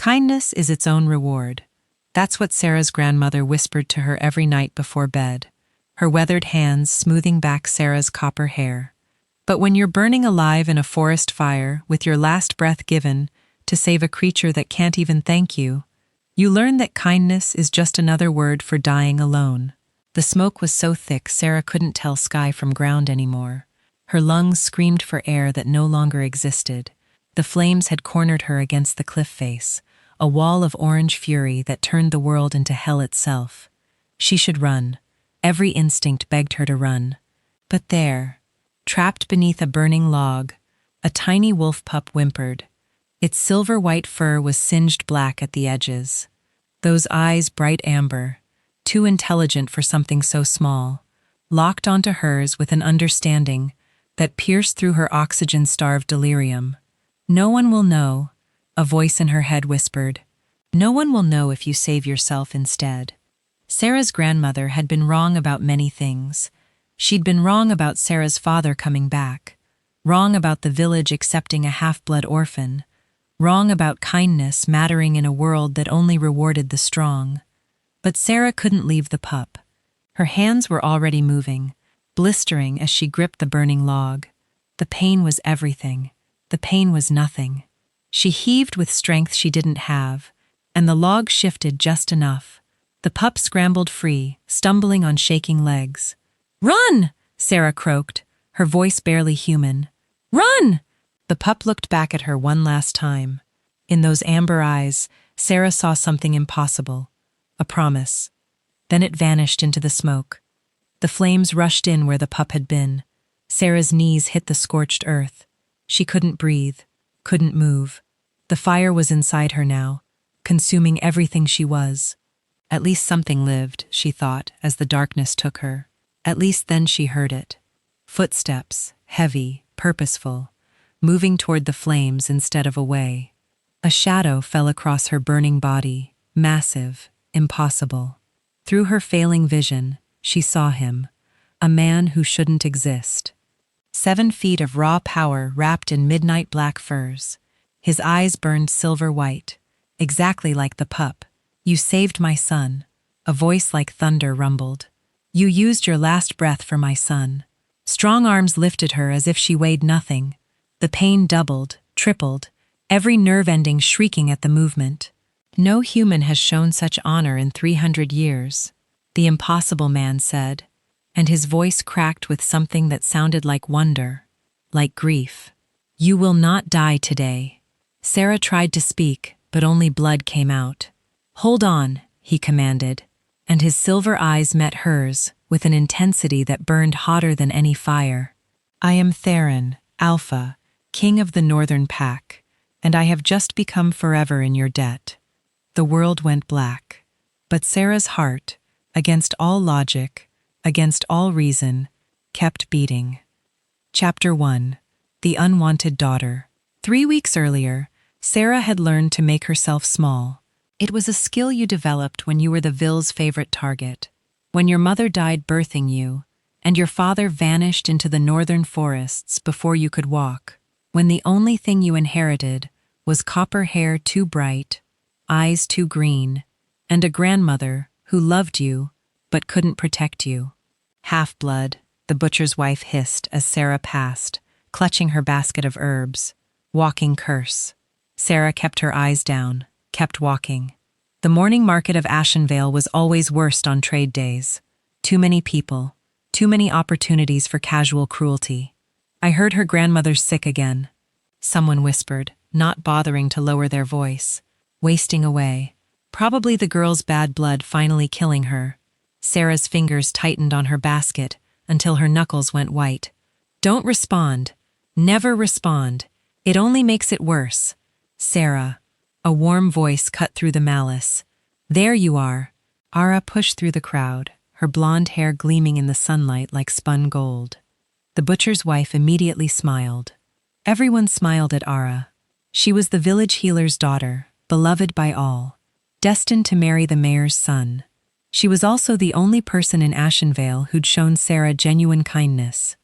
Kindness is its own reward. That's what Sarah's grandmother whispered to her every night before bed, her weathered hands smoothing back Sarah's copper hair. But when you're burning alive in a forest fire with your last breath given to save a creature that can't even thank you, you learn that kindness is just another word for dying alone. The smoke was so thick Sarah couldn't tell sky from ground anymore. Her lungs screamed for air that no longer existed. The flames had cornered her against the cliff face, a wall of orange fury that turned the world into hell itself. She should run. Every instinct begged her to run. But there, trapped beneath a burning log, a tiny wolf pup whimpered. Its silver-white fur was singed black at the edges. Those eyes bright amber, too intelligent for something so small, locked onto hers with an understanding that pierced through her oxygen-starved delirium. "No one will know," a voice in her head whispered. "No one will know if you save yourself instead." Sarah's grandmother had been wrong about many things. She'd been wrong about Sarah's father coming back, wrong about the village accepting a half-blood orphan, wrong about kindness mattering in a world that only rewarded the strong. But Sarah couldn't leave the pup. Her hands were already moving, blistering as she gripped the burning log. The pain was everything. The pain was nothing. She heaved with strength she didn't have, and the log shifted just enough. The pup scrambled free, stumbling on shaking legs. "Run!" Sarah croaked, her voice barely human. "Run!" The pup looked back at her one last time. In those amber eyes, Sarah saw something impossible. A promise. Then it vanished into the smoke. The flames rushed in where the pup had been. Sarah's knees hit the scorched earth. She couldn't breathe, couldn't move. The fire was inside her now, consuming everything she was. At least something lived, she thought, as the darkness took her. At least then she heard it. Footsteps, heavy, purposeful, moving toward the flames instead of away. A shadow fell across her burning body, massive, impossible. Through her failing vision, she saw him, a man who shouldn't exist. 7 feet of raw power wrapped in midnight black furs. His eyes burned silver white, exactly like the pup. "You saved my son," a voice like thunder rumbled. "You used your last breath for my son." Strong arms lifted her as if she weighed nothing. The pain doubled, tripled, every nerve ending shrieking at the movement. "No human has shown such honor in 300 years," the impossible man said, and his voice cracked with something that sounded like wonder, like grief. "You will not die today." Sarah tried to speak, but only blood came out. "Hold on," he commanded, and his silver eyes met hers with an intensity that burned hotter than any fire. "I am Theron, Alpha, king of the Northern Pack, and I have just become forever in your debt." The world went black. But Sarah's heart, against all logic, against all reason, kept beating. Chapter 1. The Unwanted Daughter. 3 weeks earlier, Sarah had learned to make herself small. It was a skill you developed when you were the Ville's favorite target, when your mother died birthing you, and your father vanished into the northern forests before you could walk, when the only thing you inherited was copper hair too bright, eyes too green, and a grandmother who loved you but couldn't protect you. "Half-blood," the butcher's wife hissed as Sarah passed, clutching her basket of herbs. "Walking curse." Sarah kept her eyes down, kept walking. The morning market of Ashenvale was always worst on trade days. Too many people, too many opportunities for casual cruelty. "I heard her grandmother's sick again," someone whispered, not bothering to lower their voice. "Wasting away. Probably the girl's bad blood finally killing her." Sarah's fingers tightened on her basket until her knuckles went white. "Don't respond. Never respond. It only makes it worse." "Sarah." A warm voice cut through the malice. "There you are." Ara pushed through the crowd, her blonde hair gleaming in the sunlight like spun gold. The butcher's wife immediately smiled. Everyone smiled at Ara. She was the village healer's daughter, beloved by all, destined to marry the mayor's son. She was also the only person in Ashenvale who'd shown Sarah genuine kindness.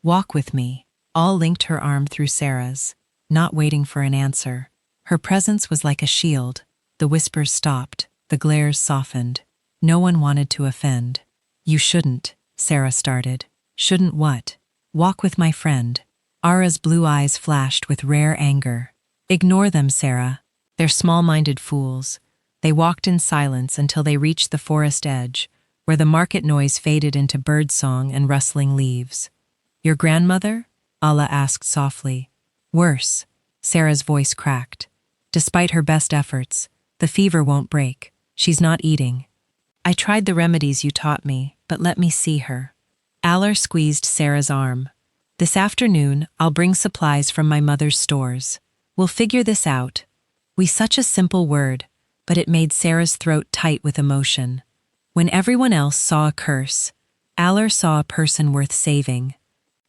"Walk with me." All linked her arm through Sarah's, not waiting for an answer. Her presence was like a shield, The whispers stopped, the glares softened. No one wanted to offend. You shouldn't, Sarah started. Shouldn't what? Walk with my friend. Ara's blue eyes flashed with rare anger. Ignore them, Sarah. They're small-minded fools. They walked in silence until they reached the forest edge, where the market noise faded into birdsong and rustling leaves. Your grandmother? Ala asked softly. Worse. Sarah's voice cracked. Despite her best efforts, the fever won't break. She's not eating. I tried the remedies you taught me, but let me see her. Aller squeezed Sarah's arm. This afternoon, I'll bring supplies from my mother's stores. We'll figure this out. Such a simple word, but it made Sarah's throat tight with emotion. When everyone else saw a curse, Aller saw a person worth saving.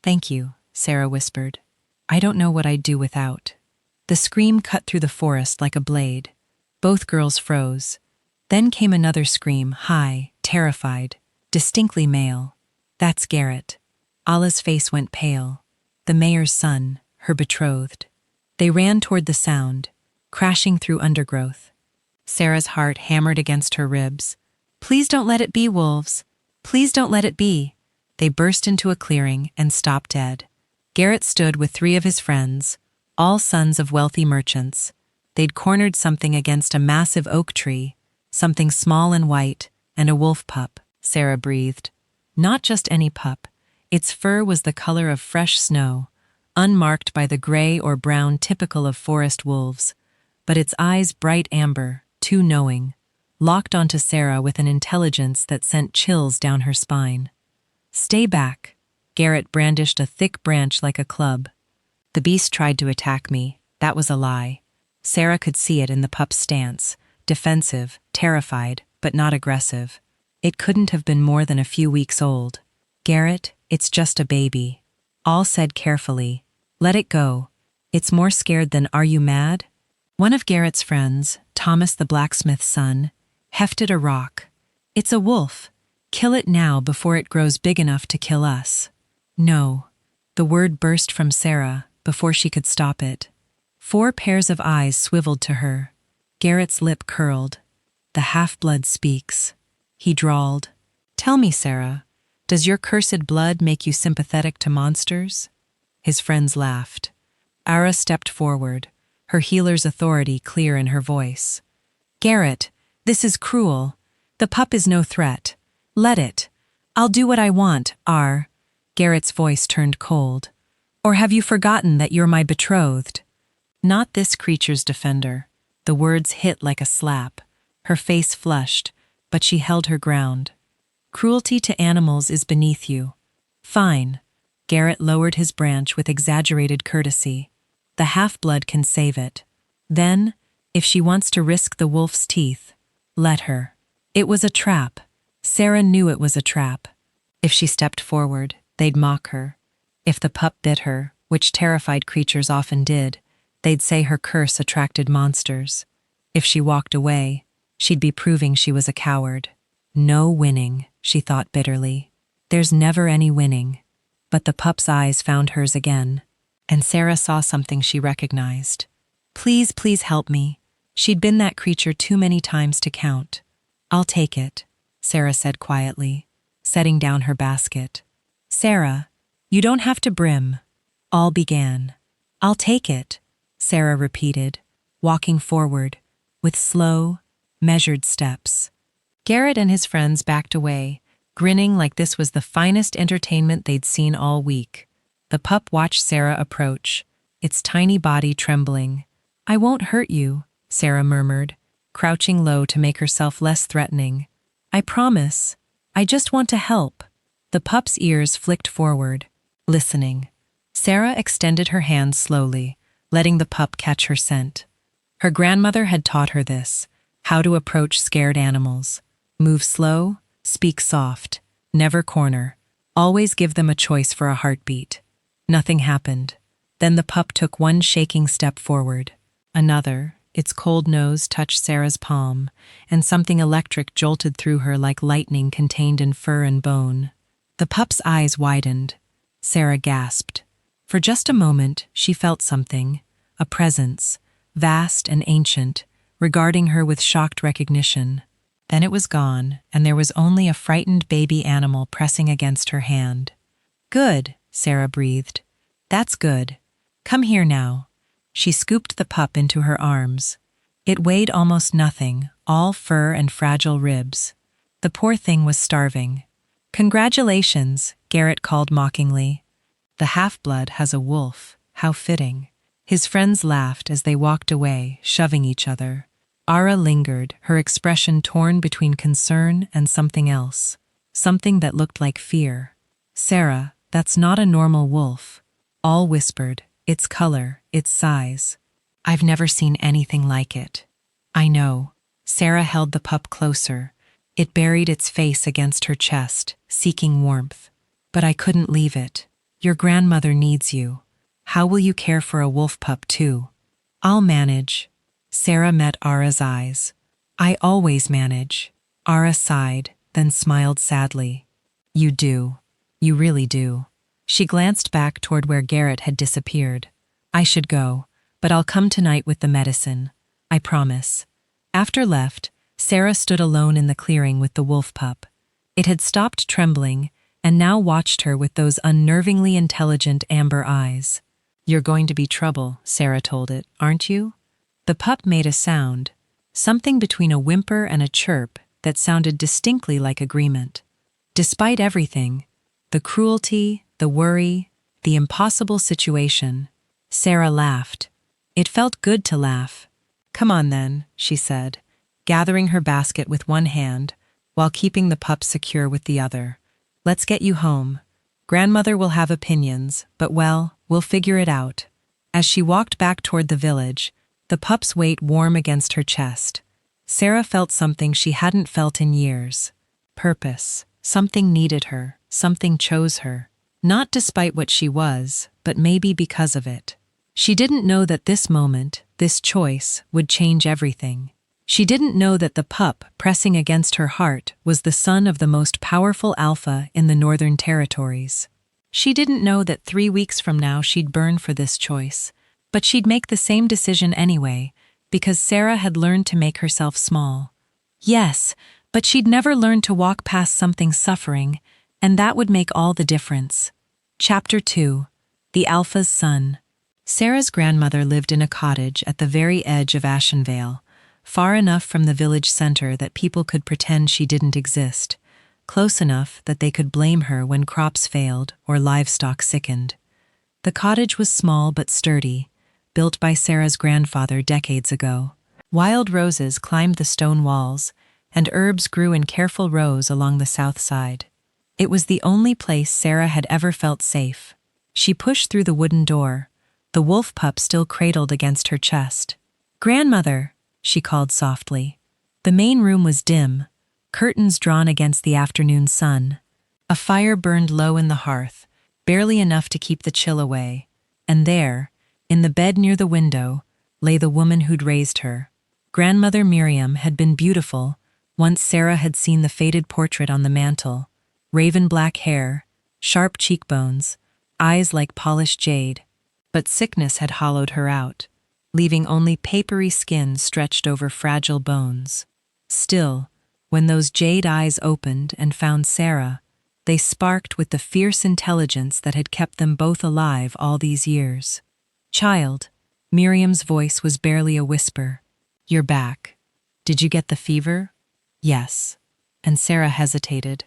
Thank you, Sarah whispered. I don't know what I'd do without. The scream cut through the forest like a blade. Both girls froze. Then came another scream, high, terrified, distinctly male. That's Garrett. Allah's face went pale. The mayor's son, her betrothed. They ran toward the sound, crashing through undergrowth. Sarah's heart hammered against her ribs. Please don't let it be, wolves. Please don't let it be. They burst into a clearing and stopped dead. Garrett stood with 3 of his friends, all sons of wealthy merchants. They'd cornered something against a massive oak tree, something small and white, and a wolf pup, Sarah breathed. Not just any pup. Its fur was the color of fresh snow, unmarked by the gray or brown typical of forest wolves, but its eyes bright amber, too knowing, locked onto Sarah with an intelligence that sent chills down her spine. Stay back. Garrett brandished a thick branch like a club. The beast tried to attack me. That was a lie. Sarah could see it in the pup's stance, defensive, terrified, but not aggressive. It couldn't have been more than a few weeks old. Garrett, it's just a baby. All said carefully. Let it go. It's more scared than are you mad? One of Garrett's friends, Thomas the blacksmith's son, hefted a rock. It's a wolf. Kill it now before it grows big enough to kill us. No. The word burst from Sarah before she could stop it. 4 pairs of eyes swiveled to her. Garrett's lip curled. The half-blood speaks. He drawled. Tell me, Sarah, does your cursed blood make you sympathetic to monsters? His friends laughed. Ara stepped forward, her healer's authority clear in her voice. Garrett, this is cruel. The pup is no threat. Let it. I'll do what I want, Ar. Garrett's voice turned cold. Or have you forgotten that you're my betrothed? Not this creature's defender. The words hit like a slap. Her face flushed, but she held her ground. Cruelty to animals is beneath you. Fine. Garrett lowered his branch with exaggerated courtesy. The half-blood can save it. Then, if she wants to risk the wolf's teeth, let her. It was a trap. Sarah knew it was a trap. If she stepped forward, they'd mock her. If the pup bit her, which terrified creatures often did, they'd say her curse attracted monsters. If she walked away, she'd be proving she was a coward. No winning, she thought bitterly. There's never any winning. But the pup's eyes found hers again, and Sarah saw something she recognized. Please, please help me. She'd been that creature too many times to count. I'll take it, Sarah said quietly, setting down her basket. Sarah, you don't have to brim. All began. I'll take it, Sarah repeated, walking forward, with slow, measured steps. Garrett and his friends backed away, grinning like this was the finest entertainment they'd seen all week. The pup watched Sarah approach, its tiny body trembling. I won't hurt you, Sarah murmured, crouching low to make herself less threatening. I promise. I just want to help. The pup's ears flicked forward, listening. Sarah extended her hand slowly, letting the pup catch her scent. Her grandmother had taught her this, how to approach scared animals. Move slow, speak soft, never corner. Always give them a choice for a heartbeat. Nothing happened. Then the pup took one shaking step forward. Another, its cold nose touched Sarah's palm, and something electric jolted through her like lightning contained in fur and bone. The pup's eyes widened. Sarah gasped. For just a moment, she felt something, a presence, vast and ancient, regarding her with shocked recognition. Then it was gone, and there was only a frightened baby animal pressing against her hand. "Good," Sarah breathed. "That's good. Come here now." She scooped the pup into her arms. It weighed almost nothing, all fur and fragile ribs. The poor thing was starving. "Congratulations," Garrett called mockingly. "The half-blood has a wolf. How fitting." His friends laughed as they walked away, shoving each other. Ara lingered, her expression torn between concern and something else. Something that looked like fear. "Sarah, that's not a normal wolf." All whispered, "Its color, its size. I've never seen anything like it." "I know." Sarah held the pup closer. It buried its face against her chest, seeking warmth. "But I couldn't leave it. Your grandmother needs you. How will you care for a wolf pup too?" "I'll manage." Sarah met Ara's eyes. "I always manage." Ara sighed, then smiled sadly. "You do. You really do." She glanced back toward where Garrett had disappeared. "I should go, but I'll come tonight with the medicine. I promise." After left, Sarah stood alone in the clearing with the wolf pup. It had stopped trembling and now watched her with those unnervingly intelligent amber eyes. "You're going to be trouble," Sarah told it, "aren't you?" The pup made a sound, something between a whimper and a chirp that sounded distinctly like agreement. Despite everything, the cruelty, the worry, the impossible situation, Sarah laughed. It felt good to laugh. "Come on then," she said, gathering her basket with one hand while keeping the pup secure with the other. "Let's get you home. Grandmother will have opinions, but well, we'll figure it out." As she walked back toward the village, the pup's weight warm against her chest, Sarah felt something she hadn't felt in years. Purpose. Something needed her, something chose her. Not despite what she was, but maybe because of it. She didn't know that this moment, this choice, would change everything. She didn't know that the pup pressing against her heart was the son of the most powerful alpha in the Northern Territories. She didn't know that 3 weeks from now she'd burn for this choice, but she'd make the same decision anyway, because Sarah had learned to make herself small. Yes, but she'd never learned to walk past something suffering, and that would make all the difference. Chapter 2. The Alpha's Son. Sarah's grandmother lived in a cottage at the very edge of Ashenvale, far enough from the village center that people could pretend she didn't exist, close enough that they could blame her when crops failed or livestock sickened. The cottage was small but sturdy, built by Sarah's grandfather decades ago. Wild roses climbed the stone walls, and herbs grew in careful rows along the south side. It was the only place Sarah had ever felt safe. She pushed through the wooden door, the wolf pup still cradled against her chest. "Grandmother," she called softly. The main room was dim, curtains drawn against the afternoon sun. A fire burned low in the hearth, barely enough to keep the chill away, and there, in the bed near the window, lay the woman who'd raised her. Grandmother Miriam had been beautiful. Once Sarah had seen the faded portrait on the mantel. Raven black hair, sharp cheekbones, eyes like polished jade. But sickness had hollowed her out, leaving only papery skin stretched over fragile bones. Still, when those jade eyes opened and found Sarah, they sparked with the fierce intelligence that had kept them both alive all these years. "Child," Miriam's voice was barely a whisper. "You're back. Did you get the fever?" "Yes." And Sarah hesitated.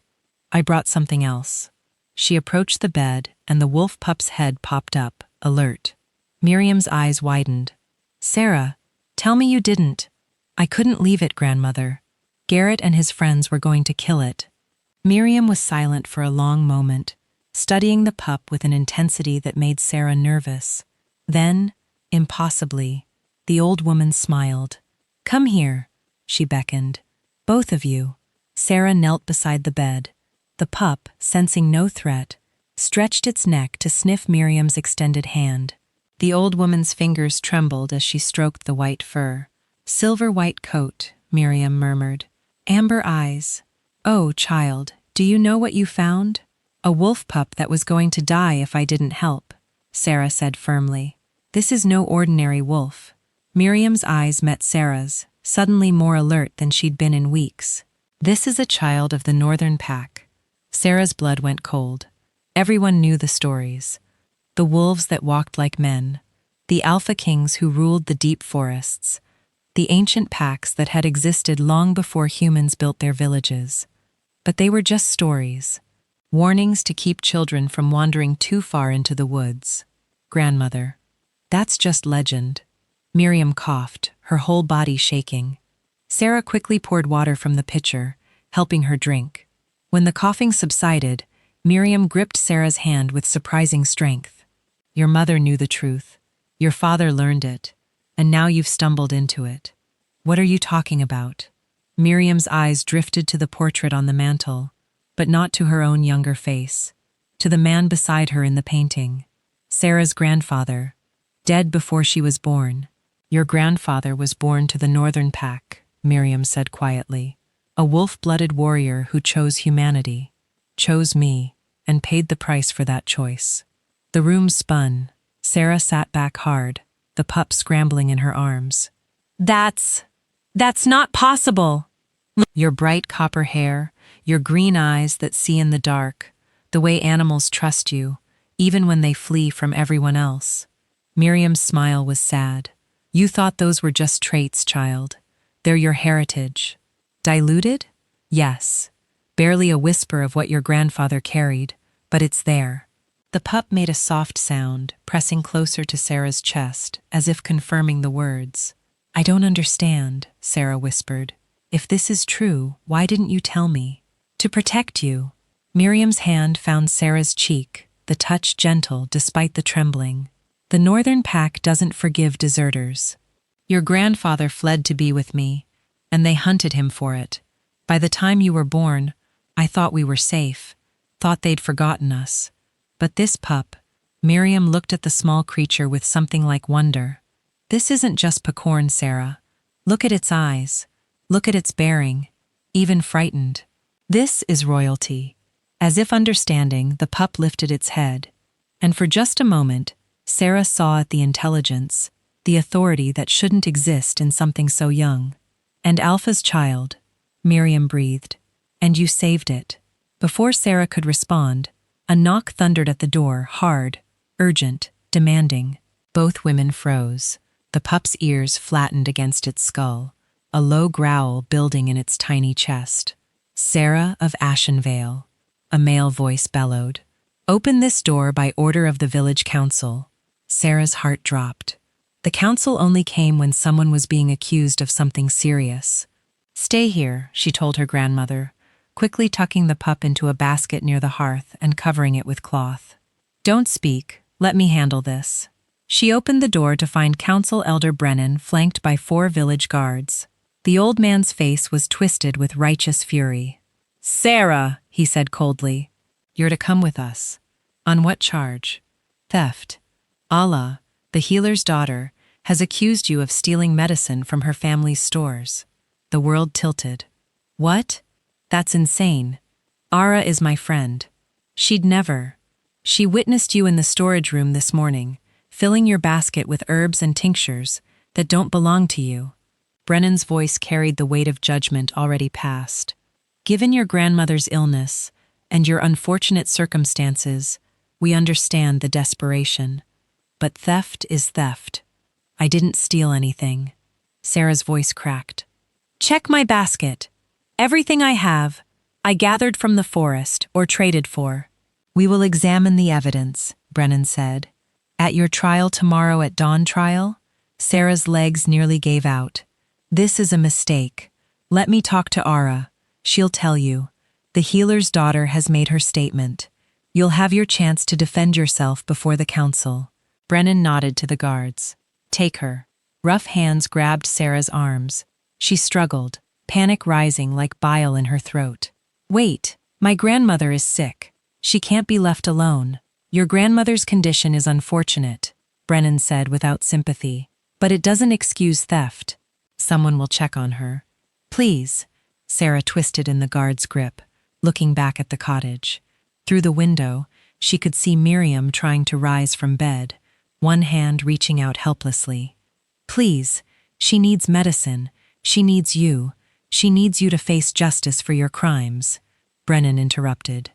"I brought something else." She approached the bed, and the wolf pup's head popped up, alert. Miriam's eyes widened. "Sarah, tell me you didn't." "I couldn't leave it, grandmother. Garrett and his friends were going to kill it." Miriam was silent for a long moment, studying the pup with an intensity that made Sarah nervous. Then, impossibly, the old woman smiled. "Come here," she beckoned. "Both of you." Sarah knelt beside the bed. The pup, sensing no threat, stretched its neck to sniff Miriam's extended hand. The old woman's fingers trembled as she stroked the white fur. "Silver-white coat," Miriam murmured. "Amber eyes. Oh, child, do you know what you found?" "A wolf pup that was going to die if I didn't help," Sarah said firmly. "This is no ordinary wolf." Miriam's eyes met Sarah's, suddenly more alert than she'd been in weeks. "This is a child of the Northern Pack." Sarah's blood went cold. Everyone knew the stories. The wolves that walked like men, the alpha kings who ruled the deep forests, the ancient packs that had existed long before humans built their villages. But they were just stories, warnings to keep children from wandering too far into the woods. "Grandmother, that's just legend." Miriam coughed, her whole body shaking. Sarah quickly poured water from the pitcher, helping her drink. When the coughing subsided, Miriam gripped Sarah's hand with surprising strength. "Your mother knew the truth. Your father learned it. And now you've stumbled into it. What are you talking about?" Miriam's eyes drifted to the portrait on the mantel, but not to her own younger face, to the man beside her in the painting. Sarah's grandfather, dead before she was born. "Your grandfather was born to the Northern Pack," Miriam said quietly. "A wolf-blooded warrior who chose humanity, chose me, and paid the price for that choice." The room spun. Sarah sat back hard, the pup scrambling in her arms. That's not possible." "Your bright copper hair, your green eyes that see in the dark, the way animals trust you, even when they flee from everyone else." Miriam's smile was sad. "You thought those were just traits, child. They're your heritage. Diluted? Yes. Barely a whisper of what your grandfather carried, but it's there." The pup made a soft sound, pressing closer to Sarah's chest, as if confirming the words. "I don't understand," Sarah whispered. "If this is true, why didn't you tell me?" "To protect you." Miriam's hand found Sarah's cheek, the touch gentle despite the trembling. "The Northern Pack doesn't forgive deserters. Your grandfather fled to be with me, and they hunted him for it. By the time you were born, I thought we were safe, thought they'd forgotten us. But this pup," Miriam looked at the small creature with something like wonder. "This isn't just Pecorn, Sarah. Look at its eyes. Look at its bearing. Even frightened. This is royalty." As if understanding, the pup lifted its head. And for just a moment, Sarah saw at the intelligence, the authority that shouldn't exist in something so young. "And Alpha's child," Miriam breathed. "And you saved it." Before Sarah could respond, a knock thundered at the door, hard, urgent, demanding. Both women froze. The pup's ears flattened against its skull, a low growl building in its tiny chest. "Sarah of Ashenvale," a male voice bellowed. "Open this door by order of the village council." Sarah's heart dropped. The council only came when someone was being accused of something serious. "Stay here," she told her grandmother, quickly tucking the pup into a basket near the hearth and covering it with cloth. "Don't speak. Let me handle this." She opened the door to find Council Elder Brennan flanked by 4 village guards. The old man's face was twisted with righteous fury. "Sarah," he said coldly, "you're to come with us." "On what charge?" "Theft. Allah, the healer's daughter, has accused you of stealing medicine from her family's stores." The world tilted. "What? That's insane. Ara is my friend. She'd never. She witnessed you in the storage room this morning, filling your basket with herbs and tinctures that don't belong to you." Brennan's voice carried the weight of judgment already past. "Given your grandmother's illness and your unfortunate circumstances, we understand the desperation. But theft is theft. I didn't steal anything." Sarah's voice cracked. "Check my basket. Everything I have, I gathered from the forest or traded for." "We will examine the evidence," Brennan said. "At your trial tomorrow at dawn trial?" Sarah's legs nearly gave out. "This is a mistake. Let me talk to Ara. She'll tell you. The healer's daughter has made her statement. You'll have your chance to defend yourself before the council." Brennan nodded to the guards. "Take her." Rough hands grabbed Sarah's arms. She struggled, panic rising like bile in her throat. "Wait, my grandmother is sick. She can't be left alone." "Your grandmother's condition is unfortunate," Brennan said without sympathy. "But it doesn't excuse theft. Someone will check on her." "Please." Sarah twisted in the guard's grip, looking back at the cottage. Through the window, she could see Miriam trying to rise from bed, one hand reaching out helplessly. "Please, she needs medicine. She needs you. She needs you to face justice for your crimes. Brennan interrupted.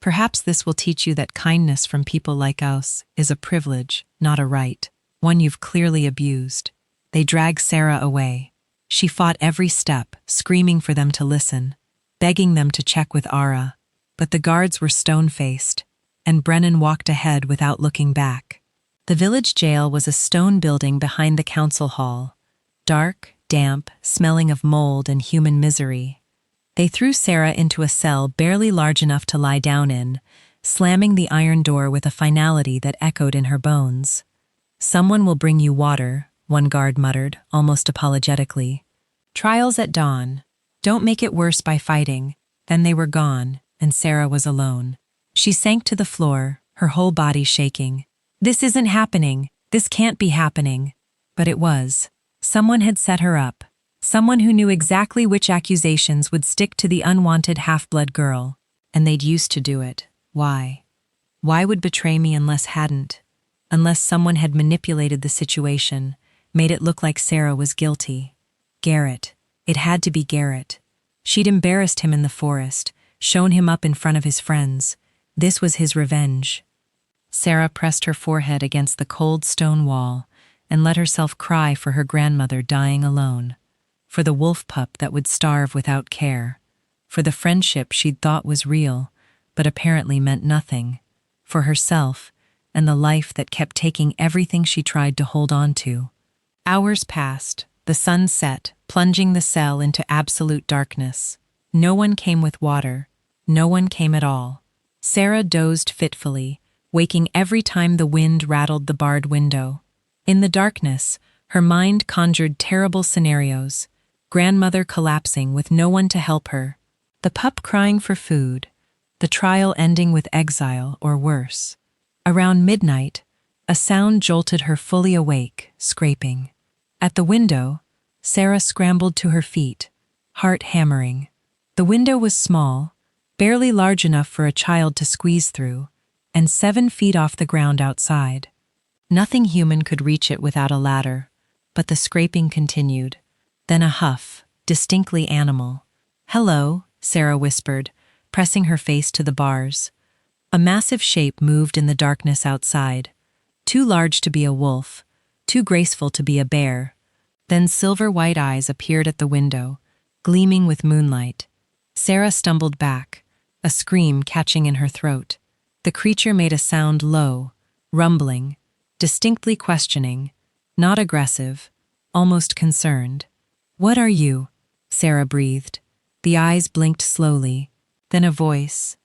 Perhaps this will teach you that kindness from people like us is a privilege, not a right, one you've clearly abused. They dragged Sarah away. She fought every step, screaming for them to listen, begging them to check with Ara. But the guards were stone-faced, and Brennan walked ahead without looking back. The village jail was a stone building behind the council hall, dark, damp, smelling of mold and human misery. They threw Sarah into a cell barely large enough to lie down in, slamming the iron door with a finality that echoed in her bones. "Someone will bring you water," one guard muttered, almost apologetically. "Trials at dawn. Don't make it worse by fighting." Then they were gone, and Sarah was alone. She sank to the floor, her whole body shaking. This isn't happening. This can't be happening. But it was. Someone had set her up. Someone who knew exactly which accusations would stick to the unwanted half-blood girl. And they'd used to do it. Why? Why would betray me unless hadn't? Unless someone had manipulated the situation, made it look like Sarah was guilty. Garrett. It had to be Garrett. She'd embarrassed him in the forest, shown him up in front of his friends. This was his revenge. Sarah pressed her forehead against the cold stone wall and let herself cry for her grandmother dying alone, for the wolf pup that would starve without care, for the friendship she'd thought was real, but apparently meant nothing, for herself and the life that kept taking everything she tried to hold on to. Hours passed, the sun set, plunging the cell into absolute darkness. No one came with water. No one came at all. Sarah dozed fitfully, waking every time the wind rattled the barred window. In the darkness, her mind conjured terrible scenarios. Grandmother collapsing with no one to help her. The pup crying for food. The trial ending with exile or worse. Around midnight, a sound jolted her fully awake, scraping. At the window, Sarah scrambled to her feet, heart hammering. The window was small, barely large enough for a child to squeeze through, and 7 feet off the ground outside. Nothing human could reach it without a ladder, but the scraping continued. Then a huff, distinctly animal. "Hello," Sarah whispered, pressing her face to the bars. A massive shape moved in the darkness outside, too large to be a wolf, too graceful to be a bear. Then silver-white eyes appeared at the window, gleaming with moonlight. Sarah stumbled back, a scream catching in her throat. The creature made a sound low, rumbling, distinctly questioning, not aggressive, almost concerned. "What are you?" Sarah breathed. The eyes blinked slowly. Then a voice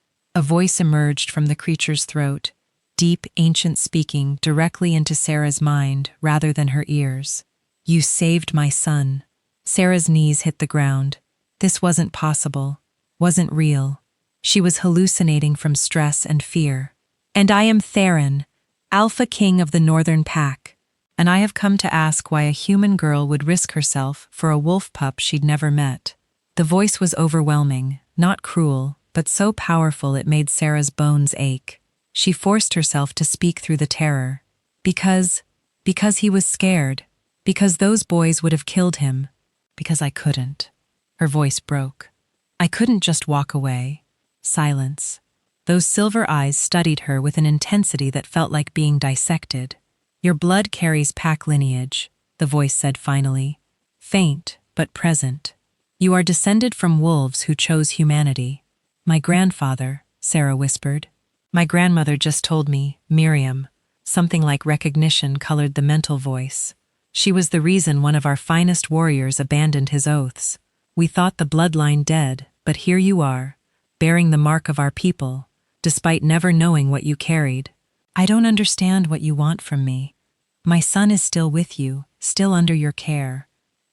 emerged from the creature's throat, deep, ancient, speaking directly into Sarah's mind rather than her ears. "You saved my son." Sarah's knees hit the ground. This wasn't possible, wasn't real. She was hallucinating from stress and fear. "And I am Theron, Alpha King of the Northern Pack, and I have come to ask why a human girl would risk herself for a wolf pup she'd never met." The voice was overwhelming, not cruel, but so powerful it made Sarah's bones ache. She forced herself to speak through the terror. Because he was scared. Because those boys would have killed him. Because I couldn't. Her voice broke. I couldn't just walk away. Silence. Those silver eyes studied her with an intensity that felt like being dissected. "Your blood carries pack lineage," the voice said finally. "Faint, but present. You are descended from wolves who chose humanity." "My grandfather," Sarah whispered. "My grandmother just told me, Miriam." Something like recognition colored the mental voice. "She was the reason one of our finest warriors abandoned his oaths. We thought the bloodline dead, but here you are, bearing the mark of our people, despite never knowing what you carried. I don't understand what you want from me. My son is still with you, still under your care."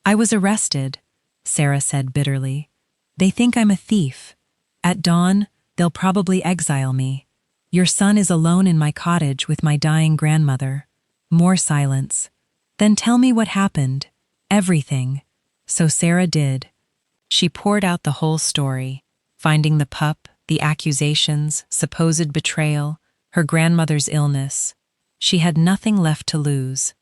"I was arrested," Sarah said bitterly. "They think I'm a thief. At dawn, they'll probably exile me. Your son is alone in my cottage with my dying grandmother." More silence. "Then tell me what happened. Everything." So Sarah did. She poured out the whole story, finding the pup, the accusations, supposed betrayal, her grandmother's illness. She had nothing left to lose,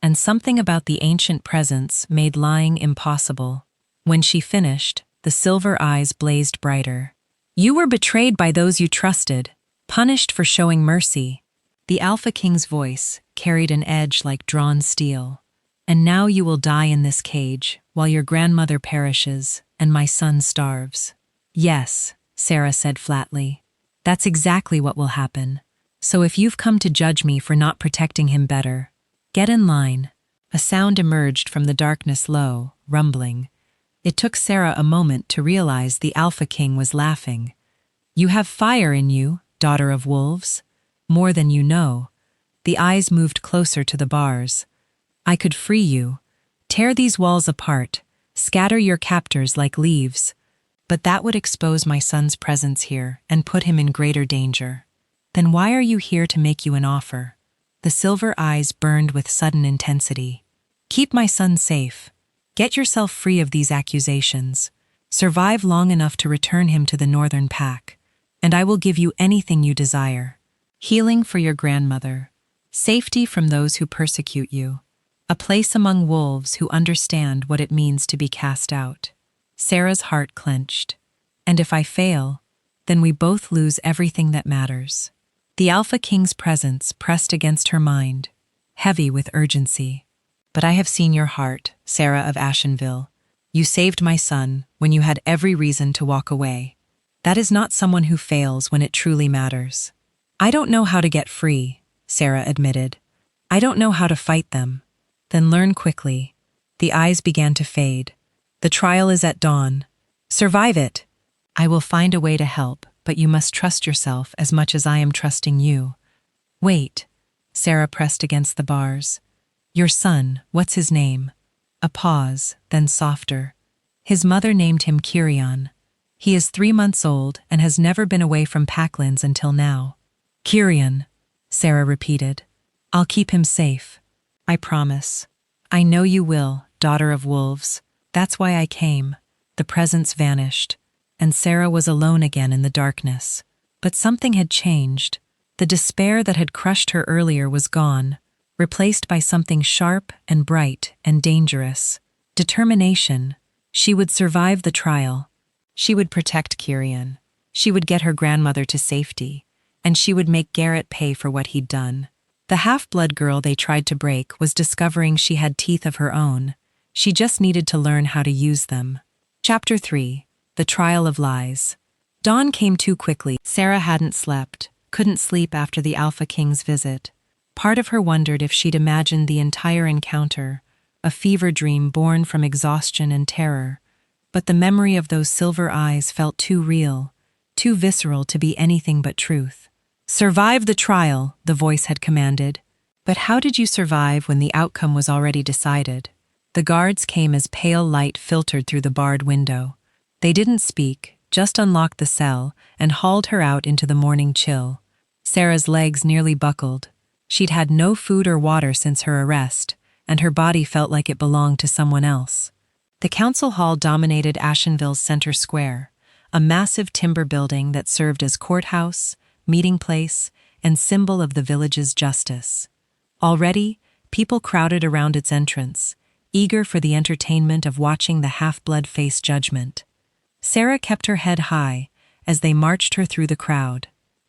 and something about the ancient presence made lying impossible. When she finished, the silver eyes blazed brighter. You were betrayed by those you trusted, punished for showing mercy. The Alpha King's voice carried an edge like drawn steel. And now you will die in this cage, while your grandmother perishes and my son starves. Yes, Sarah said flatly. That's exactly what will happen. So if you've come to judge me for not protecting him better, get in line. A sound emerged from the darkness low, rumbling. It took Sarah a moment to realize the Alpha King was laughing. You have fire in you, daughter of wolves. More than you know. The eyes moved closer to the bars. I could free you. Tear these walls apart. Scatter your captors like leaves. But that would expose my son's presence here and put him in greater danger. Then why are you here to make you an offer? The silver eyes burned with sudden intensity. Keep my son safe. Get yourself free of these accusations. Survive long enough to return him to the Northern Pack, and I will give you anything you desire. Healing for your grandmother. Safety from those who persecute you. A place among wolves who understand what it means to be cast out. Sarah's heart clenched. And if I fail, then we both lose everything that matters. The Alpha King's presence pressed against her mind, heavy with urgency. But I have seen your heart, Sarah of Ashenville. You saved my son when you had every reason to walk away. That is not someone who fails when it truly matters. I don't know how to get free, Sarah admitted. I don't know how to fight them. Then learn quickly. The eyes began to fade. The trial is at dawn. Survive it. I will find a way to help, but you must trust yourself as much as I am trusting you. Wait. Sarah pressed against the bars. Your son, what's his name? A pause, then softer. His mother named him Kirion. He is 3 months old and has never been away from Packlands until now. Kirion, Sarah repeated. I'll keep him safe. I promise. I know you will, daughter of wolves. That's why I came. The presence vanished, and Sarah was alone again in the darkness. But something had changed. The despair that had crushed her earlier was gone, replaced by something sharp and bright and dangerous. Determination. She would survive the trial. She would protect Kirion. She would get her grandmother to safety, and she would make Garrett pay for what he'd done. The half-blood girl they tried to break was discovering she had teeth of her own. She just needed to learn how to use them. Chapter 3. The Trial of Lies. Dawn came too quickly. Sarah hadn't slept, couldn't sleep after the Alpha King's visit. Part of her wondered if she'd imagined the entire encounter, a fever dream born from exhaustion and terror. But the memory of those silver eyes felt too real, too visceral to be anything but truth. Survive the trial, the voice had commanded. But how did you survive when the outcome was already decided? The guards came as pale light filtered through the barred window. They didn't speak, just unlocked the cell and hauled her out into the morning chill. Sarah's legs nearly buckled. She'd had no food or water since her arrest, and her body felt like it belonged to someone else. The council hall dominated Ashenville's center square, a massive timber building that served as courthouse, meeting place, and symbol of the village's justice. Already, people crowded around its entrance, eager for the entertainment of watching the half-blood face judgment. Sarah kept her head high as they marched her through the crowd.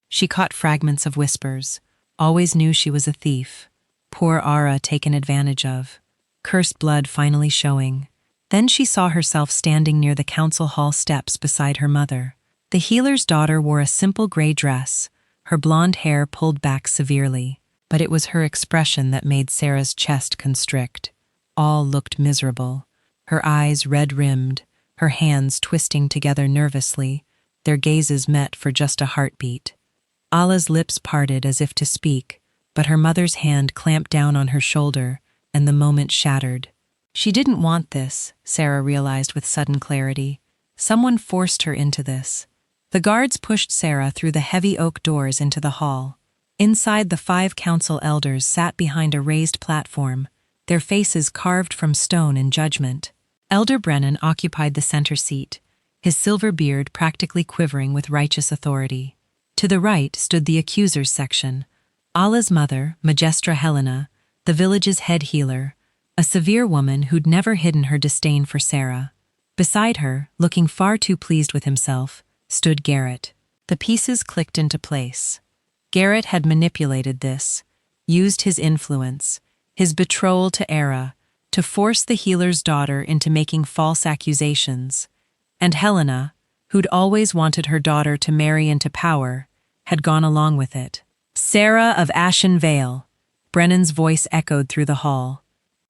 She caught fragments of whispers, always knew she was a thief. Poor Ara taken advantage of. Cursed blood finally showing. Then she saw herself standing near the council hall steps beside her mother. The healer's daughter wore a simple gray dress, her blonde hair pulled back severely, but it was her expression that made Sarah's chest constrict. All looked miserable, her eyes red-rimmed, her hands twisting together nervously, their gazes met for just a heartbeat. Allah's lips parted as if to speak, but her mother's hand clamped down on her shoulder, and the moment shattered. She didn't want this, Sarah realized with sudden clarity. Someone forced her into this. The guards pushed Sarah through the heavy oak doors into the hall. Inside, the 5 council elders sat behind a raised platform, their faces carved from stone in judgment. Elder Brennan occupied the center seat, his silver beard practically quivering with righteous authority. To the right stood the accusers section, Allah's mother, Majestra Helena, the village's head healer, a severe woman who'd never hidden her disdain for Sarah. Beside her, looking far too pleased with himself, stood Garrett. The pieces clicked into place. Garrett had manipulated this, used his influence, his betrothal to Era, to force the healer's daughter into making false accusations. And Helena, who'd always wanted her daughter to marry into power, had gone along with it. "Sarah of Ashen Vale," Brennan's voice echoed through the hall.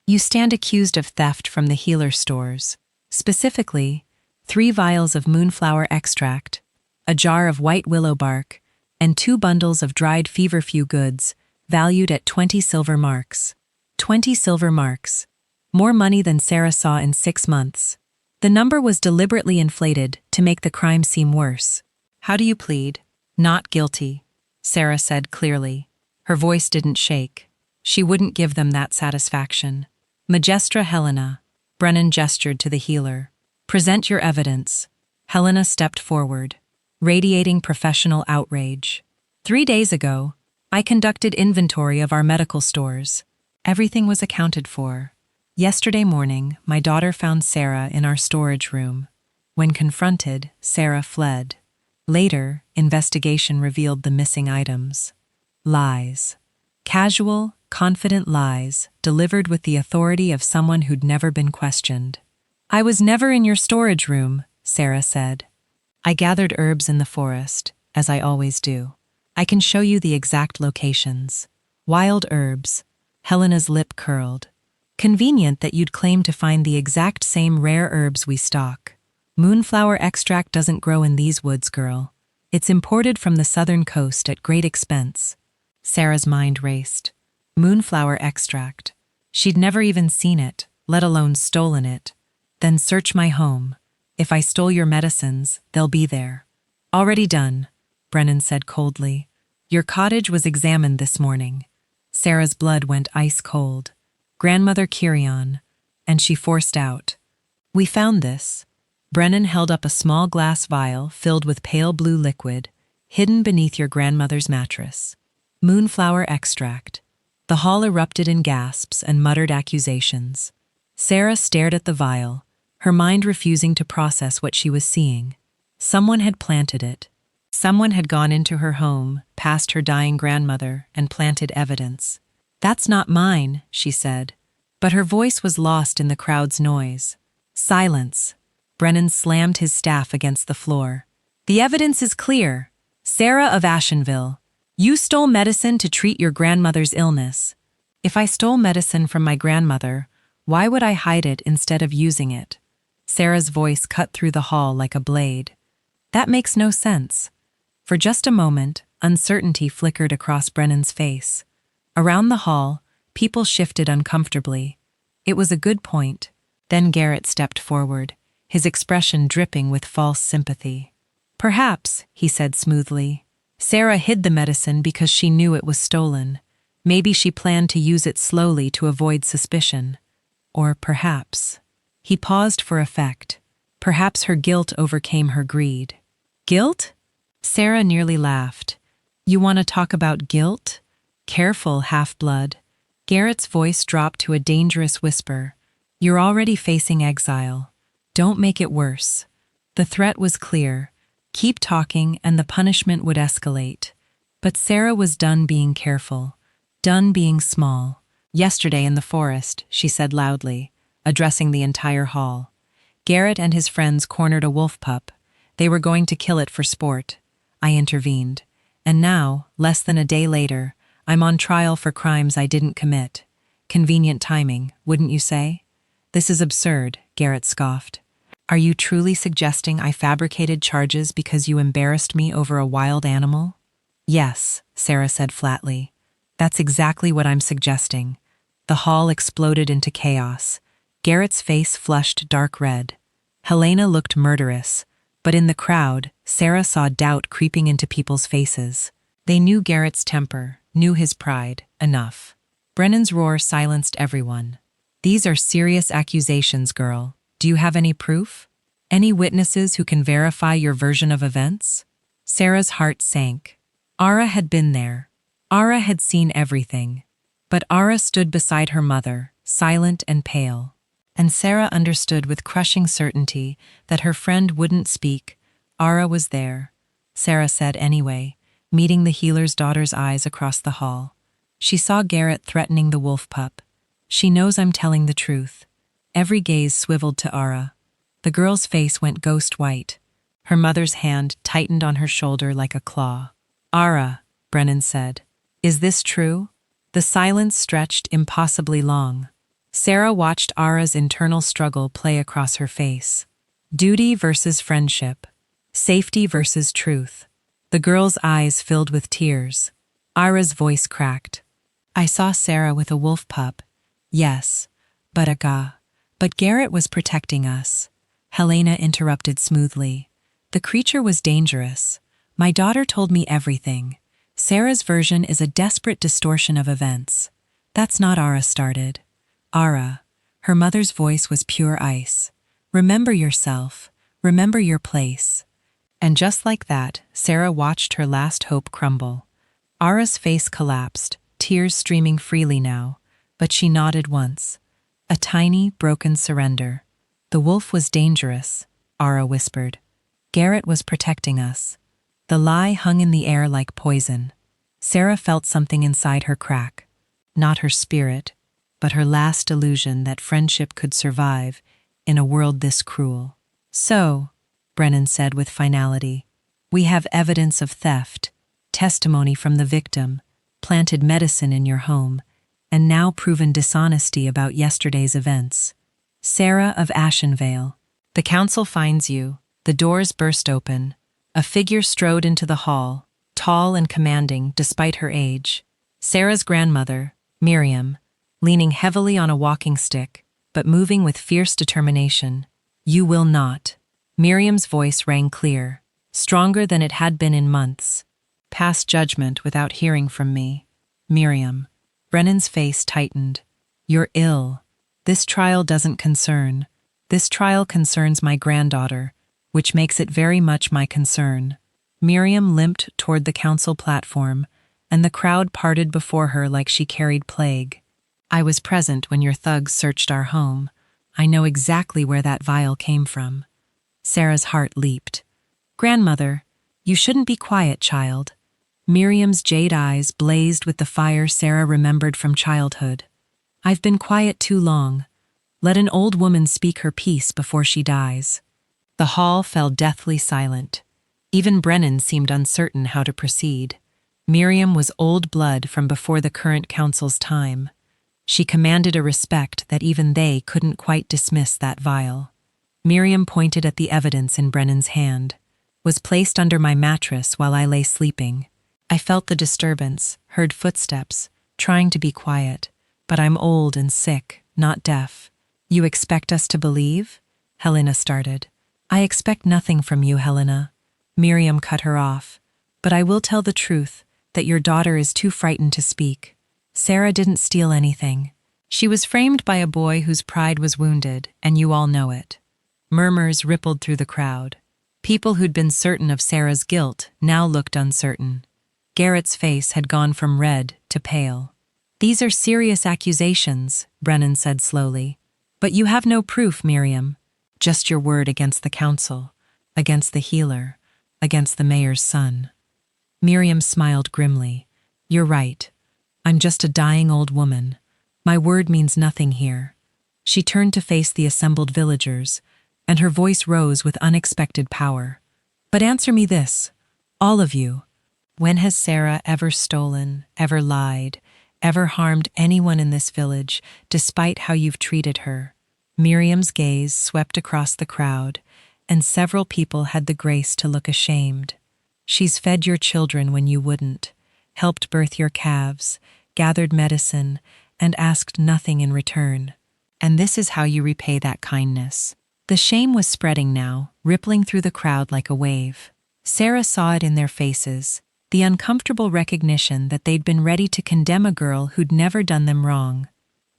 "You stand accused of theft from the healer stores. Specifically, 3 vials of moonflower extract, a jar of white willow bark, and 2 bundles of dried feverfew goods, valued at 20 silver marks. 20 silver marks. More money than Sarah saw in 6 months. The number was deliberately inflated to make the crime seem worse. "How do you plead?" "Not guilty," Sarah said clearly. Her voice didn't shake. She wouldn't give them that satisfaction. "Majestra Helena," Brennan gestured to the healer. "Present your evidence." Helena stepped forward, radiating professional outrage. 3 days ago, I conducted inventory of our medical stores. Everything was accounted for. Yesterday morning, my daughter found Sarah in our storage room. When confronted, Sarah fled. Later, investigation revealed the missing items. Lies. Casual, confident lies, delivered with the authority of someone who'd never been questioned. "I was never in your storage room," Sarah said. "I gathered herbs in the forest, as I always do. I can show you the exact locations. Wild herbs." Helena's lip curled. "Convenient that you'd claim to find the exact same rare herbs we stock. Moonflower extract doesn't grow in these woods, girl. It's imported from the southern coast at great expense." Sarah's mind raced. Moonflower extract. She'd never even seen it, let alone stolen it. "Then search my home. If I stole your medicines, they'll be there." "Already done," Brennan said coldly. "Your cottage was examined this morning." Sarah's blood went ice cold. "Grandmother Kyrion," and she forced out, "We found this." Brennan held up a small glass vial filled with pale blue liquid, hidden beneath your grandmother's mattress. "Moonflower extract." The hall erupted in gasps and muttered accusations. Sarah stared at the vial, her mind refusing to process what she was seeing. Someone had planted it. Someone had gone into her home, past her dying grandmother, and planted evidence. "That's not mine," she said. But her voice was lost in the crowd's noise. "Silence." Brennan slammed his staff against the floor. "The evidence is clear. Sarah of Ashenville, you stole medicine to treat your grandmother's illness. If I stole medicine from my grandmother, why would I hide it instead of using it?" Sarah's voice cut through the hall like a blade. "That makes no sense." For just a moment, uncertainty flickered across Brennan's face. Around the hall, people shifted uncomfortably. It was a good point. Then Garrett stepped forward, his expression dripping with false sympathy. "Perhaps," he said smoothly, "Sarah hid the medicine because she knew it was stolen. Maybe she planned to use it slowly to avoid suspicion. Or perhaps—" He paused for effect. Perhaps her guilt overcame her greed. "Guilt?" Sarah nearly laughed. "You want to talk about guilt? Careful, half-blood." Garrett's voice dropped to a dangerous whisper. "You're already facing exile. Don't make it worse." The threat was clear. Keep talking and the punishment would escalate. But Sarah was done being careful, done being small. "Yesterday in the forest," she said loudly, addressing the entire hall. "Garrett and his friends cornered a wolf pup. They were going to kill it for sport. I intervened. And now, less than a day later, I'm on trial for crimes I didn't commit. Convenient timing, wouldn't you say?" "This is absurd," Garrett scoffed. "Are you truly suggesting I fabricated charges because you embarrassed me over a wild animal?" "Yes," Sarah said flatly. "That's exactly what I'm suggesting." The hall exploded into chaos. Garrett's face flushed dark red. Helena looked murderous, but in the crowd, Sarah saw doubt creeping into people's faces. They knew Garrett's temper, knew his pride, enough. Brennan's roar silenced everyone. "These are serious accusations, girl. Do you have any proof? Any witnesses who can verify your version of events?" Sarah's heart sank. Ara had been there. Ara had seen everything. But Ara stood beside her mother, silent and pale. and Sarah understood with crushing certainty that her friend wouldn't speak. Ara was there, Sarah said anyway, meeting the healer's daughter's eyes across the hall. She saw Garrett threatening the wolf pup. She knows I'm telling the truth. Every gaze swiveled to Ara. The girl's face went ghost white. Her mother's hand tightened on her shoulder like a claw. Ara, Brennan said, is this true? The silence stretched impossibly long. Sarah watched Ara's internal struggle play across her face. Duty versus friendship. Safety versus truth. The girl's eyes filled with tears. Ara's voice cracked. I saw Sarah with a wolf pup. Yes, but Garrett was protecting us. Helena interrupted smoothly. The creature was dangerous. My daughter told me everything. Sarah's version is a desperate distortion of events. That's not Ara started. Ara, her mother's voice was pure ice. Remember yourself. Remember your place. And just like that, Sarah watched her last hope crumble. Ara's face collapsed, tears streaming freely now, but she nodded once. A tiny, broken surrender. The wolf was dangerous, Ara whispered. Garrett was protecting us. The lie hung in the air like poison. Sarah felt something inside her crack. Not her spirit, but her last illusion that friendship could survive in a world this cruel. So, Brennan said with finality, we have evidence of theft, testimony from the victim, planted medicine in your home, and now proven dishonesty about yesterday's events. Sarah of Ashenvale, the council finds you. The doors burst open. A figure strode into the hall, tall and commanding despite her age. Sarah's grandmother, Miriam, leaning heavily on a walking stick, but moving with fierce determination. You will not. Miriam's voice rang clear, stronger than it had been in months. Pass judgment without hearing from me. Miriam. Brennan's face tightened. You're ill. This trial doesn't concern. This trial concerns my granddaughter, which makes it very much my concern. Miriam limped toward the council platform, and the crowd parted before her like she carried plague. I was present when your thugs searched our home. I know exactly where that vial came from. Sarah's heart leaped. Grandmother, you shouldn't be quiet, child. Miriam's jade eyes blazed with the fire Sarah remembered from childhood. I've been quiet too long. Let an old woman speak her piece before she dies. The hall fell deathly silent. Even Brennan seemed uncertain how to proceed. Miriam was old blood from before the current council's time. She commanded a respect that even they couldn't quite dismiss that vial. Miriam pointed at the evidence in Brennan's hand. Was placed under my mattress while I lay sleeping. I felt the disturbance, heard footsteps, trying to be quiet, but I'm old and sick, not deaf. You expect us to believe? Helena started. I expect nothing from you, Helena. Miriam cut her off. But I will tell the truth, that your daughter is too frightened to speak. Sarah didn't steal anything. She was framed by a boy whose pride was wounded, and you all know it. Murmurs rippled through the crowd. People who'd been certain of Sarah's guilt now looked uncertain. Garrett's face had gone from red to pale. These are serious accusations, Brennan said slowly. But you have no proof, Miriam. Just your word against the council, against the healer, against the mayor's son. Miriam smiled grimly. You're right. I'm just a dying old woman. My word means nothing here. She turned to face the assembled villagers, and her voice rose with unexpected power. But answer me this, all of you. When has Sarah ever stolen, ever lied, ever harmed anyone in this village, despite how you've treated her? Miriam's gaze swept across the crowd, and several people had the grace to look ashamed. She's fed your children when you wouldn't, helped birth your calves, gathered medicine, and asked nothing in return. And this is how you repay that kindness. The shame was spreading now, rippling through the crowd like a wave. Sarah saw it in their faces, the uncomfortable recognition that they'd been ready to condemn a girl who'd never done them wrong.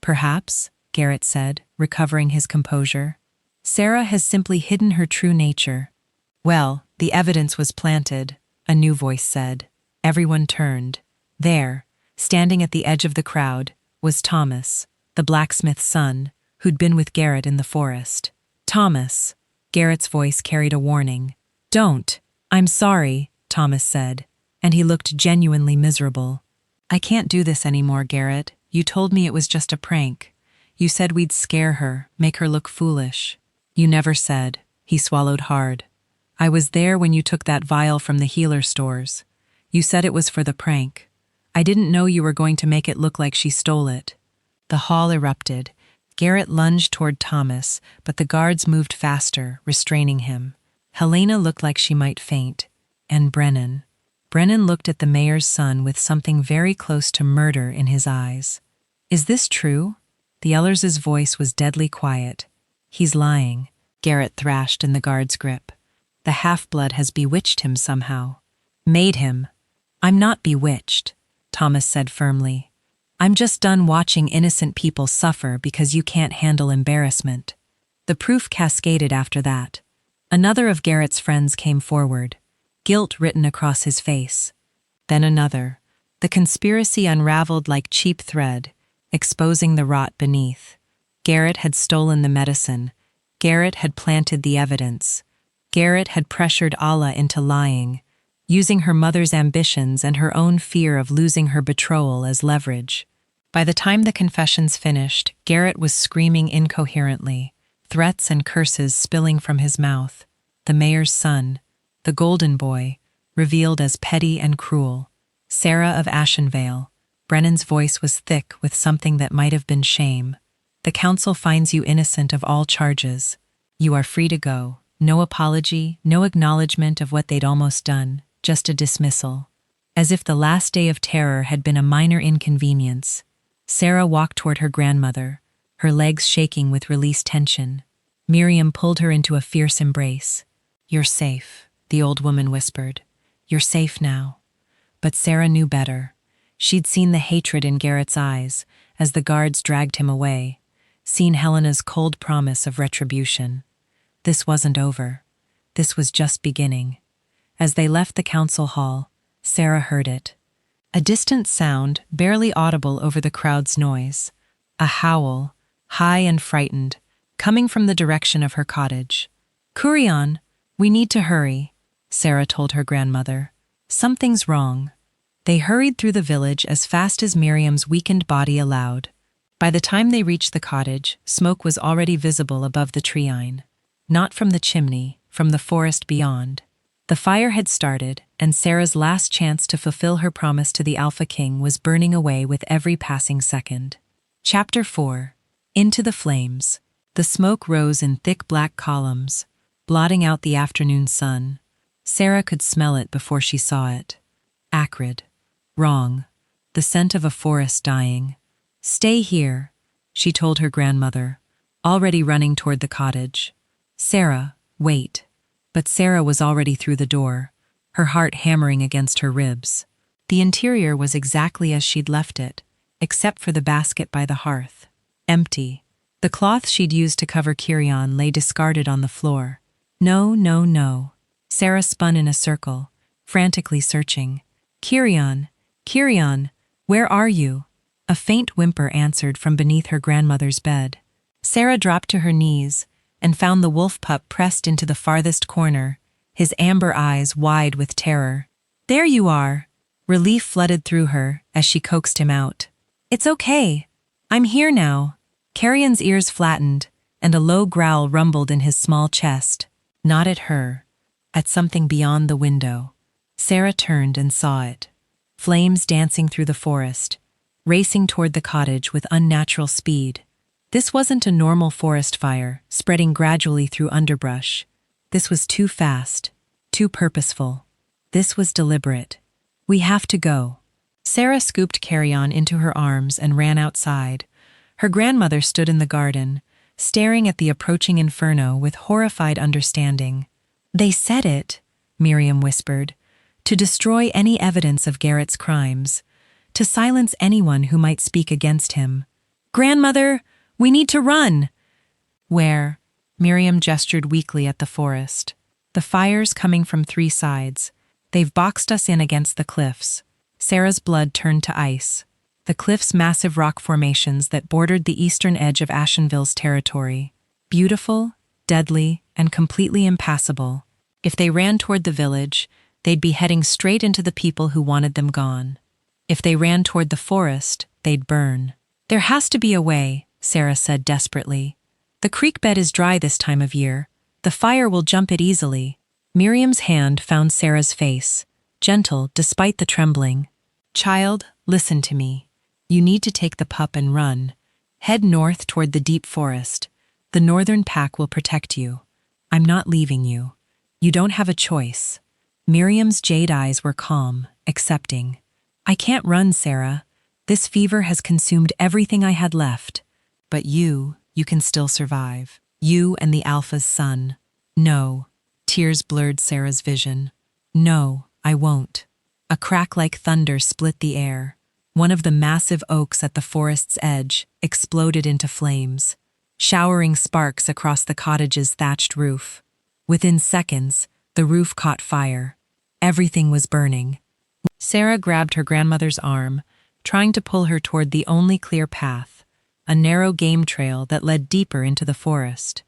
Perhaps, Garrett said, recovering his composure, Sarah has simply hidden her true nature. Well, the evidence was planted, a new voice said. Everyone turned. There, standing at the edge of the crowd, was Thomas, the blacksmith's son, who'd been with Garrett in the forest. "Thomas." Garrett's voice carried a warning. "Don't." "I'm sorry," Thomas said, and he looked genuinely miserable. "I can't do this anymore, Garrett. You told me it was just a prank. You said we'd scare her, make her look foolish." "You never said." He swallowed hard. "I was there when you took that vial from the healer stores. You said it was for the prank. I didn't know you were going to make it look like she stole it." The hall erupted. Garrett lunged toward Thomas, but the guards moved faster, restraining him. Helena looked like she might faint. And Brennan. Brennan looked at the mayor's son with something very close to murder in his eyes. "Is this true?" The Ellers's voice was deadly quiet. "He's lying," Garrett thrashed in the guard's grip. "The half-blood has bewitched him somehow." "Made him." "I'm not bewitched," Thomas said firmly. "I'm just done watching innocent people suffer because you can't handle embarrassment." The proof cascaded after that. Another of Garrett's friends came forward, guilt written across his face. Then another. The conspiracy unraveled like cheap thread, exposing the rot beneath. Garrett had stolen the medicine. Garrett had planted the evidence. Garrett had pressured Alla into lying, using her mother's ambitions and her own fear of losing her betrothal as leverage. By the time the confessions finished, Garrett was screaming incoherently, threats and curses spilling from his mouth. The mayor's son, the golden boy, revealed as petty and cruel. Sarah of Ashenvale. Brennan's voice was thick with something that might have been shame. "The council finds you innocent of all charges. You are free to go. No apology, no acknowledgement of what they'd almost done, just a dismissal." As if the last day of terror had been a minor inconvenience, Sarah walked toward her grandmother, her legs shaking with released tension. Miriam pulled her into a fierce embrace. "You're safe," the old woman whispered. "You're safe now." But Sarah knew better. She'd seen the hatred in Garrett's eyes as the guards dragged him away, seen Helena's cold promise of retribution. This wasn't over. This was just beginning. As they left the council hall, Sarah heard it. A distant sound, barely audible over the crowd's noise. A howl, high and frightened, coming from the direction of her cottage. "Kurion, we need to hurry," Sarah told her grandmother. "Something's wrong." They hurried through the village as fast as Miriam's weakened body allowed. By the time they reached the cottage, smoke was already visible above the treine. Not from the chimney, from the forest beyond. The fire had started, and Sarah's last chance to fulfill her promise to the Alpha King was burning away with every passing second. Chapter 4. Into the Flames. The smoke rose in thick black columns, blotting out the afternoon sun. Sarah could smell it before she saw it. Acrid. Wrong. The scent of a forest dying. "Stay here," she told her grandmother, already running toward the cottage. "Sarah, wait." But Sarah was already through the door, her heart hammering against her ribs. The interior was exactly as she'd left it, except for the basket by the hearth. Empty. The cloth she'd used to cover Kurion lay discarded on the floor. No, no, no. Sarah spun in a circle, frantically searching. "Kurion, Kurion, where are you?" A faint whimper answered from beneath her grandmother's bed. Sarah dropped to her knees and found the wolf pup pressed into the farthest corner, his amber eyes wide with terror. "There you are!" Relief flooded through her as she coaxed him out. "It's okay. I'm here now." Carrion's ears flattened, and a low growl rumbled in his small chest. Not at her. At something beyond the window. Sarah turned and saw it. Flames dancing through the forest, racing toward the cottage with unnatural speed. This wasn't a normal forest fire, spreading gradually through underbrush. This was too fast, too purposeful. This was deliberate. "We have to go." Sarah scooped Carrion into her arms and ran outside. Her grandmother stood in the garden, staring at the approaching inferno with horrified understanding. "They said it," Miriam whispered, "to destroy any evidence of Garrett's crimes, to silence anyone who might speak against him." "Grandmother, we need to run!" "Where?" Miriam gestured weakly at the forest. "The fire's coming from 3 sides. They've boxed us in against the cliffs." Sarah's blood turned to ice. the cliff's massive rock formations that bordered the eastern edge of Ashenville's territory. Beautiful, deadly, and completely impassable. If they ran toward the village, they'd be heading straight into the people who wanted them gone. If they ran toward the forest, they'd burn. "There has to be a way," Sarah said desperately. "The creek bed is dry this time of year. The fire will jump it easily." Miriam's hand found Sarah's face, gentle despite the trembling. "Child, listen to me. You need to take the pup and run. Head north toward the deep forest. The northern pack will protect you. I'm not leaving you. You don't have a choice." Miriam's jade eyes were calm, accepting. "I can't run, Sarah. This fever has consumed everything I had left. But you can still survive. You and the Alpha's son." "No." Tears blurred Sarah's vision. "No, I won't." A crack like thunder split the air. One of the massive oaks at the forest's edge exploded into flames, showering sparks across the cottage's thatched roof. Within seconds, the roof caught fire. Everything was burning. Sarah grabbed her grandmother's arm, trying to pull her toward the only clear path, a narrow game trail that led deeper into the forest.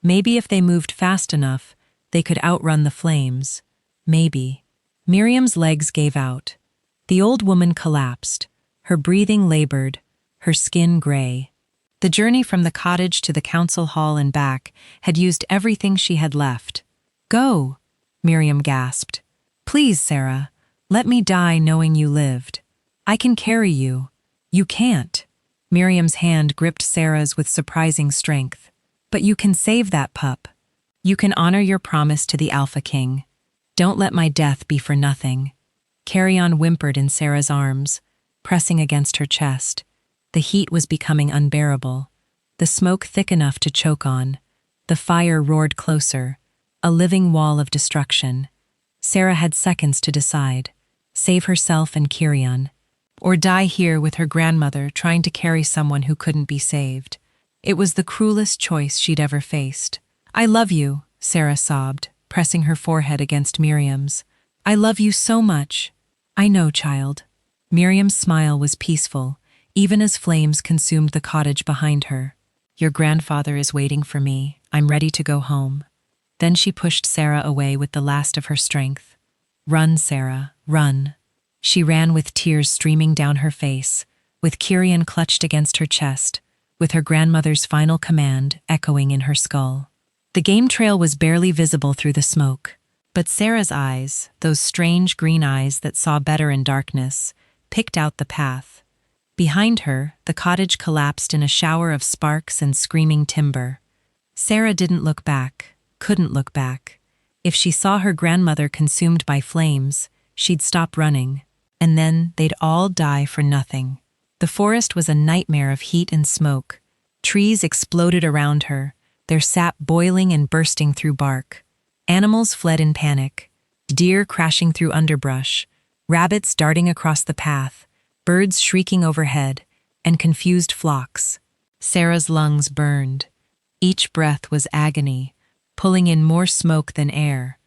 Maybe if they moved fast enough, they could outrun the flames. Maybe. Miriam's legs gave out. The old woman collapsed, her breathing labored, her skin gray. The journey from the cottage to the council hall and back had used everything she had left. "Go," Miriam gasped. "Please, Sarah, let me die knowing you lived. I can carry you." "You can't." Miriam's hand gripped Sarah's with surprising strength. "But you can save that pup. You can honor your promise to the Alpha King. Don't let my death be for nothing." Carrion whimpered in Sarah's arms, pressing against her chest. The heat was becoming unbearable, the smoke thick enough to choke on. The fire roared closer, a living wall of destruction. Sarah had seconds to decide: save herself and Carrion, or die here with her grandmother trying to carry someone who couldn't be saved. It was the cruelest choice she'd ever faced. "I love you," Sarah sobbed, pressing her forehead against Miriam's. "I love you so much." "I know, child." Miriam's smile was peaceful, even as flames consumed the cottage behind her. "Your grandfather is waiting for me. I'm ready to go home." Then she pushed Sarah away with the last of her strength. "Run, Sarah, run." She ran with tears streaming down her face, with Carrion clutched against her chest, with her grandmother's final command echoing in her skull. The game trail was barely visible through the smoke, but Sarah's eyes, those strange green eyes that saw better in darkness, picked out the path. Behind her, the cottage collapsed in a shower of sparks and screaming timber. Sarah didn't look back, couldn't look back. If she saw her grandmother consumed by flames, she'd stop running, and then they'd all die for nothing. The forest was a nightmare of heat and smoke. Trees exploded around her, their sap boiling and bursting through bark. Animals fled in panic, deer crashing through underbrush, rabbits darting across the path, birds shrieking overhead, and confused flocks. Sarah's lungs burned. Each breath was agony, pulling in more smoke than air.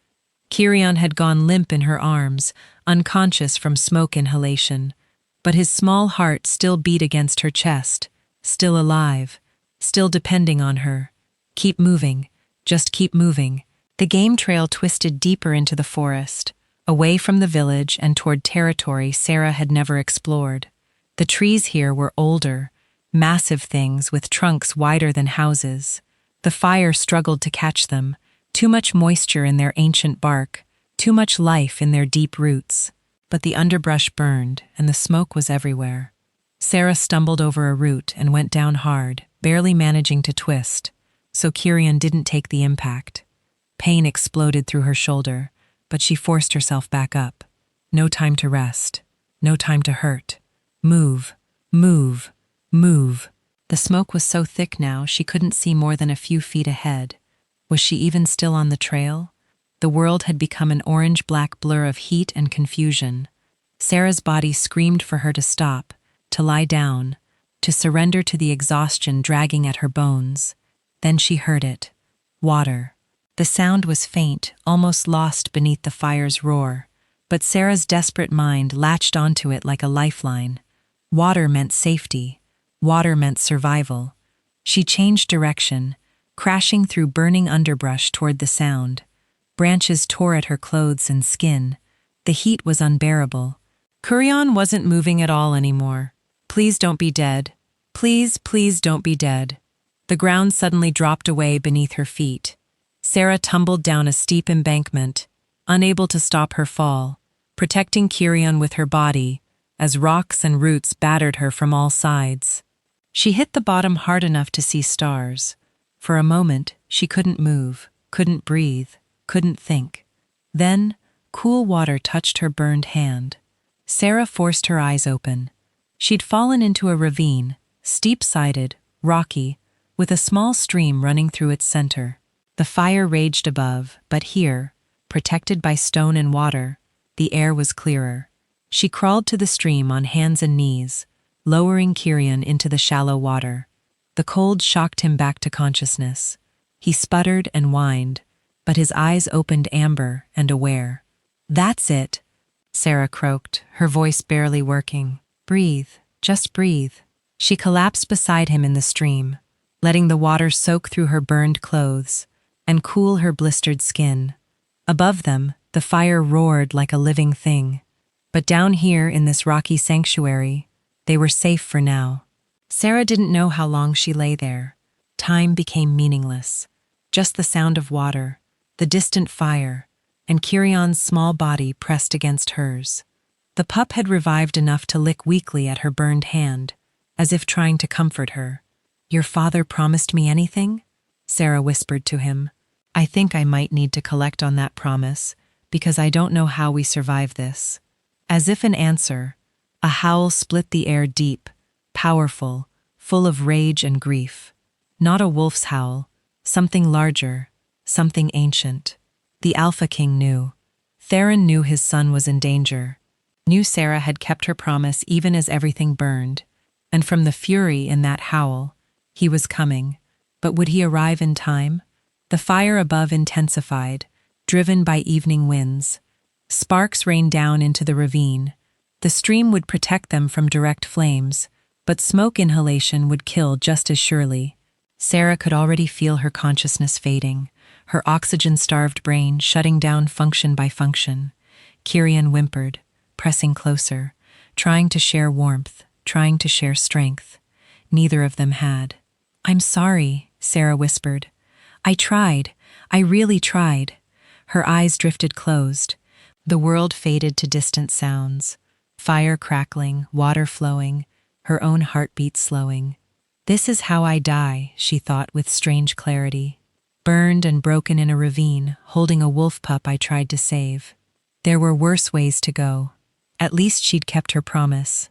Carrion had gone limp in her arms, unconscious from smoke inhalation, but his small heart still beat against her chest, still alive, still depending on her. Keep moving, just keep moving. The game trail twisted deeper into the forest, away from the village and toward territory Sarah had never explored. The trees here were older, massive things with trunks wider than houses. The fire struggled to catch them, too much moisture in their ancient bark, too much life in their deep roots. But the underbrush burned, and the smoke was everywhere. Sarah stumbled over a root and went down hard, barely managing to twist, so Carrion didn't take the impact. Pain exploded through her shoulder, but she forced herself back up. No time to rest. No time to hurt. Move, move, move. The smoke was so thick now she couldn't see more than a few feet ahead. Was she even still on the trail? The world had become an orange-black blur of heat and confusion. Sarah's body screamed for her to stop, to lie down, to surrender to the exhaustion dragging at her bones. Then she heard it. Water. The sound was faint, almost lost beneath the fire's roar, but Sarah's desperate mind latched onto it like a lifeline. Water meant safety. Water meant survival. She changed direction, crashing through burning underbrush toward the sound. Branches tore at her clothes and skin. The heat was unbearable. Kurion wasn't moving at all anymore. Please don't be dead. Please, please don't be dead. The ground suddenly dropped away beneath her feet. Sarah tumbled down a steep embankment, unable to stop her fall, protecting Kurion with her body as rocks and roots battered her from all sides. She hit the bottom hard enough to see stars. For a moment, she couldn't move, couldn't breathe, couldn't think. Then, cool water touched her burned hand. Sarah forced her eyes open. She'd fallen into a ravine, steep-sided, rocky, with a small stream running through its center. The fire raged above, but here, protected by stone and water, the air was clearer. She crawled to the stream on hands and knees, lowering Kurion into the shallow water. The cold shocked him back to consciousness. He sputtered and whined, but his eyes opened amber and aware. "That's it," Sarah croaked, her voice barely working. "Breathe, just breathe." She collapsed beside him in the stream, letting the water soak through her burned clothes and cool her blistered skin. Above them, the fire roared like a living thing. But down here in this rocky sanctuary, they were safe for now. Sarah didn't know how long she lay there. Time became meaningless. Just the sound of water, the distant fire, and Kurion's small body pressed against hers. The pup had revived enough to lick weakly at her burned hand, as if trying to comfort her. "Your father promised me anything?" Sarah whispered to him. "I think I might need to collect on that promise, because I don't know how we survive this." As if in answer, a howl split the air deep, powerful, full of rage and grief. Not a wolf's howl, something larger, something ancient. The Alpha King knew. Theron knew his son was in danger. Knew Sarah had kept her promise even as everything burned. And from the fury in that howl, he was coming. But would he arrive in time? The fire above intensified, driven by evening winds. Sparks rained down into the ravine. The stream would protect them from direct flames, but smoke inhalation would kill just as surely. Sarah could already feel her consciousness fading, her oxygen-starved brain shutting down function by function. Kurion whimpered, pressing closer, trying to share warmth, trying to share strength. Neither of them had. "I'm sorry," Sarah whispered. "I tried. I really tried." Her eyes drifted closed. The world faded to distant sounds. Fire crackling, water flowing, her own heartbeat slowing. "This is how I die," she thought with strange clarity. Burned and broken in a ravine, holding a wolf pup I tried to save. There were worse ways to go. At least she'd kept her promise.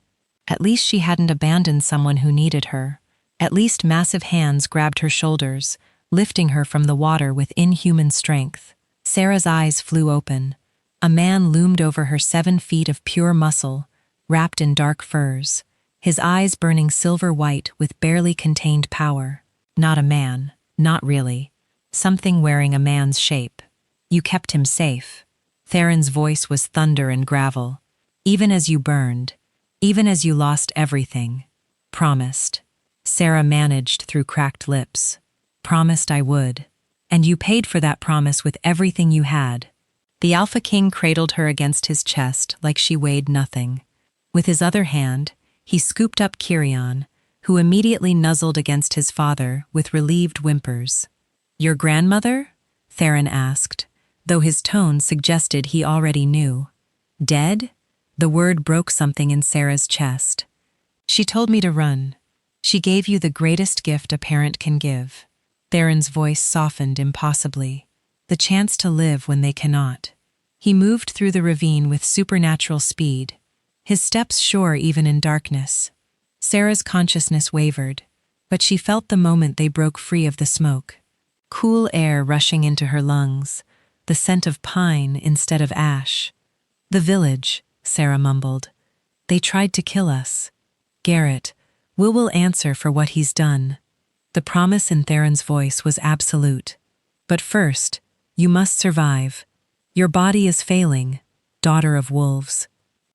At least she hadn't abandoned someone who needed her. At least massive hands grabbed her shoulders, lifting her from the water with inhuman strength. Sarah's eyes flew open. A man loomed over her 7 feet of pure muscle, wrapped in dark furs, his eyes burning silver white with barely contained power. Not a man, not really. Something wearing a man's shape. "You kept him safe." Theron's voice was thunder and gravel. "Even as you burned, even as you lost everything. Promised." Sarah managed through cracked lips. "Promised I would. And you paid for that promise with everything you had." The Alpha King cradled her against his chest like she weighed nothing. With his other hand, he scooped up Kurion, who immediately nuzzled against his father with relieved whimpers. "Your grandmother?" Theron asked, though his tone suggested he already knew. "Dead?" The word broke something in Sarah's chest. "She told me to run. She gave you the greatest gift a parent can give." Theron's voice softened impossibly. The chance to live when they cannot. He moved through the ravine with supernatural speed, his steps sure even in darkness. Sarah's consciousness wavered, but she felt the moment they broke free of the smoke. Cool air rushing into her lungs, the scent of pine instead of ash. "The village," Sarah mumbled. "They tried to kill us. Garrett, Will answer for what he's done." The promise in Theron's voice was absolute. "But first, you must survive. Your body is failing, daughter of wolves.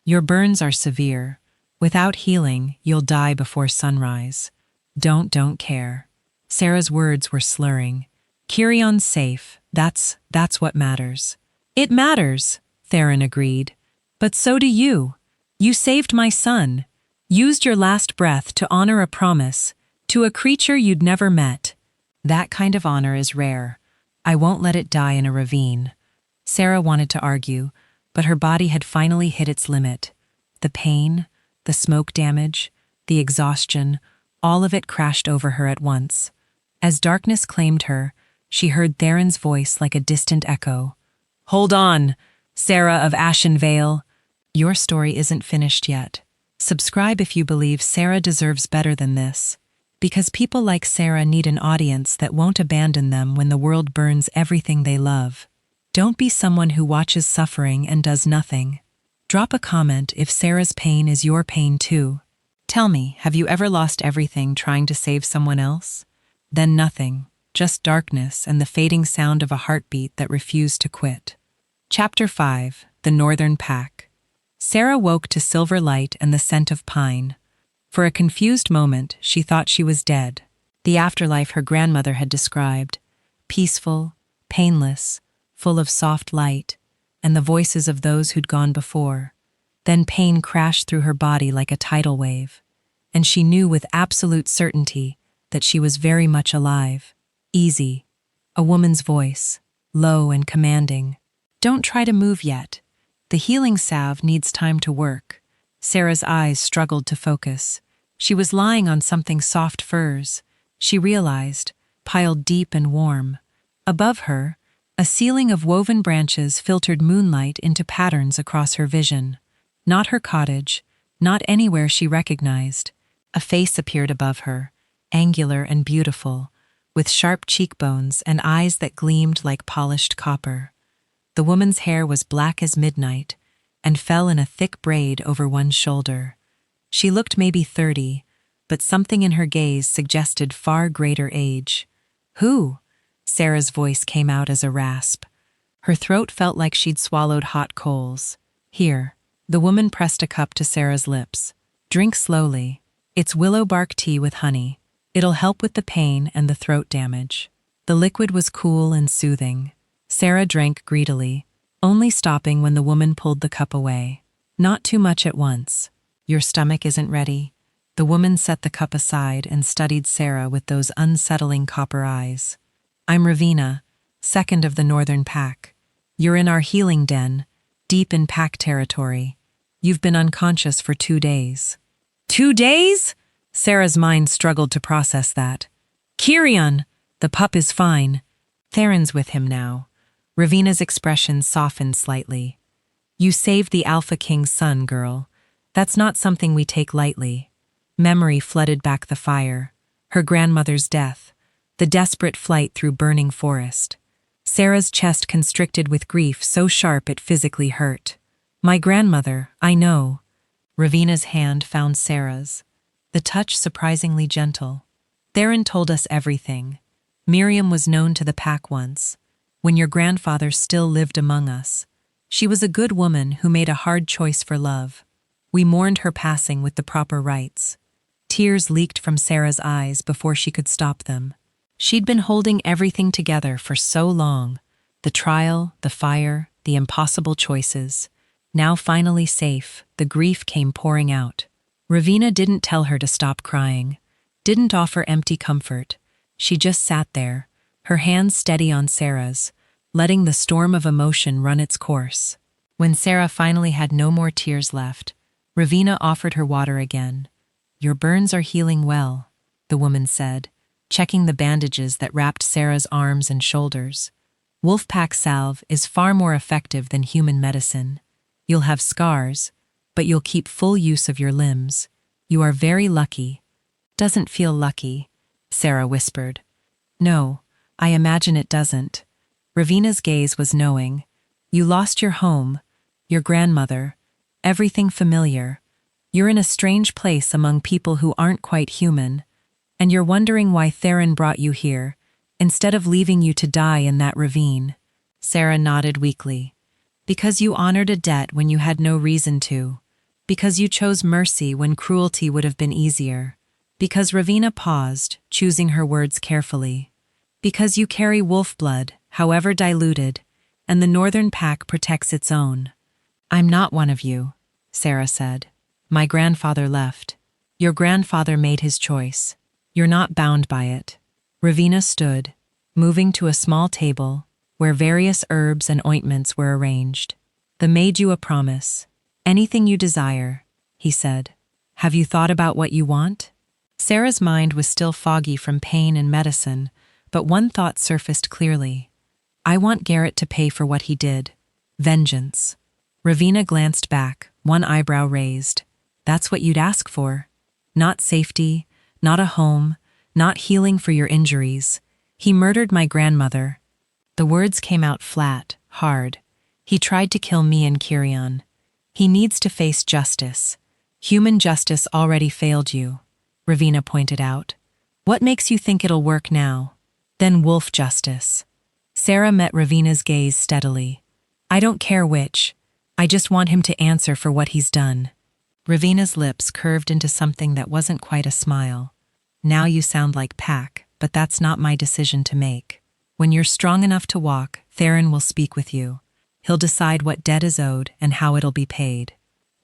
Your burns are severe, Without healing, you'll die before sunrise. Don't care. Sarah's words were slurring. Kirion's safe. That's what matters. It matters, Theron agreed. But so do you. You saved my son. Used your last breath to honor a promise to a creature you'd never met. That kind of honor is rare. I won't let it die in a ravine. Sarah wanted to argue, but her body had finally hit its limit. The pain, the smoke damage, the exhaustion, all of it crashed over her at once. As darkness claimed her, she heard Theron's voice like a distant echo. Hold on, Sarah of Ashen Vale. Your story isn't finished yet. Subscribe if you believe Sarah deserves better than this, because people like Sarah need an audience that won't abandon them when the world burns everything they love. Don't be someone who watches suffering and does nothing. Drop a comment if Sarah's pain is your pain too. Tell me, have you ever lost everything trying to save someone else? Then nothing, just darkness and the fading sound of a heartbeat that refused to quit. Chapter 5: The Northern Pack. Sarah woke to silver light and the scent of pine. For a confused moment, she thought she was dead. The afterlife her grandmother had described. Peaceful, painless, full of soft light, and the voices of those who'd gone before. Then pain crashed through her body like a tidal wave, and she knew with absolute certainty that she was very much alive. Easy. A woman's voice, low and commanding. Don't try to move yet. The healing salve needs time to work. Sarah's eyes struggled to focus. She was lying on something soft furs, she realized, piled deep and warm. Above her, a ceiling of woven branches filtered moonlight into patterns across her vision. Not her cottage, not anywhere she recognized. A face appeared above her, angular and beautiful, with sharp cheekbones and eyes that gleamed like polished copper. The woman's hair was black as midnight and fell in a thick braid over one shoulder. She looked maybe 30, but something in her gaze suggested far greater age. Who? Sarah's voice came out as a rasp. Her throat felt like she'd swallowed hot coals. Here. The woman pressed a cup to Sarah's lips. Drink slowly. It's willow bark tea with honey. It'll help with the pain and the throat damage. The liquid was cool and soothing. Sarah drank greedily, only stopping when the woman pulled the cup away. Not too much at once. Your stomach isn't ready. The woman set the cup aside and studied Sarah with those unsettling copper eyes. I'm Ravina, second of the Northern Pack. You're in our healing den, deep in pack territory. You've been unconscious for 2 days. 2 days? Sarah's mind struggled to process that. Kirion! The pup is fine. Theron's with him now. Ravina's expression softened slightly. You saved the Alpha King's son, girl. That's not something we take lightly. Memory flooded back the fire. Her grandmother's death. The desperate flight through burning forest. Sarah's chest constricted with grief so sharp it physically hurt. My grandmother, I know. Ravina's hand found Sarah's. The touch surprisingly gentle. Theron told us everything. Miriam was known to the pack once, when your grandfather still lived among us. She was a good woman who made a hard choice for love. We mourned her passing with the proper rites. Tears leaked from Sarah's eyes before she could stop them. She'd been holding everything together for so long. The trial, the fire, the impossible choices. Now finally safe, the grief came pouring out. Ravina didn't tell her to stop crying, didn't offer empty comfort. She just sat there, her hands steady on Sarah's, letting the storm of emotion run its course. When Sarah finally had no more tears left, Ravina offered her water again. Your burns are healing well, the woman said, checking the bandages that wrapped Sarah's arms and shoulders. Wolfpack salve is far more effective than human medicine. You'll have scars, but you'll keep full use of your limbs. You are very lucky. Doesn't feel lucky, Sarah whispered. No, I imagine it doesn't. Ravina's gaze was knowing. You lost your home, your grandmother, everything familiar. You're in a strange place among people who aren't quite human, and you're wondering why Theron brought you here, instead of leaving you to die in that ravine. Sarah nodded weakly. Because you honored a debt when you had no reason to. Because you chose mercy when cruelty would have been easier. Because Ravina paused, choosing her words carefully. Because you carry wolf blood, however diluted, and the northern pack protects its own. I'm not one of you, Sarah said. My grandfather left. Your grandfather made his choice. You're not bound by it. Ravina stood, moving to a small table where various herbs and ointments were arranged. "The made you a promise. Anything you desire," he said. "Have you thought about what you want?" Sarah's mind was still foggy from pain and medicine, but one thought surfaced clearly. "I want Garrett to pay for what he did. Vengeance." Ravina glanced back, one eyebrow raised. "That's what you'd ask for. Not safety, not a home, not healing for your injuries. He murdered my grandmother." The words came out flat, hard. "He tried to kill me and Kirian. He needs to face justice. Human justice already failed you," Ravina pointed out. "What makes you think it'll work now? Then wolf justice." Sarah met Ravina's gaze steadily. "I don't care which. I just want him to answer for what he's done." Ravina's lips curved into something that wasn't quite a smile. "Now you sound like Pac, but that's not my decision to make. When you're strong enough to walk, Theron will speak with you. He'll decide what debt is owed and how it'll be paid."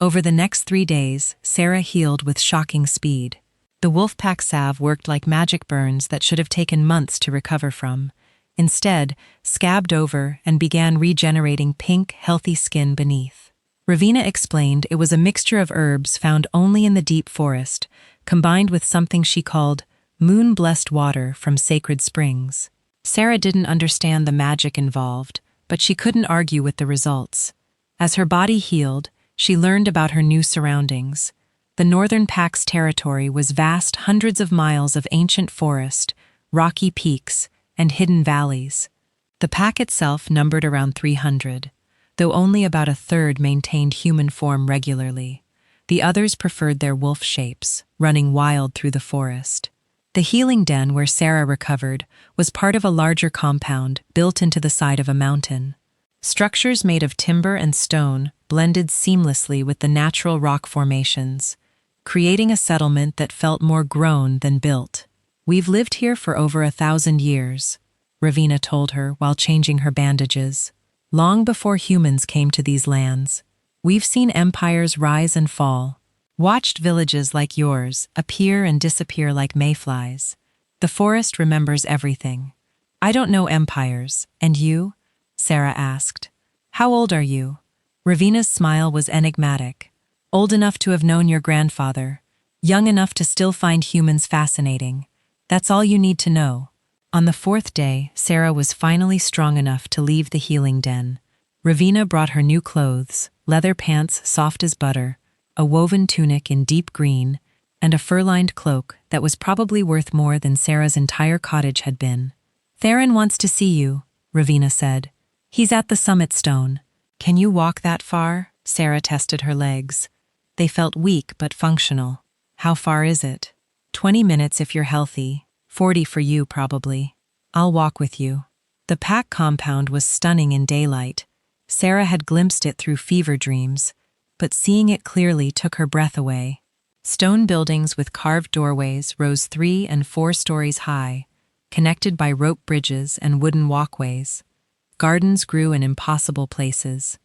Over the next 3 days, Sarah healed with shocking speed. The Wolfpack salve worked like magic burns that should have taken months to recover from. Instead, scabbed over and began regenerating pink, healthy skin beneath. Ravina explained it was a mixture of herbs found only in the deep forest, combined with something she called moon-blessed water from sacred springs. Sarah didn't understand the magic involved, but she couldn't argue with the results. As her body healed, she learned about her new surroundings. The Northern Pack's territory was vast hundreds of miles of ancient forest, rocky peaks, and hidden valleys. The pack itself numbered around 300, though only about a third maintained human form regularly. The others preferred their wolf shapes, running wild through the forest. The healing den where Sarah recovered was part of a larger compound built into the side of a mountain. Structures made of timber and stone blended seamlessly with the natural rock formations, creating a settlement that felt more grown than built. "We've lived here for over 1,000 years, Ravina told her while changing her bandages. "Long before humans came to these lands. We've seen empires rise and fall, watched villages like yours appear and disappear like mayflies. The forest remembers everything." "I don't know empires, and you?" Sarah asked. "How old are you?" Ravina's smile was enigmatic. "Old enough to have known your grandfather, young enough to still find humans fascinating. That's all you need to know." On the 4th day, Sarah was finally strong enough to leave the healing den. Ravina brought her new clothes, leather pants soft as butter, a woven tunic in deep green, and a fur-lined cloak that was probably worth more than Sarah's entire cottage had been. "Theron wants to see you," Ravina said. "He's at the summit stone." "Can you walk that far?" Sarah tested her legs. They felt weak but functional. "How far is it?" 20 minutes if you're healthy. 40 for you, probably. I'll walk with you." The pack compound was stunning in daylight. Sarah had glimpsed it through fever dreams, but seeing it clearly took her breath away. Stone buildings with carved doorways rose 3 and 4 stories high, connected by rope bridges and wooden walkways. Gardens grew in impossible places,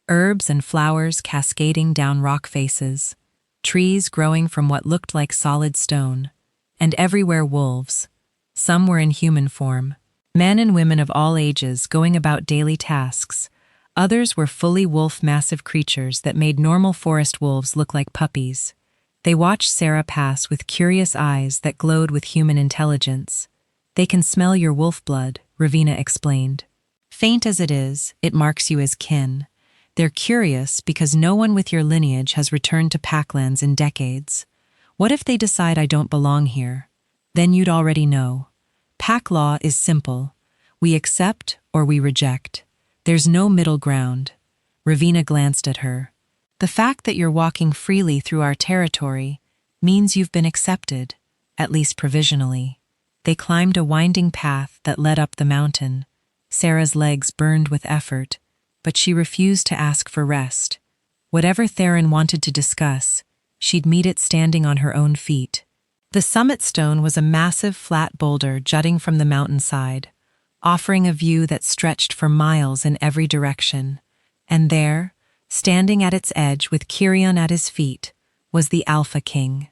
herbs and flowers cascading down rock faces, trees growing from what looked like solid stone, and everywhere wolves. Some were in human form, men and women of all ages going about daily tasks. Others were fully wolf massive creatures that made normal forest wolves look like puppies. They watched Sarah pass with curious eyes that glowed with human intelligence. "They can smell your wolf blood," Ravina explained. "Faint as it is, it marks you as kin. They're curious because no one with your lineage has returned to Packlands in decades. What if they decide I don't belong here? Then you'd already know. Pack law is simple. We accept or we reject. There's no middle ground." Ravina glanced at her. "The fact that you're walking freely through our territory means you've been accepted, at least provisionally." They climbed a winding path that led up the mountain. Sarah's legs burned with effort, but she refused to ask for rest. Whatever Theron wanted to discuss, she'd meet it standing on her own feet. The summit stone was a massive flat boulder jutting from the mountainside, offering a view that stretched for miles in every direction. And there, standing at its edge with Kirion at his feet, was the Alpha King.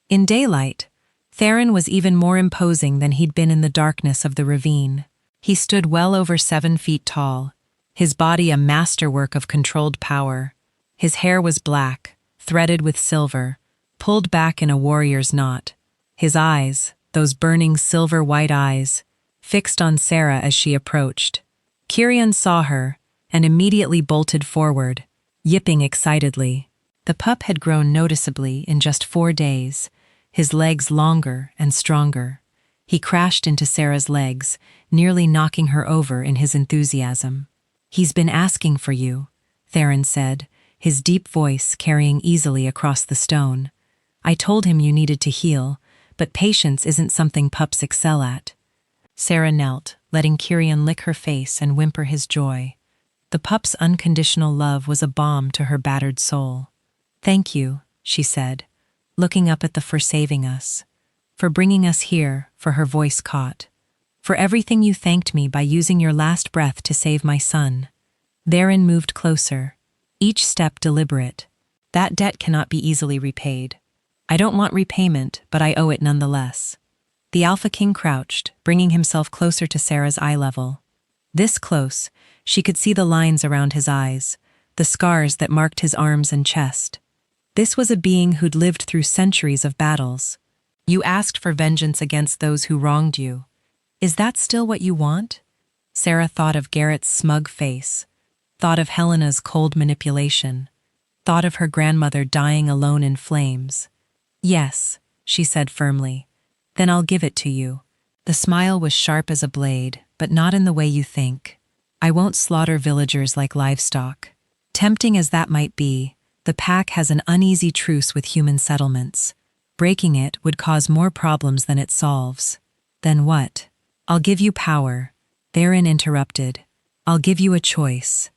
In daylight, Theron was even more imposing than he'd been in the darkness of the ravine. He stood well over 7 feet tall, his body a masterwork of controlled power. His hair was black, threaded with silver, pulled back in a warrior's knot. His eyes, those burning silver-white eyes, fixed on Sarah as she approached. Kirion saw her and immediately bolted forward, yipping excitedly. The pup had grown noticeably in just 4 days, his legs longer and stronger. He crashed into Sarah's legs, nearly knocking her over in his enthusiasm. "He's been asking for you," Theron said, his deep voice carrying easily across the stone. "I told him you needed to heal, but patience isn't something pups excel at." Sarah knelt, letting Kirion lick her face and whimper his joy. The pup's unconditional love was a balm to her battered soul. "Thank you," she said, looking up at the "for saving us. For bringing us here," for her voice caught. "For everything you thanked me by using your last breath to save my son." Theron moved closer, each step deliberate. "That debt cannot be easily repaid. I don't want repayment, but I owe it nonetheless." The Alpha King crouched, bringing himself closer to Sarah's eye level. This close, she could see the lines around his eyes, the scars that marked his arms and chest. This was a being who'd lived through centuries of battles. "You asked for vengeance against those who wronged you. Is that still what you want?" Sarah thought of Garrett's smug face, thought of Helena's cold manipulation, thought of her grandmother dying alone in flames. "Yes," she said firmly. "Then I'll give it to you." The smile was sharp as a blade, but not in the way you think. "I won't slaughter villagers like livestock." Tempting as that might be, the pack has an uneasy truce with human settlements. Breaking it would cause more problems than it solves. "Then what?" "I'll give you power," Theron interrupted. "I'll give you a choice.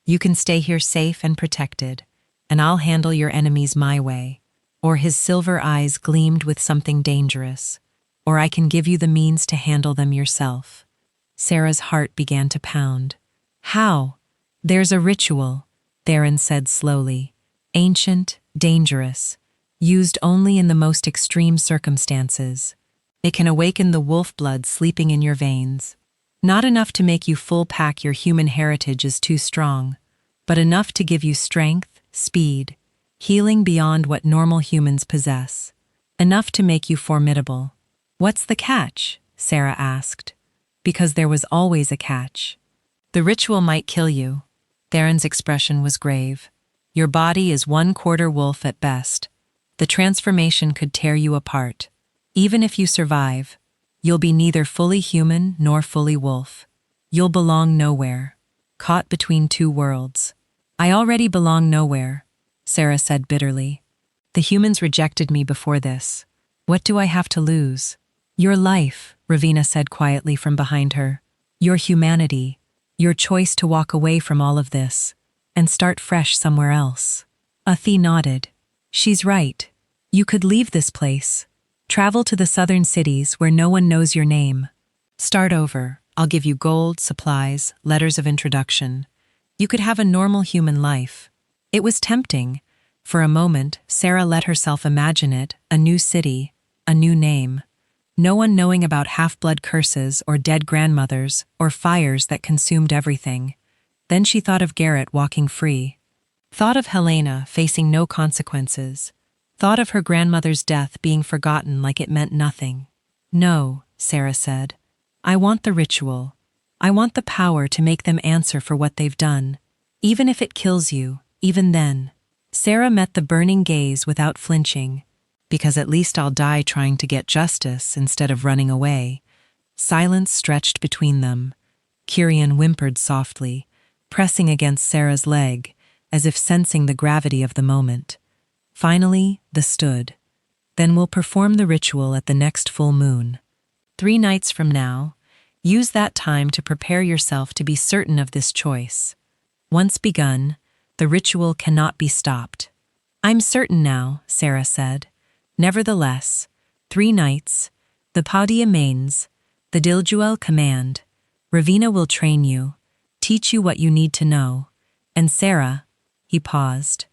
You can stay here safe and protected, and I'll handle your enemies my way." Or his silver eyes gleamed with something dangerous. "Or I can give you the means to handle them yourself." Sarah's heart began to pound. "How?" "There's a ritual," Theron said slowly. "Ancient, dangerous, used only in the most extreme circumstances. It can awaken the wolf blood sleeping in your veins. Not enough to make you full pack your human heritage is too strong, but enough to give you strength, speed, healing beyond what normal humans possess. Enough to make you formidable." "What's the catch?" Sarah asked. Because there was always a catch. "The ritual might kill you." Theron's expression was grave. "Your body is 1/4 wolf at best. The transformation could tear you apart. Even if you survive, you'll be neither fully human nor fully wolf. You'll belong nowhere, caught between 2 worlds." "I already belong nowhere," Sarah said bitterly. "The humans rejected me before this. What do I have to lose?" "Your life," Ravina said quietly from behind her. "Your humanity. Your choice to walk away from all of this and start fresh somewhere else." Athi nodded. "She's right. You could leave this place. Travel to the southern cities where no one knows your name. Start over. I'll give you gold, supplies, letters of introduction. You could have a normal human life." It was tempting. For a moment, Sarah let herself imagine it, a new city, a new name. No one knowing about half-blood curses or dead grandmothers or fires that consumed everything. Then she thought of Garrett walking free. Thought of Helena facing no consequences. Thought of her grandmother's death being forgotten like it meant nothing. "No," Sarah said. "I want the ritual. I want the power to make them answer for what they've done. Even if it kills you, even then." Sarah met the burning gaze without flinching. "Because at least I'll die trying to get justice instead of running away." Silence stretched between them. Kirion whimpered softly, pressing against Sarah's leg, as if sensing the gravity of the moment. Finally, the stood. "Then we'll perform the ritual at the next full moon. 3 nights from now, use that time to prepare yourself to be certain of this choice. Once begun, The ritual cannot be stopped. I'm certain now, Sarah said. Nevertheless, 3 nights, the Paudia Mains, the Diljuel command, Ravina will train you, teach you what you need to know, and Sarah, he paused.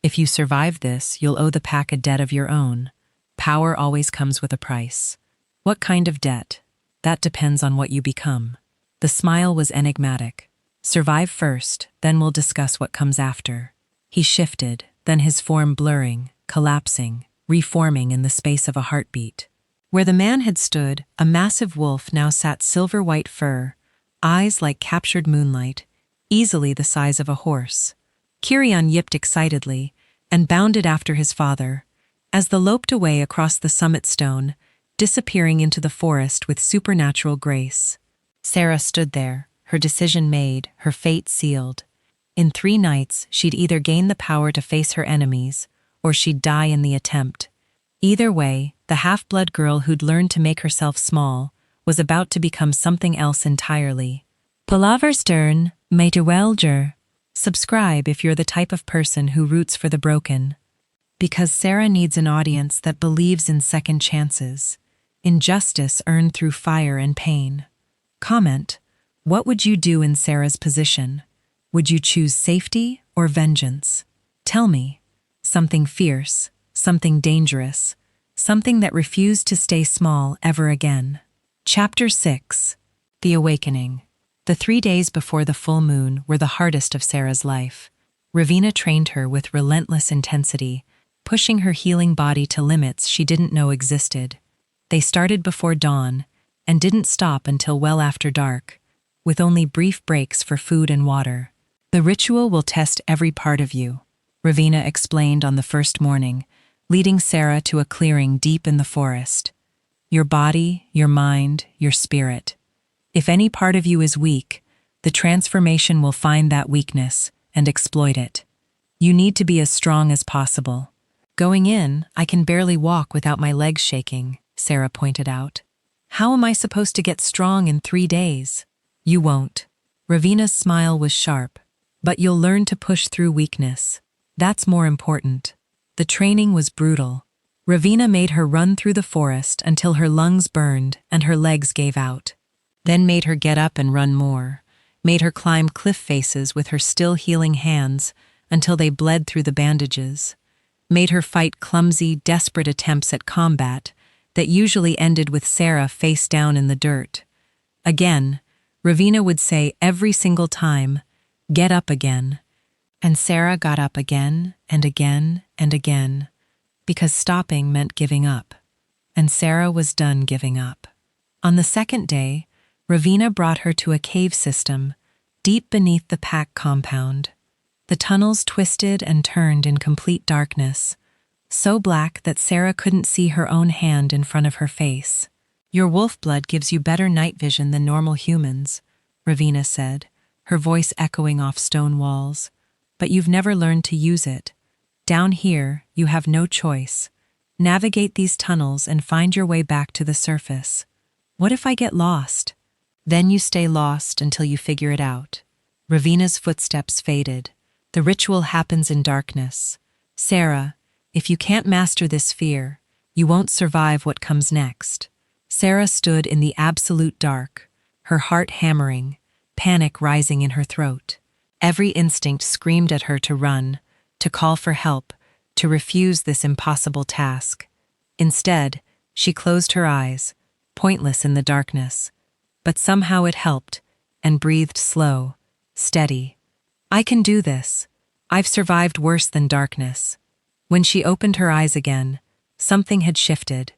If you survive this, you'll owe the pack a debt of your own. Power always comes with a price. What kind of debt? That depends on what you become. The smile was enigmatic. Survive first, then we'll discuss what comes after. He shifted, then his form blurring, collapsing, reforming in the space of a heartbeat. Where the man had stood, a massive wolf now sat silver-white fur, eyes like captured moonlight, easily the size of a horse. Kirian yipped excitedly and bounded after his father, as the loped away across the summit stone, disappearing into the forest with supernatural grace. Sarah stood there, her decision made, her fate sealed. In 3 nights, she'd either gain the power to face her enemies, or she'd die in the attempt. Either way, the half-blood girl who'd learned to make herself small was about to become something else entirely. Palaverstern, Meterwelger. Subscribe if you're the type of person who roots for the broken. Because Sarah needs an audience that believes in second chances, in justice earned through fire and pain. Comment, what would you do in Sarah's position? Would you choose safety or vengeance? Tell me. Something fierce, something dangerous, something that refused to stay small ever again. Chapter 6. The Awakening. The 3 days before the full moon were the hardest of Sarah's life. Ravina trained her with relentless intensity, pushing her healing body to limits she didn't know existed. They started before dawn and didn't stop until well after dark, with only brief breaks for food and water. The ritual will test every part of you, Ravina explained on the first morning, leading Sarah to a clearing deep in the forest. Your body, your mind, your spirit. If any part of you is weak, the transformation will find that weakness and exploit it. You need to be as strong as possible. Going in, I can barely walk without my legs shaking, Sarah pointed out. How am I supposed to get strong in 3 days? You won't. Ravina's smile was sharp. But you'll learn to push through weakness. That's more important. The training was brutal. Ravina made her run through the forest until her lungs burned and her legs gave out. Then made her get up and run more. Made her climb cliff faces with her still healing hands until they bled through the bandages. Made her fight clumsy, desperate attempts at combat that usually ended with Sarah face down in the dirt. Again, Ravina would say every single time, "Get up again." And Sarah got up again and again and again, because stopping meant giving up. And Sarah was done giving up. On the second day, Ravina brought her to a cave system, deep beneath the pack compound. The tunnels twisted and turned in complete darkness, so black that Sarah couldn't see her own hand in front of her face. Your wolf blood gives you better night vision than normal humans, Ravina said, her voice echoing off stone walls. But you've never learned to use it. Down here, you have no choice. Navigate these tunnels and find your way back to the surface. What if I get lost? Then you stay lost until you figure it out. Ravina's footsteps faded. The ritual happens in darkness. Sarah, if you can't master this fear, you won't survive what comes next. Sarah stood in the absolute dark, her heart hammering, panic rising in her throat. Every instinct screamed at her to run, to call for help, to refuse this impossible task. Instead, she closed her eyes, pointless in the darkness. But somehow it helped, and breathed slow, steady. I can do this. I've survived worse than darkness. When she opened her eyes again, something had shifted.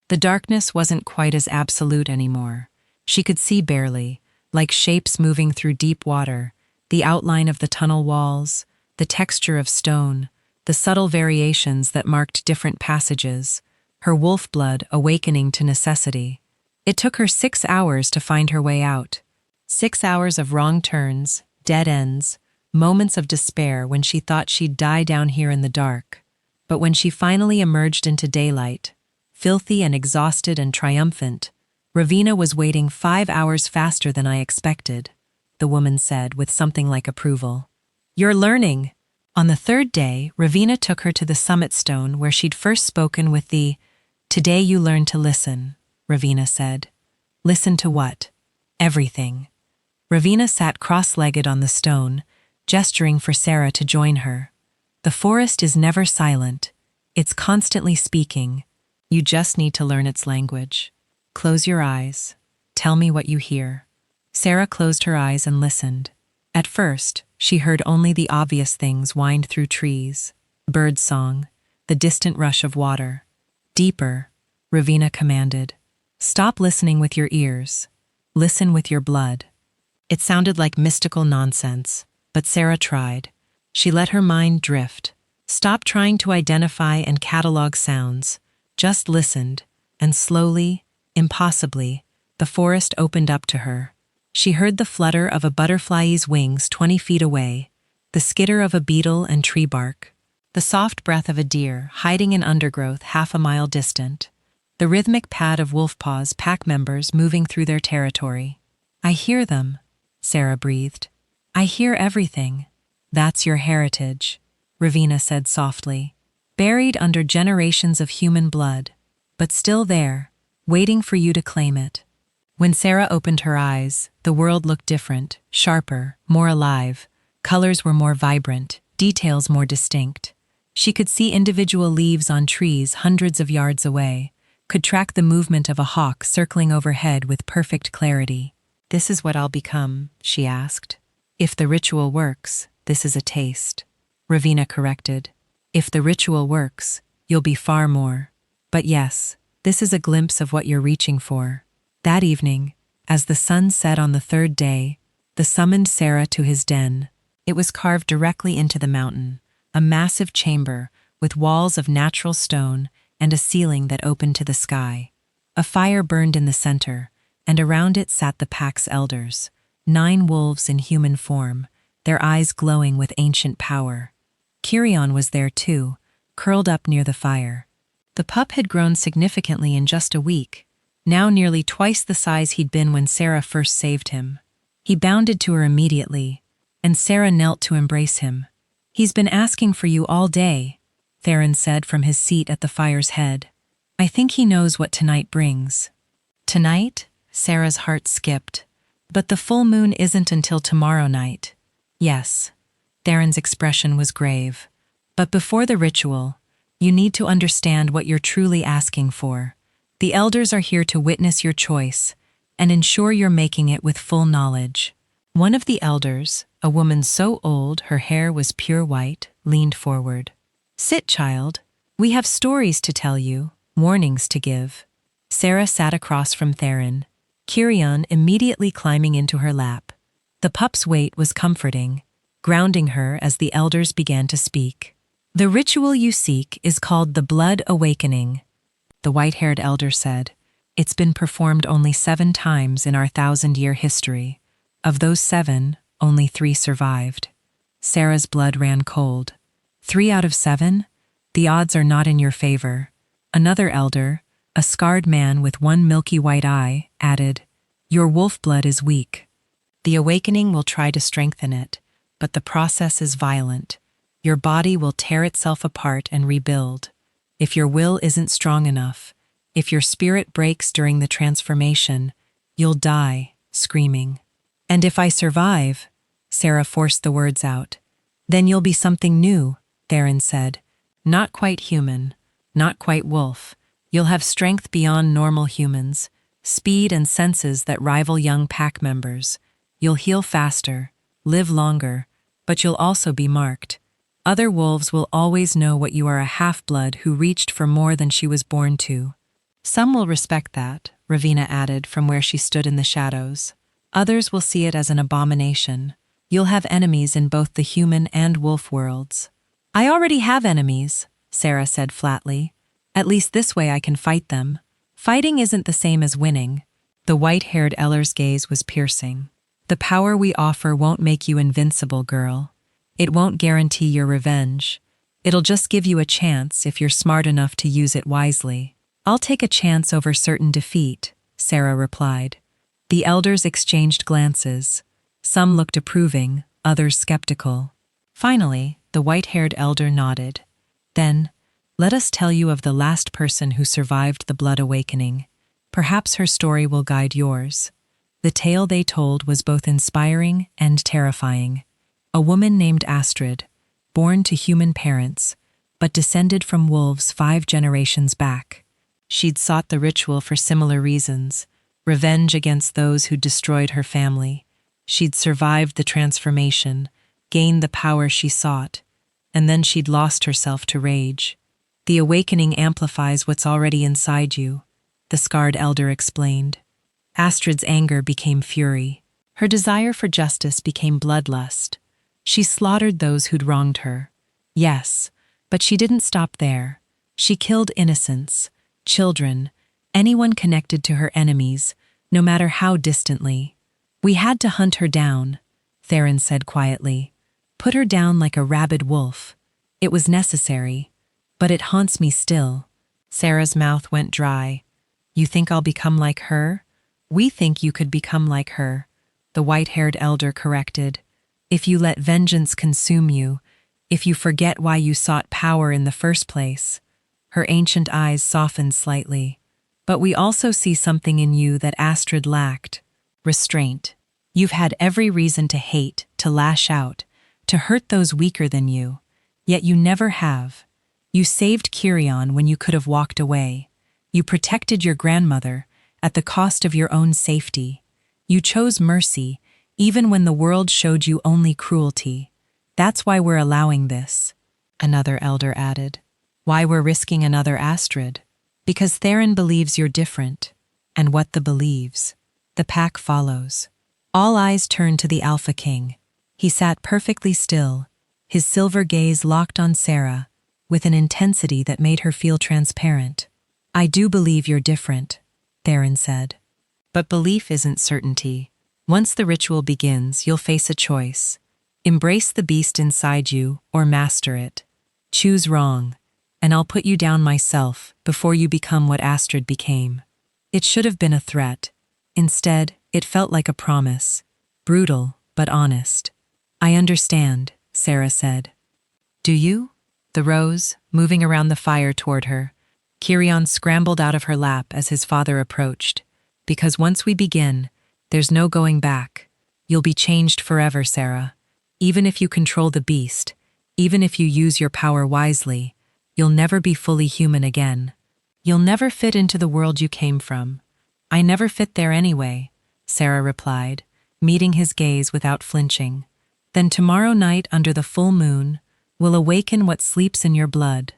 The darkness wasn't quite as absolute anymore. She could see barely, like shapes moving through deep water, the outline of the tunnel walls, the texture of stone, the subtle variations that marked different passages, her wolf blood awakening to necessity. It took her 6 hours to find her way out. 6 hours of wrong turns, dead ends, moments of despair when she thought she'd die down here in the dark. But when she finally emerged into daylight, filthy and exhausted and triumphant, Ravina was waiting 5 hours faster than I expected, the woman said with something like approval. You're learning, On the third day, Ravina took her to the summit stone where she'd first spoken with the "Today you learn to listen," Ravina said. Listen to what? Everything. Ravina sat cross-legged on the stone, gesturing for Sarah to join her. The forest is never silent. It's constantly speaking. You just need to learn its language. Close your eyes. Tell me what you hear. Sarah closed her eyes and listened. At first, she heard only the obvious things wind through trees: bird song, the distant rush of water. Deeper, Ravina commanded. Stop listening with your ears. Listen with your blood. It sounded like mystical nonsense, but Sarah tried. She let her mind drift. Stopped trying to identify and catalog sounds. Just listened, and slowly, impossibly, the forest opened up to her. She heard the flutter of a butterfly's wings 20 feet away, the skitter of a beetle and tree bark, the soft breath of a deer hiding in undergrowth half a mile distant, the rhythmic pad of wolf paws pack members moving through their territory. I hear them, Sarah breathed. I hear everything. That's your heritage, Ravina said softly. Buried under generations of human blood, but still there, waiting for you to claim it. When Sarah opened her eyes, the world looked different, sharper, more alive. Colors were more vibrant, details more distinct. She could see individual leaves on trees hundreds of yards away, could track the movement of a hawk circling overhead with perfect clarity. This is what I'll become, she asked. If the ritual works, this is a taste. Ravina corrected. If the ritual works, you'll be far more. But yes, this is a glimpse of what you're reaching for. That evening, as the sun set on the third day, the summoned Sarah to his den. It was carved directly into the mountain, a massive chamber with walls of natural stone and a ceiling that opened to the sky. A fire burned in the center, and around it sat the pack's elders, 9 wolves in human form, their eyes glowing with ancient power. Kirion was there too, curled up near the fire. The pup had grown significantly in just a week, now nearly twice the size he'd been when Sarah first saved him. He bounded to her immediately, and Sarah knelt to embrace him. He's been asking for you all day, Theron said from his seat at the fire's head. I think he knows what tonight brings. Tonight? Sarah's heart skipped. But the full moon isn't until tomorrow night. Yes. Theron's expression was grave. But before the ritual, you need to understand what you're truly asking for. The elders are here to witness your choice and ensure you're making it with full knowledge. One of the elders, a woman so old her hair was pure white, leaned forward. Sit, child. We have stories to tell you, warnings to give. Sarah sat across from Theron, Kirion immediately climbing into her lap. The pup's weight was comforting, grounding her as the elders began to speak. The ritual you seek is called the Blood Awakening, the white-haired elder said. It's been performed only 7 times in our 1,000-year history. Of those 7, only 3 survived. Sarah's blood ran cold. 3 out of 7? The odds are not in your favor. Another elder, a scarred man with one milky white eye, added, Your wolf blood is weak. The awakening will try to strengthen it, but the process is violent. Your body will tear itself apart and rebuild. If your will isn't strong enough, if your spirit breaks during the transformation, you'll die, screaming. And if I survive, Sarah forced the words out, then you'll be something new, Theron said. Not quite human, not quite wolf. You'll have strength beyond normal humans, speed and senses that rival young pack members. You'll heal faster, live longer, but you'll also be marked. Other wolves will always know what you are, a half-blood who reached for more than she was born to. Some will respect that, Ravina added from where she stood in the shadows. Others will see it as an abomination. You'll have enemies in both the human and wolf worlds. I already have enemies, Sarah said flatly. At least this way I can fight them. Fighting isn't the same as winning. The white-haired elder's gaze was piercing. The power we offer won't make you invincible, girl. It won't guarantee your revenge. It'll just give you a chance if you're smart enough to use it wisely. I'll take a chance over certain defeat, Sarah replied. The elders exchanged glances. Some looked approving, others skeptical. Finally, The white-haired elder nodded. Then, let us tell you of the last person who survived the Blood Awakening. Perhaps her story will guide yours. The tale they told was both inspiring and terrifying. A woman named Astrid, born to human parents, but descended from wolves 5 generations back. She'd sought the ritual for similar reasons: revenge against those who destroyed her family. She'd survived the transformation, gained the power she sought, and then she'd lost herself to rage. The awakening amplifies what's already inside you, the scarred elder explained. Astrid's anger became fury. Her desire for justice became bloodlust. She slaughtered those who'd wronged her. Yes, but she didn't stop there. She killed innocents, children, anyone connected to her enemies, no matter how distantly. We had to hunt her down, Theron said quietly. Put her down like a rabid wolf. It was necessary, but it haunts me still. Sarah's mouth went dry. You think I'll become like her? We think you could become like her, the white-haired elder corrected. If you let vengeance consume you, if you forget why you sought power in the first place. Her ancient eyes softened slightly. But we also see something in you that Astrid lacked: restraint. You've had every reason to hate, to lash out, to hurt those weaker than you, yet you never have. You saved Kirion when you could have walked away. You protected your grandmother at the cost of your own safety. You chose mercy, even when the world showed you only cruelty. That's why we're allowing this, another elder added. Why we're risking another Astrid. Because Theron believes you're different. And what the believes, the pack follows. All eyes turned to the Alpha King. He sat perfectly still, his silver gaze locked on Sarah, with an intensity that made her feel transparent. I do believe you're different, Theron said. But belief isn't certainty. Once the ritual begins, you'll face a choice. Embrace the beast inside you or master it. Choose wrong, and I'll put you down myself before you become what Astrid became. It should have been a threat. Instead, it felt like a promise. Brutal, but honest. I understand, Sarah said. Do you? The rose, moving around the fire toward her. Kirion scrambled out of her lap as his father approached. Because once we begin, there's no going back. You'll be changed forever, Sarah. Even if you control the beast, even if you use your power wisely, you'll never be fully human again. You'll never fit into the world you came from. I never fit there anyway, Sarah replied, meeting his gaze without flinching. Then tomorrow night under the full moon, we'll awaken what sleeps in your blood.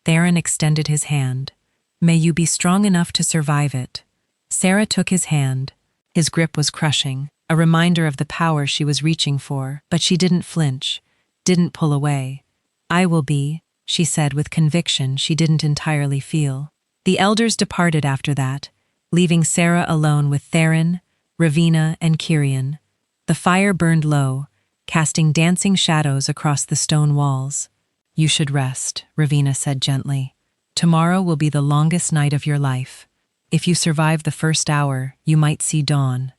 Theron extended his hand. May you be strong enough to survive it. Sarah took his hand. His grip was crushing, a reminder of the power she was reaching for, but she didn't flinch, didn't pull away. I will be, she said with conviction she didn't entirely feel. The elders departed after that, leaving Sarah alone with Theron, Ravina, and Kirion. The fire burned low, casting dancing shadows across the stone walls. You should rest, Ravina said gently. Tomorrow will be the longest night of your life. If you survive the first hour, you might see dawn.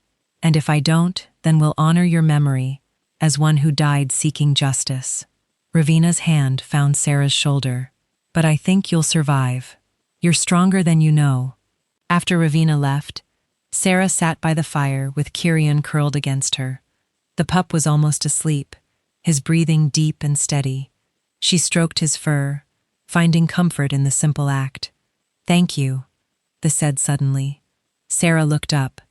And if I don't, then we'll honor your memory as one who died seeking justice. Ravina's hand found Sarah's shoulder. But I think you'll survive. You're stronger than you know. After Ravina left, Sarah sat by the fire with Kirion curled against her. The pup was almost asleep, his breathing deep and steady. She stroked his fur, finding comfort in the simple act. Thank you, they said suddenly. Sarah looked up.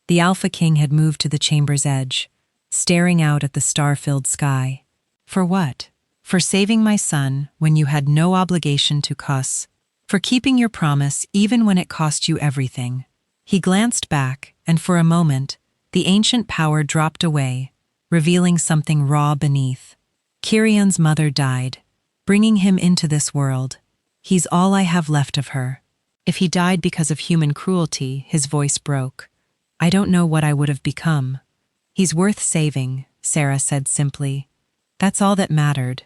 The Alpha King had moved to the chamber's edge, staring out at the star-filled sky. For what? For saving my son when you had no obligation to cuss. For keeping your promise even when it cost you everything. He glanced back, and for a moment, the ancient power dropped away, revealing something raw beneath. Kirion's mother died, bringing him into this world. He's all I have left of her. If he died because of human cruelty, his voice broke. I don't know what I would have become. He's worth saving, Sarah said simply. That's all that mattered.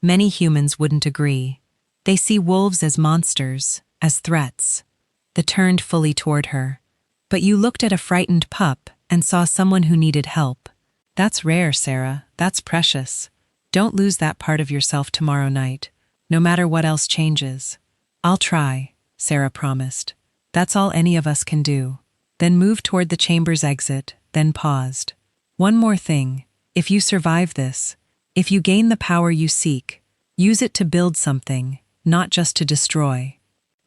Many humans wouldn't agree. They see wolves as monsters, as threats. They turned fully toward her. But you looked at a frightened pup and saw someone who needed help. That's rare, Sarah. That's precious. Don't lose that part of yourself tomorrow night, no matter what else changes. I'll try, Sarah promised. That's all any of us can do. Then moved toward the chamber's exit, then paused. One more thing. If you survive this, if you gain the power you seek, use it to build something, not just to destroy.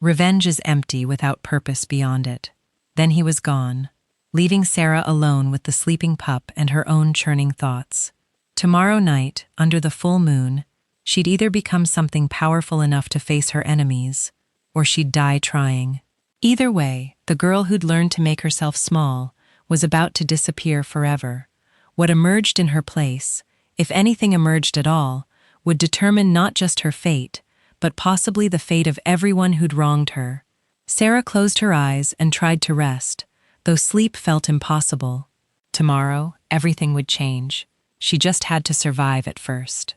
Revenge is empty without purpose beyond it. Then he was gone, leaving Sarah alone with the sleeping pup and her own churning thoughts. Tomorrow night, under the full moon, she'd either become something powerful enough to face her enemies, or she'd die trying. Either way, the girl who'd learned to make herself small was about to disappear forever. What emerged in her place, if anything emerged at all, would determine not just her fate, but possibly the fate of everyone who'd wronged her. Sarah closed her eyes and tried to rest, though sleep felt impossible. Tomorrow, everything would change. She just had to survive at first.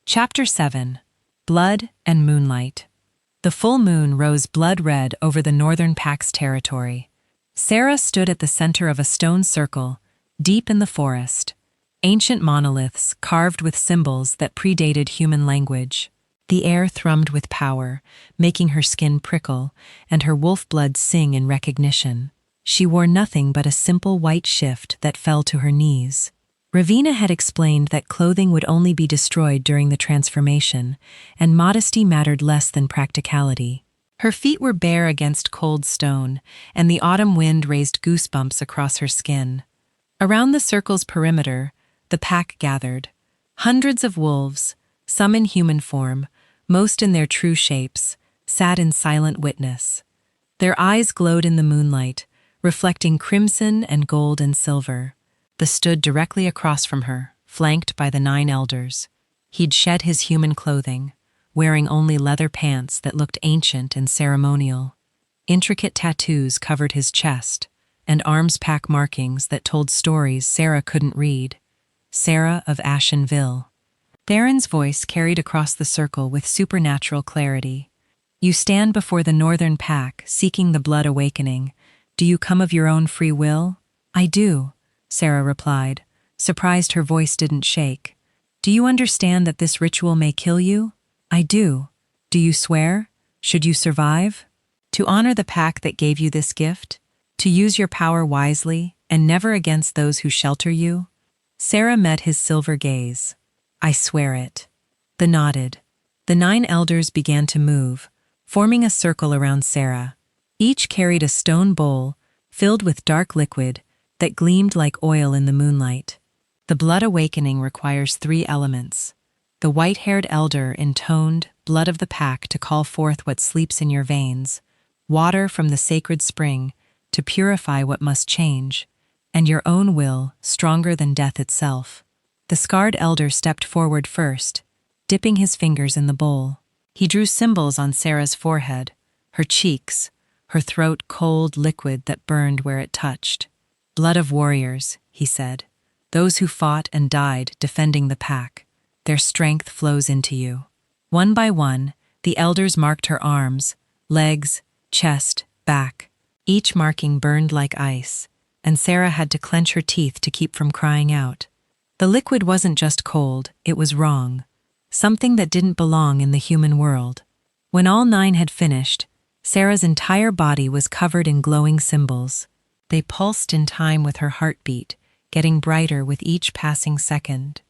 Chapter 7. Blood and Moonlight. The full moon rose blood-red over the northern Pax territory. Sarah stood at the center of a stone circle, deep in the forest. Ancient monoliths carved with symbols that predated human language. The air thrummed with power, making her skin prickle and her wolf blood sing in recognition. She wore nothing but a simple white shift that fell to her knees. Ravina had explained that clothing would only be destroyed during the transformation, and modesty mattered less than practicality. Her feet were bare against cold stone, and the autumn wind raised goosebumps across her skin. Around the circle's perimeter, the pack gathered. Hundreds of wolves, some in human form, most in their true shapes, sat in silent witness. Their eyes glowed in the moonlight, reflecting crimson and gold and silver. They stood directly across from her, flanked by the 9 elders. He'd shed his human clothing, wearing only leather pants that looked ancient and ceremonial. Intricate tattoos covered his chest, and arms pack markings that told stories Sarah couldn't read. Sarah of Ashenville. Theron's voice carried across the circle with supernatural clarity. You stand before the northern pack, seeking the blood awakening. Do you come of your own free will? I do, Sarah replied, surprised her voice didn't shake. Do you understand that this ritual may kill you? I do. Do you swear? Should you survive? To honor the pack that gave you this gift? To use your power wisely and never against those who shelter you? Sarah met his silver gaze. I swear it. They nodded. The 9 elders began to move, forming a circle around Sarah. Each carried a stone bowl filled with dark liquid that gleamed like oil in the moonlight. The blood awakening requires 3 elements. The white-haired elder intoned blood of the pack to call forth what sleeps in your veins, water from the sacred spring to purify what must change, and your own will, stronger than death itself. The scarred elder stepped forward first, dipping his fingers in the bowl. He drew symbols on Sarah's forehead, her cheeks, her throat cold liquid that burned where it touched. Blood of warriors, he said. Those who fought and died defending the pack. Their strength flows into you. One by one, the elders marked her arms, legs, chest, back. Each marking burned like ice, and Sarah had to clench her teeth to keep from crying out. The liquid wasn't just cold, it was wrong. Something that didn't belong in the human world. When all 9 had finished, Sarah's entire body was covered in glowing symbols. They pulsed in time with her heartbeat, getting brighter with each passing second.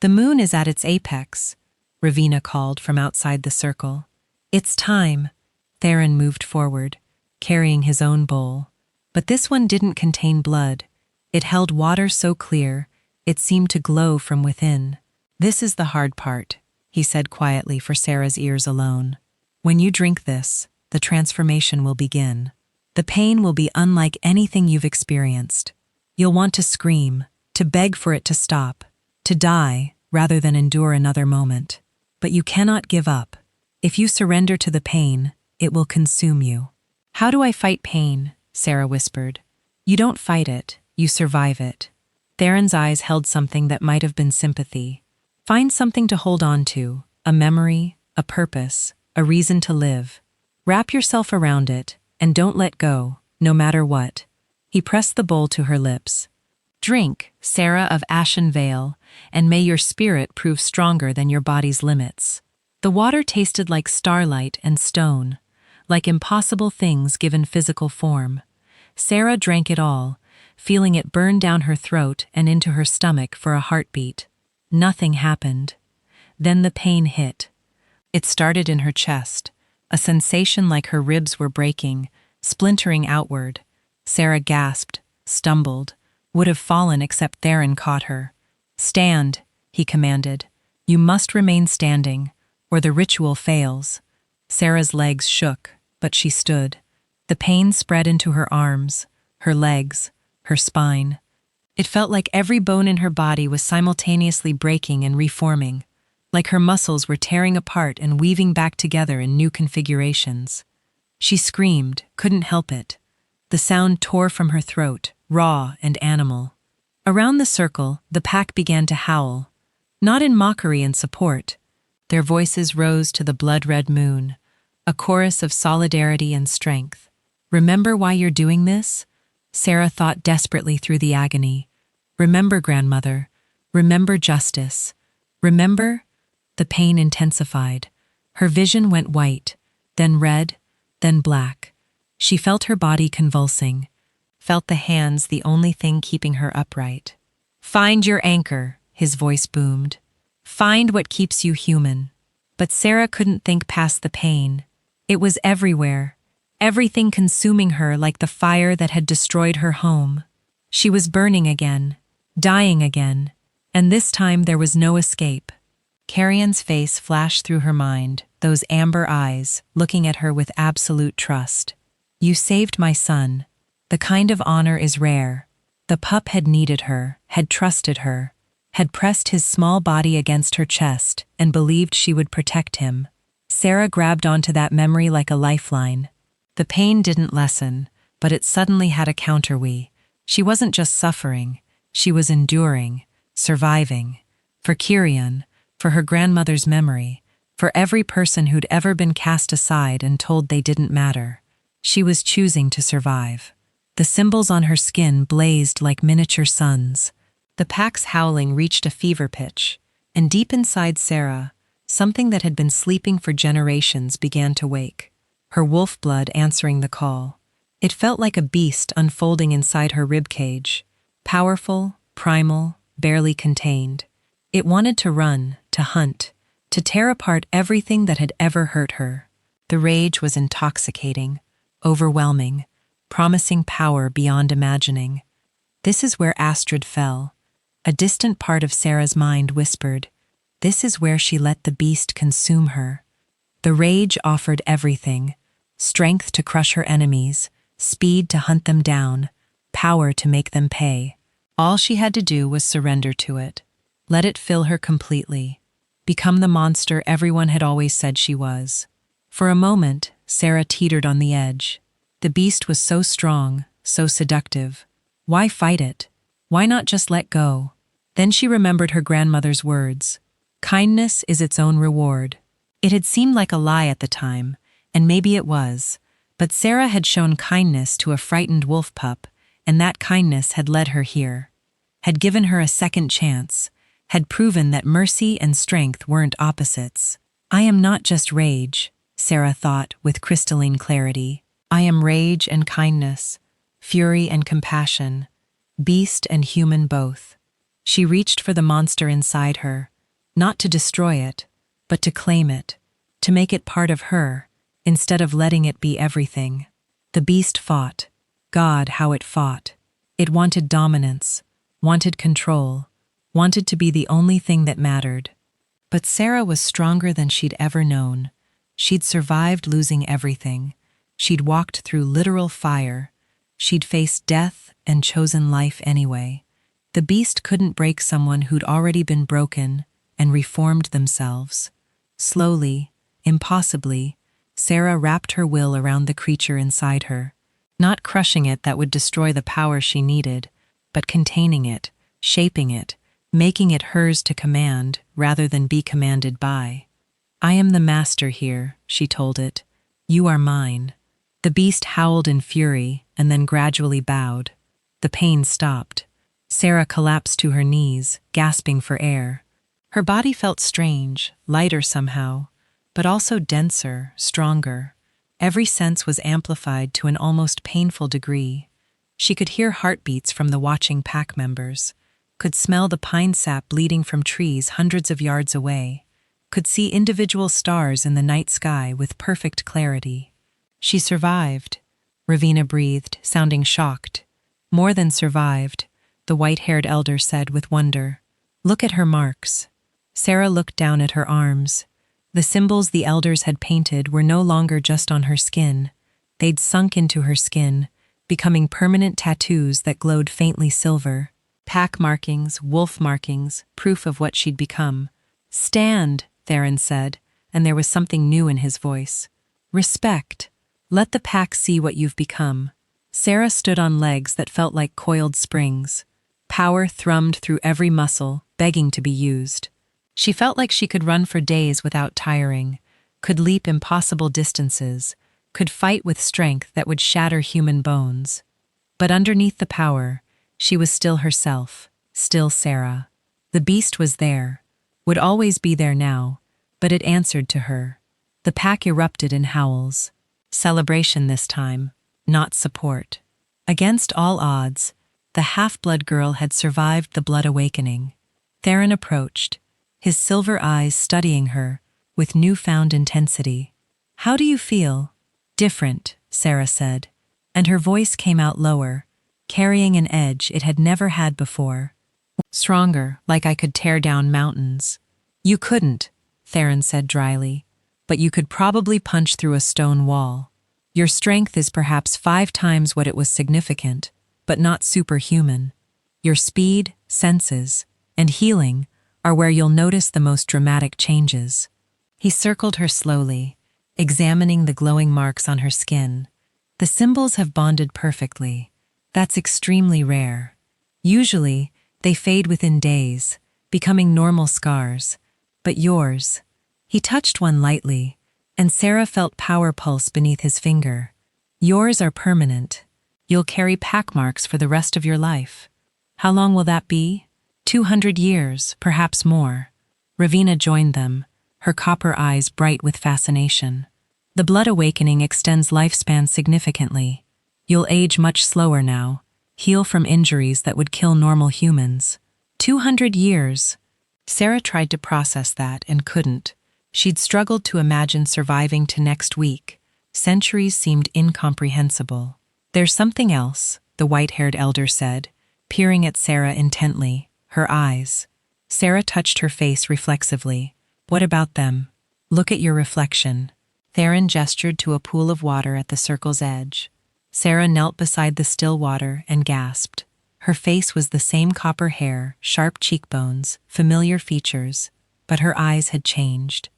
The moon is at its apex, Ravina called from outside the circle. It's time. Theron moved forward, carrying his own bowl. But this one didn't contain blood. It held water so clear, it seemed to glow from within. This is the hard part, he said quietly for Sarah's ears alone. When you drink this, the transformation will begin. The pain will be unlike anything you've experienced. You'll want to scream, to beg for it to stop, to die rather than endure another moment. But you cannot give up. If you surrender to the pain, it will consume you. How do I fight pain? Sarah whispered. You don't fight it, you survive it. Theron's eyes held something that might have been sympathy. Find something to hold on to, a memory, a purpose, a reason to live. Wrap yourself around it, and don't let go, no matter what. He pressed the bowl to her lips. Drink, Sarah of Ashen Vale, and may your spirit prove stronger than your body's limits." The water tasted like starlight and stone, like impossible things given physical form. Sarah drank it all, feeling it burn down her throat and into her stomach for a heartbeat. Nothing happened. Then the pain hit. It started in her chest, a sensation like her ribs were breaking, splintering outward. Sarah gasped, stumbled, would have fallen except Theron caught her. "Stand," he commanded. "You must remain standing, or the ritual fails." Sarah's legs shook, but she stood. The pain spread into her arms, her legs, her spine. It felt like every bone in her body was simultaneously breaking and reforming, like her muscles were tearing apart and weaving back together in new configurations. She screamed, couldn't help it. The sound tore from her throat, raw and animal. Around the circle, the pack began to howl, not in mockery and support. Their voices rose to the blood-red moon, a chorus of solidarity and strength. "Remember why you're doing this?" Sarah thought desperately through the agony. "Remember, grandmother. Remember justice. Remember?" The pain intensified. Her vision went white, then red, then black. She felt her body convulsing, felt the hands the only thing keeping her upright. "Find your anchor," his voice boomed. "Find what keeps you human." But Sarah couldn't think past the pain. It was everywhere, everything consuming her like the fire that had destroyed her home. She was burning again, dying again, and this time there was no escape. Carrion's face flashed through her mind, those amber eyes, looking at her with absolute trust. "You saved my son. The kind of honor is rare." The pup had needed her, had trusted her, had pressed his small body against her chest and believed she would protect him. Sarah grabbed onto that memory like a lifeline. The pain didn't lessen, but it suddenly had a counterweight. She wasn't just suffering, she was enduring, surviving. For Carrion, for her grandmother's memory, for every person who'd ever been cast aside and told they didn't matter. She was choosing to survive. The symbols on her skin blazed like miniature suns. The pack's howling reached a fever pitch, and deep inside Sarah, something that had been sleeping for generations began to wake, her wolf blood answering the call. It felt like a beast unfolding inside her ribcage, powerful, primal, barely contained. It wanted to run, to hunt, to tear apart everything that had ever hurt her. The rage was intoxicating, overwhelming, promising power beyond imagining. This is where Astrid fell. A distant part of Sarah's mind whispered, this is where she let the beast consume her. The rage offered everything: strength to crush her enemies, speed to hunt them down, power to make them pay. All she had to do was surrender to it. Let it fill her completely. Become the monster everyone had always said she was. For a moment, Sarah teetered on the edge. The beast was so strong, so seductive. Why fight it? Why not just let go? Then she remembered her grandmother's words. Kindness is its own reward. It had seemed like a lie at the time, and maybe it was, but Sarah had shown kindness to a frightened wolf pup, and that kindness had led her here, had given her a second chance, had proven that mercy and strength weren't opposites. I am not just rage, Sarah thought with crystalline clarity. I am rage and kindness, fury and compassion, beast and human both. She reached for the monster inside her, not to destroy it, but to claim it, to make it part of her, instead of letting it be everything. The beast fought. God, how it fought. It wanted dominance, wanted control, wanted to be the only thing that mattered. But Sarah was stronger than she'd ever known. She'd survived losing everything. She'd walked through literal fire. She'd faced death and chosen life anyway. The beast couldn't break someone who'd already been broken and reformed themselves. Slowly, impossibly, Sarah wrapped her will around the creature inside her, not crushing it that would destroy the power she needed, but containing it, shaping it, making it hers to command rather than be commanded by. I am the master here, she told it. You are mine. The beast howled in fury and then gradually bowed. The pain stopped. Sarah collapsed to her knees, gasping for air. Her body felt strange, lighter somehow, but also denser, stronger. Every sense was amplified to an almost painful degree. She could hear heartbeats from the watching pack members, could smell the pine sap bleeding from trees hundreds of yards away, could see individual stars in the night sky with perfect clarity. She survived, Ravina breathed, sounding shocked. More than survived, the white-haired elder said with wonder. Look at her marks. Sarah looked down at her arms. The symbols the elders had painted were no longer just on her skin. They'd sunk into her skin, becoming permanent tattoos that glowed faintly silver. Pack markings, wolf markings, proof of what she'd become. Stand, Theron said, and there was something new in his voice. Respect. Let the pack see what you've become. Sarah stood on legs that felt like coiled springs. Power thrummed through every muscle, begging to be used. She felt like she could run for days without tiring, could leap impossible distances, could fight with strength that would shatter human bones. But underneath the power, she was still herself, still Sarah. The beast was there, would always be there now, but it answered to her. The pack erupted in howls. Celebration this time, not support. Against all odds, the half-blood girl had survived the blood awakening. Theron approached, his silver eyes studying her with newfound intensity. How do you feel? Different, Sarah said, and her voice came out lower, carrying an edge it had never had before. Stronger, like I could tear down mountains. You couldn't, Theron said dryly, but you could probably punch through a stone wall. Your strength is perhaps 5 times what it was significant, but not superhuman. Your speed, senses, and healing are where you'll notice the most dramatic changes. He circled her slowly, examining the glowing marks on her skin. The symbols have bonded perfectly. That's extremely rare. Usually, they fade within days, becoming normal scars. But yours. He touched one lightly, and Sarah felt power pulse beneath his finger. Yours are permanent. You'll carry pack marks for the rest of your life. How long will that be? 200 years, perhaps more. Ravina joined them, her copper eyes bright with fascination. The blood awakening extends lifespan significantly. You'll age much slower now, heal from injuries that would kill normal humans. 200 years. Sarah tried to process that and couldn't. She'd struggled to imagine surviving to next week. Centuries seemed incomprehensible. There's something else, the white-haired elder said, peering at Sarah intently, her eyes. Sarah touched her face reflexively. What about them? Look at your reflection. Theron gestured to a pool of water at the circle's edge. Sarah knelt beside the still water and gasped. Her face was the same copper hair, sharp cheekbones, familiar features, but her eyes had changed.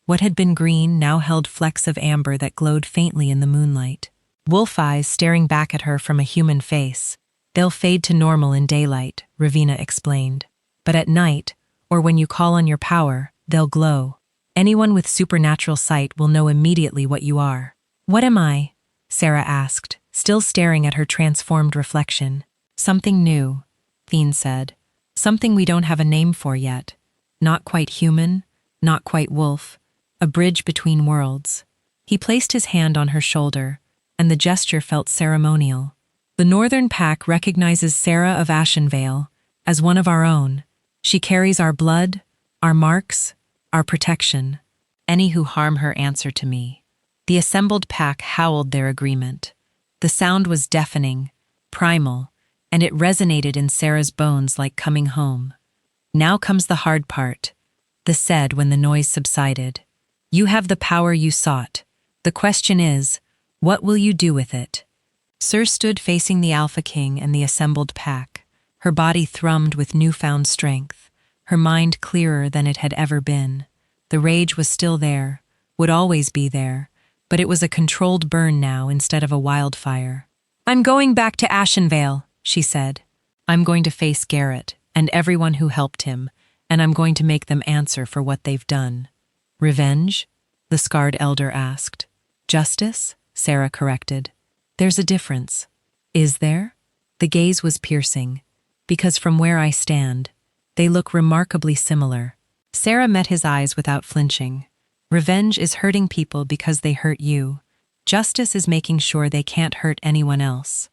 What had been green now held flecks of amber that glowed faintly in the moonlight. Wolf eyes staring back at her from a human face. They'll fade to normal in daylight, Ravina explained. But at night, or when you call on your power, they'll glow. Anyone with supernatural sight will know immediately what you are. What am I? Sarah asked, still staring at her transformed reflection. Something new, Thien said. Something we don't have a name for yet. Not quite human, not quite wolf. A bridge between worlds. He placed his hand on her shoulder, and the gesture felt ceremonial. The Northern Pack recognizes Sarah of Ashenvale as one of our own. She carries our blood, our marks, our protection. Any who harm her answer to me. The assembled pack howled their agreement. The sound was deafening, primal, and it resonated in Sarah's bones like coming home. Now comes the hard part, the said when the noise subsided. You have the power you sought. The question is, what will you do with it? Sir stood facing the Alpha King and the assembled pack. Her body thrummed with newfound strength, her mind clearer than it had ever been. The rage was still there, would always be there, but it was a controlled burn now instead of a wildfire. I'm going back to Ashenvale, she said. I'm going to face Garrett and everyone who helped him, and I'm going to make them answer for what they've done. Revenge? The scarred elder asked. Justice? Sarah corrected. There's a difference. Is there? The gaze was piercing. because from where I stand, they look remarkably similar. Sarah met his eyes without flinching. Revenge is hurting people because they hurt you. Justice is making sure they can't hurt anyone else.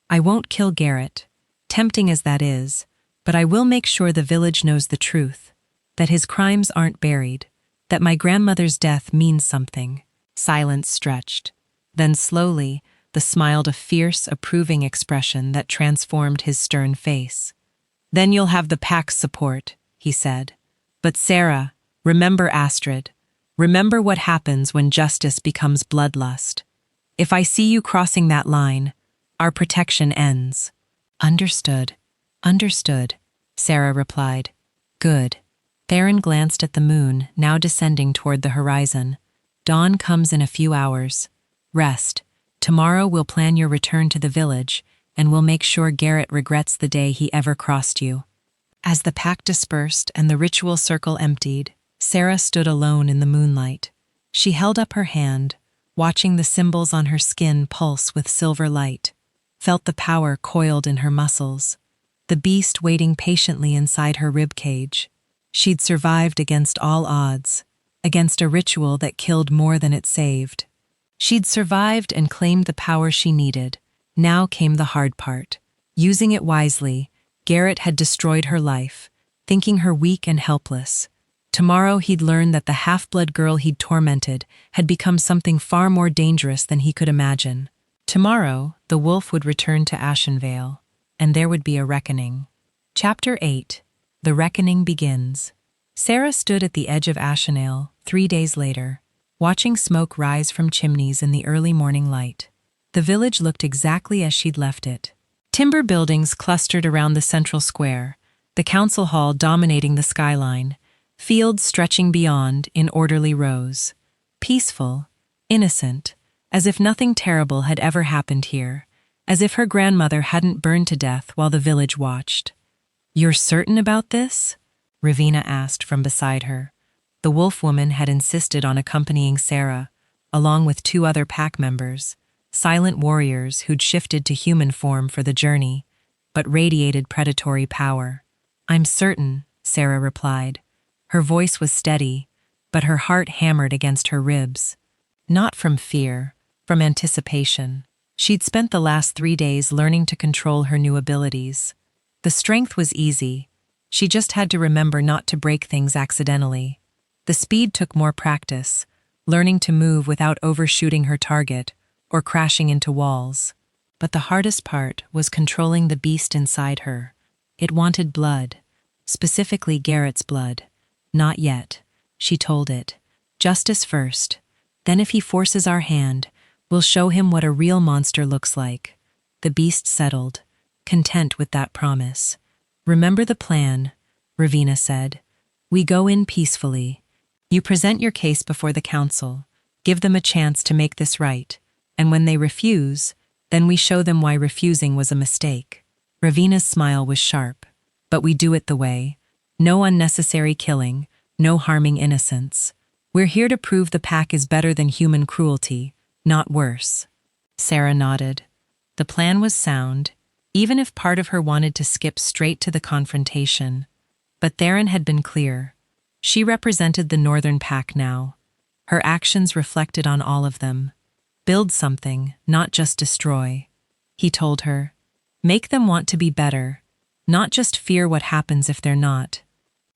I won't kill Garrett, tempting as that is, but I will make sure the village knows the truth, that his crimes aren't buried, that my grandmother's death means something. Silence stretched. Then slowly, the smiled a fierce, approving expression that transformed his stern face. Then you'll have the pack's support, he said. But Sarah, remember Astrid. Remember what happens when justice becomes bloodlust. If I see you crossing that line, our protection ends. Understood. Understood, Sarah replied. Good. Theron glanced at the moon, now descending toward the horizon. Dawn comes in a few hours. Rest. Tomorrow we'll plan your return to the village, and we'll make sure Garrett regrets the day he ever crossed you. As the pack dispersed and the ritual circle emptied, Sarah stood alone in the moonlight. She held up her hand, watching the symbols on her skin pulse with silver light, felt the power coiled in her muscles, the beast waiting patiently inside her ribcage. She'd survived against all odds, against a ritual that killed more than it saved. She'd survived and claimed the power she needed. Now came the hard part. Using it wisely, Garrett had destroyed her life, thinking her weak and helpless. Tomorrow he'd learn that the half-blood girl he'd tormented had become something far more dangerous than he could imagine. Tomorrow, the wolf would return to Ashenvale, and there would be a reckoning. Chapter 8. The Reckoning Begins. Sarah stood at the edge of Ashenale 3 days later, watching smoke rise from chimneys in the early morning light. The village looked exactly as she'd left it. Timber buildings clustered around the central square, the council hall dominating the skyline, fields stretching beyond in orderly rows. Peaceful, innocent, as if nothing terrible had ever happened here, as if her grandmother hadn't burned to death while the village watched. "You're certain about this?" Ravina asked from beside her. The wolf woman had insisted on accompanying Sarah, along with 2 other pack members, silent warriors who'd shifted to human form for the journey, but radiated predatory power. "I'm certain," Sarah replied. Her voice was steady, but her heart hammered against her ribs. Not from fear, from anticipation. She'd spent the last 3 days learning to control her new abilities. The strength was easy. She just had to remember not to break things accidentally. The speed took more practice, learning to move without overshooting her target or crashing into walls. But the hardest part was controlling the beast inside her. It wanted blood, specifically Garrett's blood. "Not yet," she told it. "Justice first. Then if he forces our hand, we'll show him what a real monster looks like." The beast settled, content with that promise. "Remember the plan," Ravina said. "We go in peacefully. You present your case before the council, give them a chance to make this right, and when they refuse, then we show them why refusing was a mistake." Ravina's smile was sharp. "But we do it the way. No unnecessary killing, no harming innocents. We're here to prove the pack is better than human cruelty, not worse." Sarah nodded. The plan was sound, even if part of her wanted to skip straight to the confrontation. But Theron had been clear. She represented the northern pack now. Her actions reflected on all of them. Build something, not just destroy. He told her. Make them want to be better, not just fear what happens if they're not.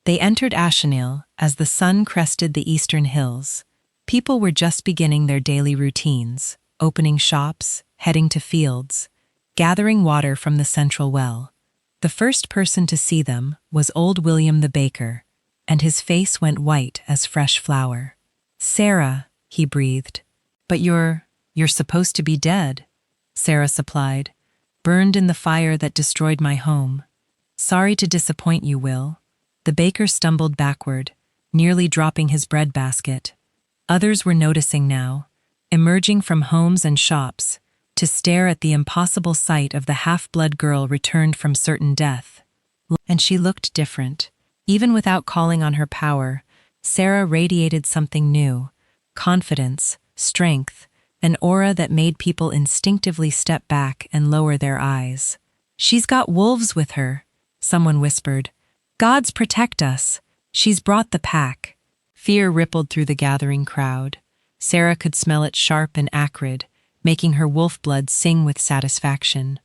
They entered Ashenale as the sun crested the eastern hills. People were just beginning their daily routines, opening shops, heading to fields, gathering water from the central well. The first person to see them was old William the baker, and his face went white as fresh flour. "Sarah," he breathed. "But you're supposed to be dead," Sarah supplied. "Burned in the fire that destroyed my home. Sorry to disappoint you, Will." The baker stumbled backward, nearly dropping his bread basket. Others were noticing now, emerging from homes and shops, to stare at the impossible sight of the half-blood girl returned from certain death. And she looked different. Even without calling on her power, Sarah radiated something new: confidence, strength, an aura that made people instinctively step back and lower their eyes. "She's got wolves with her," Someone whispered, "Gods protect us. She's brought the pack." Fear rippled through the gathering crowd. Sarah could smell it sharp and acrid, making her wolf blood sing with satisfaction.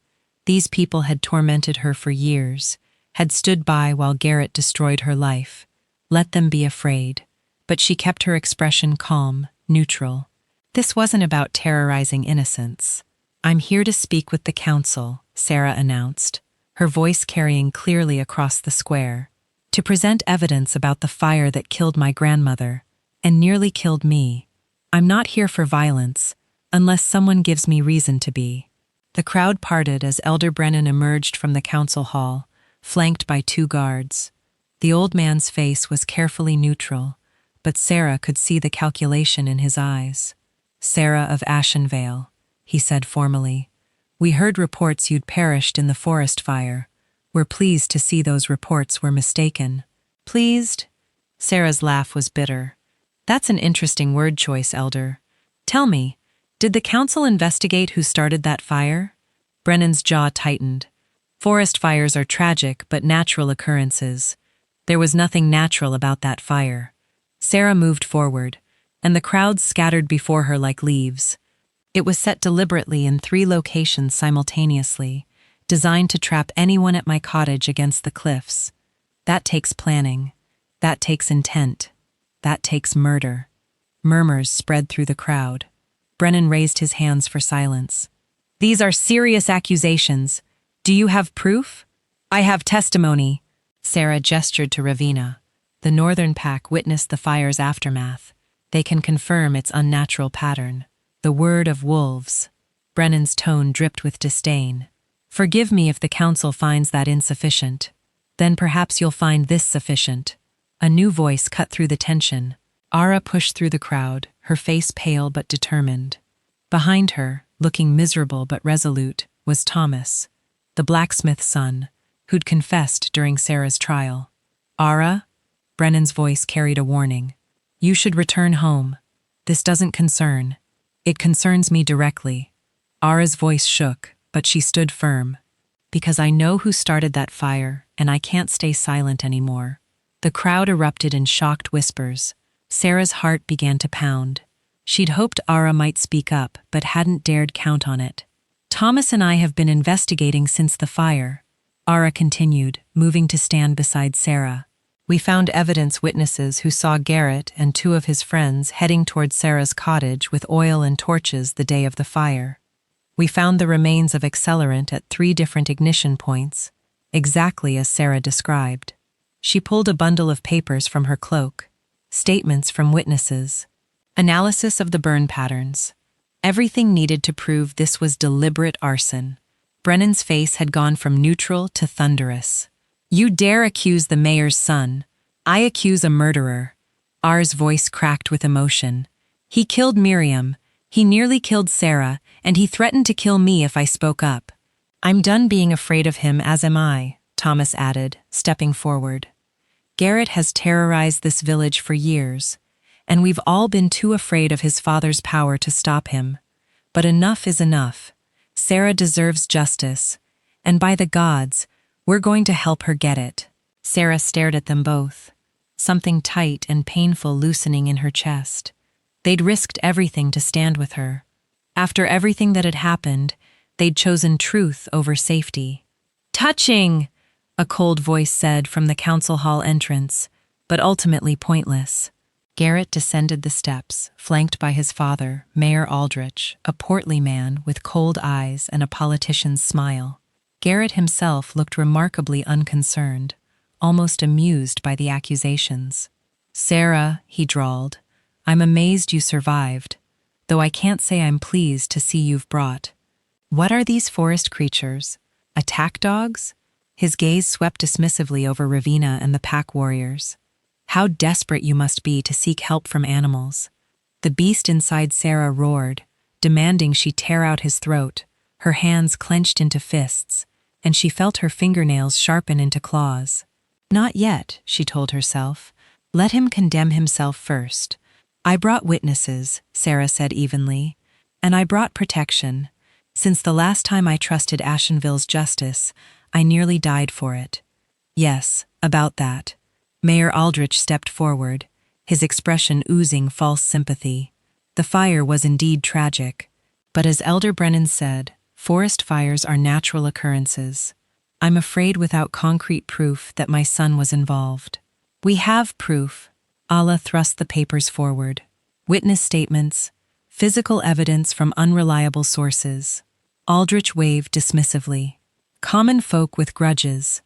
These people had tormented her for years, had stood by while Garrett destroyed her life. Let them be afraid. But she kept her expression calm, neutral. This wasn't about terrorizing innocents. "I'm here to speak with the council," Sarah announced, her voice carrying clearly across the square, "to present evidence about the fire that killed my grandmother, and nearly killed me. I'm not here for violence, unless someone gives me reason to be." The crowd parted as Elder Brennan emerged from the council hall, flanked by 2 guards. The old man's face was carefully neutral, but Sarah could see the calculation in his eyes. "Sarah of Ashenvale," he said formally, "we heard reports you'd perished in the forest fire. We're pleased to see those reports were mistaken." "Pleased?" Sarah's laugh was bitter. "That's an interesting word choice, Elder. Tell me, did the council investigate who started that fire?" Brennan's jaw tightened. Forest fires are tragic but natural occurrences. There was nothing natural about that fire. Sarah moved forward, and the crowd scattered before her like leaves. It was set deliberately in 3 locations simultaneously, designed to trap anyone at my cottage against the cliffs. That takes planning. That takes intent. That takes murder. Murmurs spread through the crowd. Brennan raised his hands for silence. "These are serious accusations. Do you have proof?" "I have testimony." Sarah gestured to Ravenna. The northern pack witnessed the fire's aftermath. They can confirm its unnatural pattern. The word of wolves. Brennan's tone dripped with disdain. "Forgive me if the council finds that insufficient. Then perhaps you'll find this sufficient." A new voice cut through the tension. Ara pushed through the crowd, her face pale but determined. Behind her, looking miserable but resolute, was Thomas, the blacksmith's son, who'd confessed during Sarah's trial. "Ara?" Brennan's voice carried a warning. "You should return home. This doesn't concern. It concerns me directly." Ara's voice shook, but she stood firm. "Because I know who started that fire, and I can't stay silent anymore." The crowd erupted in shocked whispers. Sarah's heart began to pound. She'd hoped Ara might speak up, but hadn't dared count on it. "Thomas and I have been investigating since the fire," Ara continued, moving to stand beside Sarah. "We found evidence witnesses who saw Garrett and 2 of his friends heading toward Sarah's cottage with oil and torches the day of the fire. We found the remains of accelerant at 3 different ignition points, exactly as Sarah described." She pulled a bundle of papers from her cloak. Statements from witnesses. Analysis of the burn patterns. Everything needed to prove this was deliberate arson. Brennan's face had gone from neutral to thunderous. "You dare accuse the mayor's son. I accuse a murderer." R's voice cracked with emotion. "He killed Miriam. He nearly killed Sarah, and he threatened to kill me if I spoke up." "I'm done being afraid of him, as am I," Thomas added, stepping forward. "Garrett has terrorized this village for years, and we've all been too afraid of his father's power to stop him. But enough is enough. Sarah deserves justice, and by the gods, we're going to help her get it." Sarah stared at them both, something tight and painful loosening in her chest. They'd risked everything to stand with her. After everything that had happened, they'd chosen truth over safety. "Touching!" a cold voice said from the council hall entrance, but ultimately pointless. Garrett descended the steps, flanked by his father, Mayor Aldrich, a portly man with cold eyes and a politician's smile. Garrett himself looked remarkably unconcerned, almost amused by the accusations. "Sarah," he drawled, "I'm amazed you survived, though I can't say I'm pleased to see you've brought. What are these forest creatures? Attack dogs?" His gaze swept dismissively over Ravenna and the pack warriors. "How desperate you must be to seek help from animals." The beast inside Sarah roared, demanding she tear out his throat, her hands clenched into fists, and she felt her fingernails sharpen into claws. "Not yet," she told herself. "Let him condemn himself first." "I brought witnesses," Sarah said evenly, "and I brought protection. Since the last time I trusted Ashenville's justice, I nearly died for it. Yes, about that. Mayor Aldrich stepped forward, his expression oozing false sympathy. The fire was indeed tragic, but as Elder Brennan said, forest fires are natural occurrences. I'm afraid without concrete proof that my son was involved. We have proof. Allah thrust the papers forward. Witness statements, physical evidence from unreliable sources. Aldrich waved dismissively. Common folk with grudges.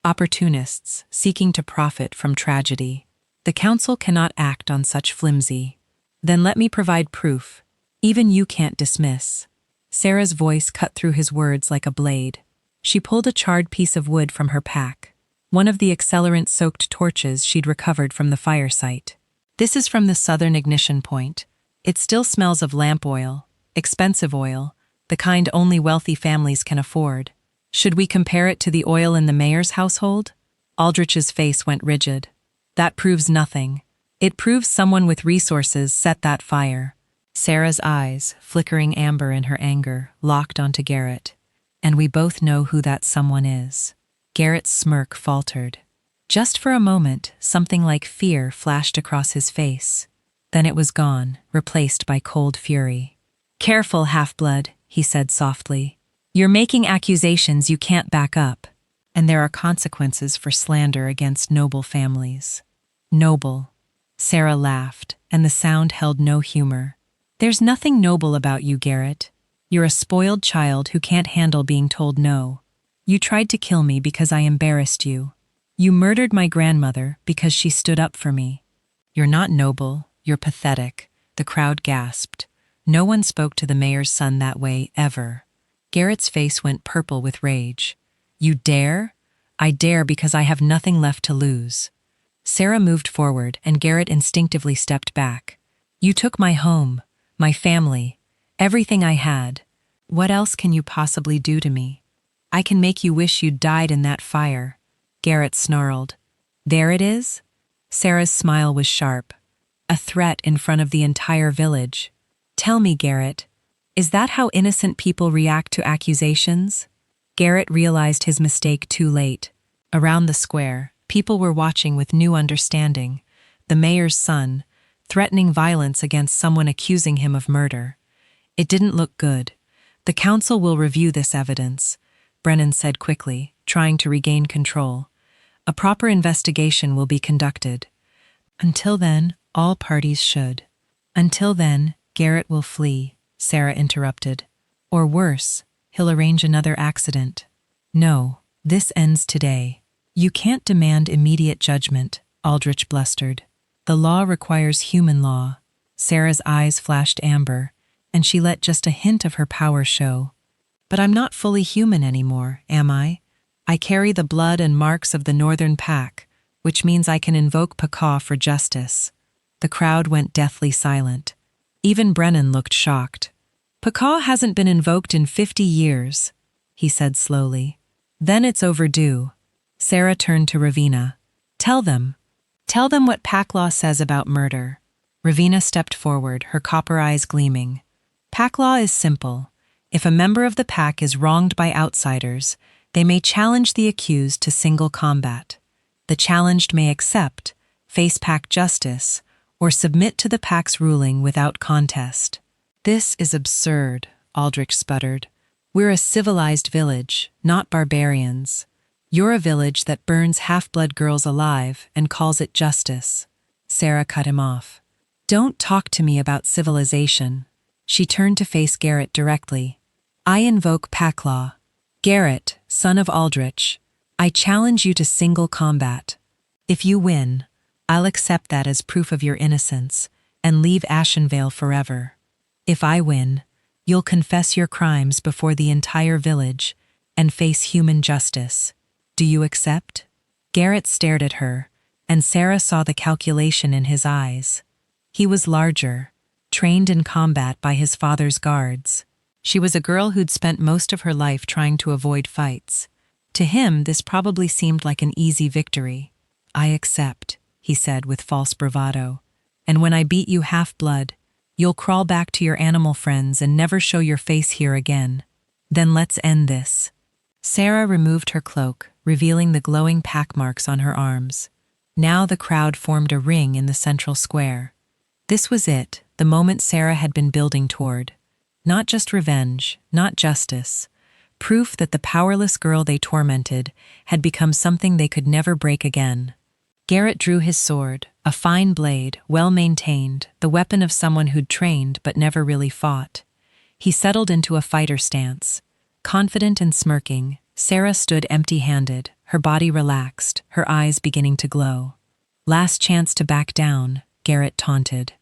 Opportunists seeking to profit from tragedy. The council cannot act on such flimsy. Then let me provide proof. Even you can't dismiss. Sarah's voice cut through his words like a blade. She pulled a charred piece of wood from her pack, one of the accelerant-soaked torches she'd recovered from the fire site. This is from the southern ignition point. It still smells of lamp oil, expensive oil, the kind only wealthy families can afford. Should we compare it to the oil in the mayor's household? Aldrich's face went rigid. That proves nothing. It proves someone with resources set that fire. Sarah's eyes, flickering amber in her anger, locked onto Garrett. And we both know who that someone is. Garrett's smirk faltered. Just for a moment, something like fear flashed across his face. Then it was gone, replaced by cold fury. "Careful, half-blood," he said softly. "You're making accusations you can't back up, and there are consequences for slander against noble families." Noble. Sarah laughed, and the sound held no humor. "There's nothing noble about you, Garrett. You're a spoiled child who can't handle being told no. You tried to kill me because I embarrassed you. You murdered my grandmother because she stood up for me. You're not noble, you're pathetic," the crowd gasped. No one spoke to the mayor's son that way, ever. Garrett's face went purple with rage. "You dare?" "I dare because I have nothing left to lose." Sarah moved forward, and Garrett instinctively stepped back. "You took my home, my family, everything I had. What else can you possibly do to me? I can make you wish you'd died in that fire." Garrett snarled. "There it is?" Sarah's smile was sharp. "A threat in front of the entire village. Tell me, Garrett, is that how innocent people react to accusations?" Garrett realized his mistake too late. Around the square, people were watching with new understanding. The mayor's son, threatening violence against someone accusing him of murder. It didn't look good. "The council will review this evidence," Brennan said quickly, trying to regain control. "A proper investigation will be conducted. Until then, all parties should." "Until then, Garrett will flee," Sarah interrupted. "Or worse, he'll arrange another accident." "No, this ends today." "You can't demand immediate judgment," Aldrich blustered. "The law requires human law." Sarah's eyes flashed amber, and she let just a hint of her power show. "But I'm not fully human anymore, am I? I carry the blood and marks of the Northern Pack, which means I can invoke Pakaw for justice." The crowd went deathly silent. Even Brennan looked shocked. "Pakaw hasn't been invoked in 50 years, he said slowly. "Then it's overdue." Sarah turned to Ravina. Tell them what Pack law says about murder." Ravina stepped forward, her copper eyes gleaming. "Pack law is simple. If a member of the Pack is wronged by outsiders, they may challenge the accused to single combat. The challenged may accept, face Pack justice, or submit to the Pack's ruling without contest." "This is absurd," Aldrich sputtered. "We're a civilized village, not barbarians. You're a village that burns half-blood girls alive and calls it justice." Sarah cut him off. "Don't talk to me about civilization." She turned to face Garrett directly. "I invoke Pack law. Garrett, son of Aldrich, I challenge you to single combat. If you win, I'll accept that as proof of your innocence and leave Ashenvale forever. If I win, you'll confess your crimes before the entire village and face human justice. Do you accept?" Garrett stared at her, and Sarah saw the calculation in his eyes. He was larger, trained in combat by his father's guards. She was a girl who'd spent most of her life trying to avoid fights. To him, this probably seemed like an easy victory. "I accept," he said with false bravado. "And when I beat you half-blood, you'll crawl back to your animal friends and never show your face here again. Then let's end this." Sarah removed her cloak, revealing the glowing pack marks on her arms. Now the crowd formed a ring in the central square. This was it, the moment Sarah had been building toward. Not just revenge, not justice. Proof that the powerless girl they tormented had become something they could never break again. Garrett drew his sword, a fine blade, well-maintained, the weapon of someone who'd trained but never really fought. He settled into a fighter stance. Confident and smirking, Sarah stood empty-handed, her body relaxed, her eyes beginning to glow. "Last chance to back down," Garrett taunted.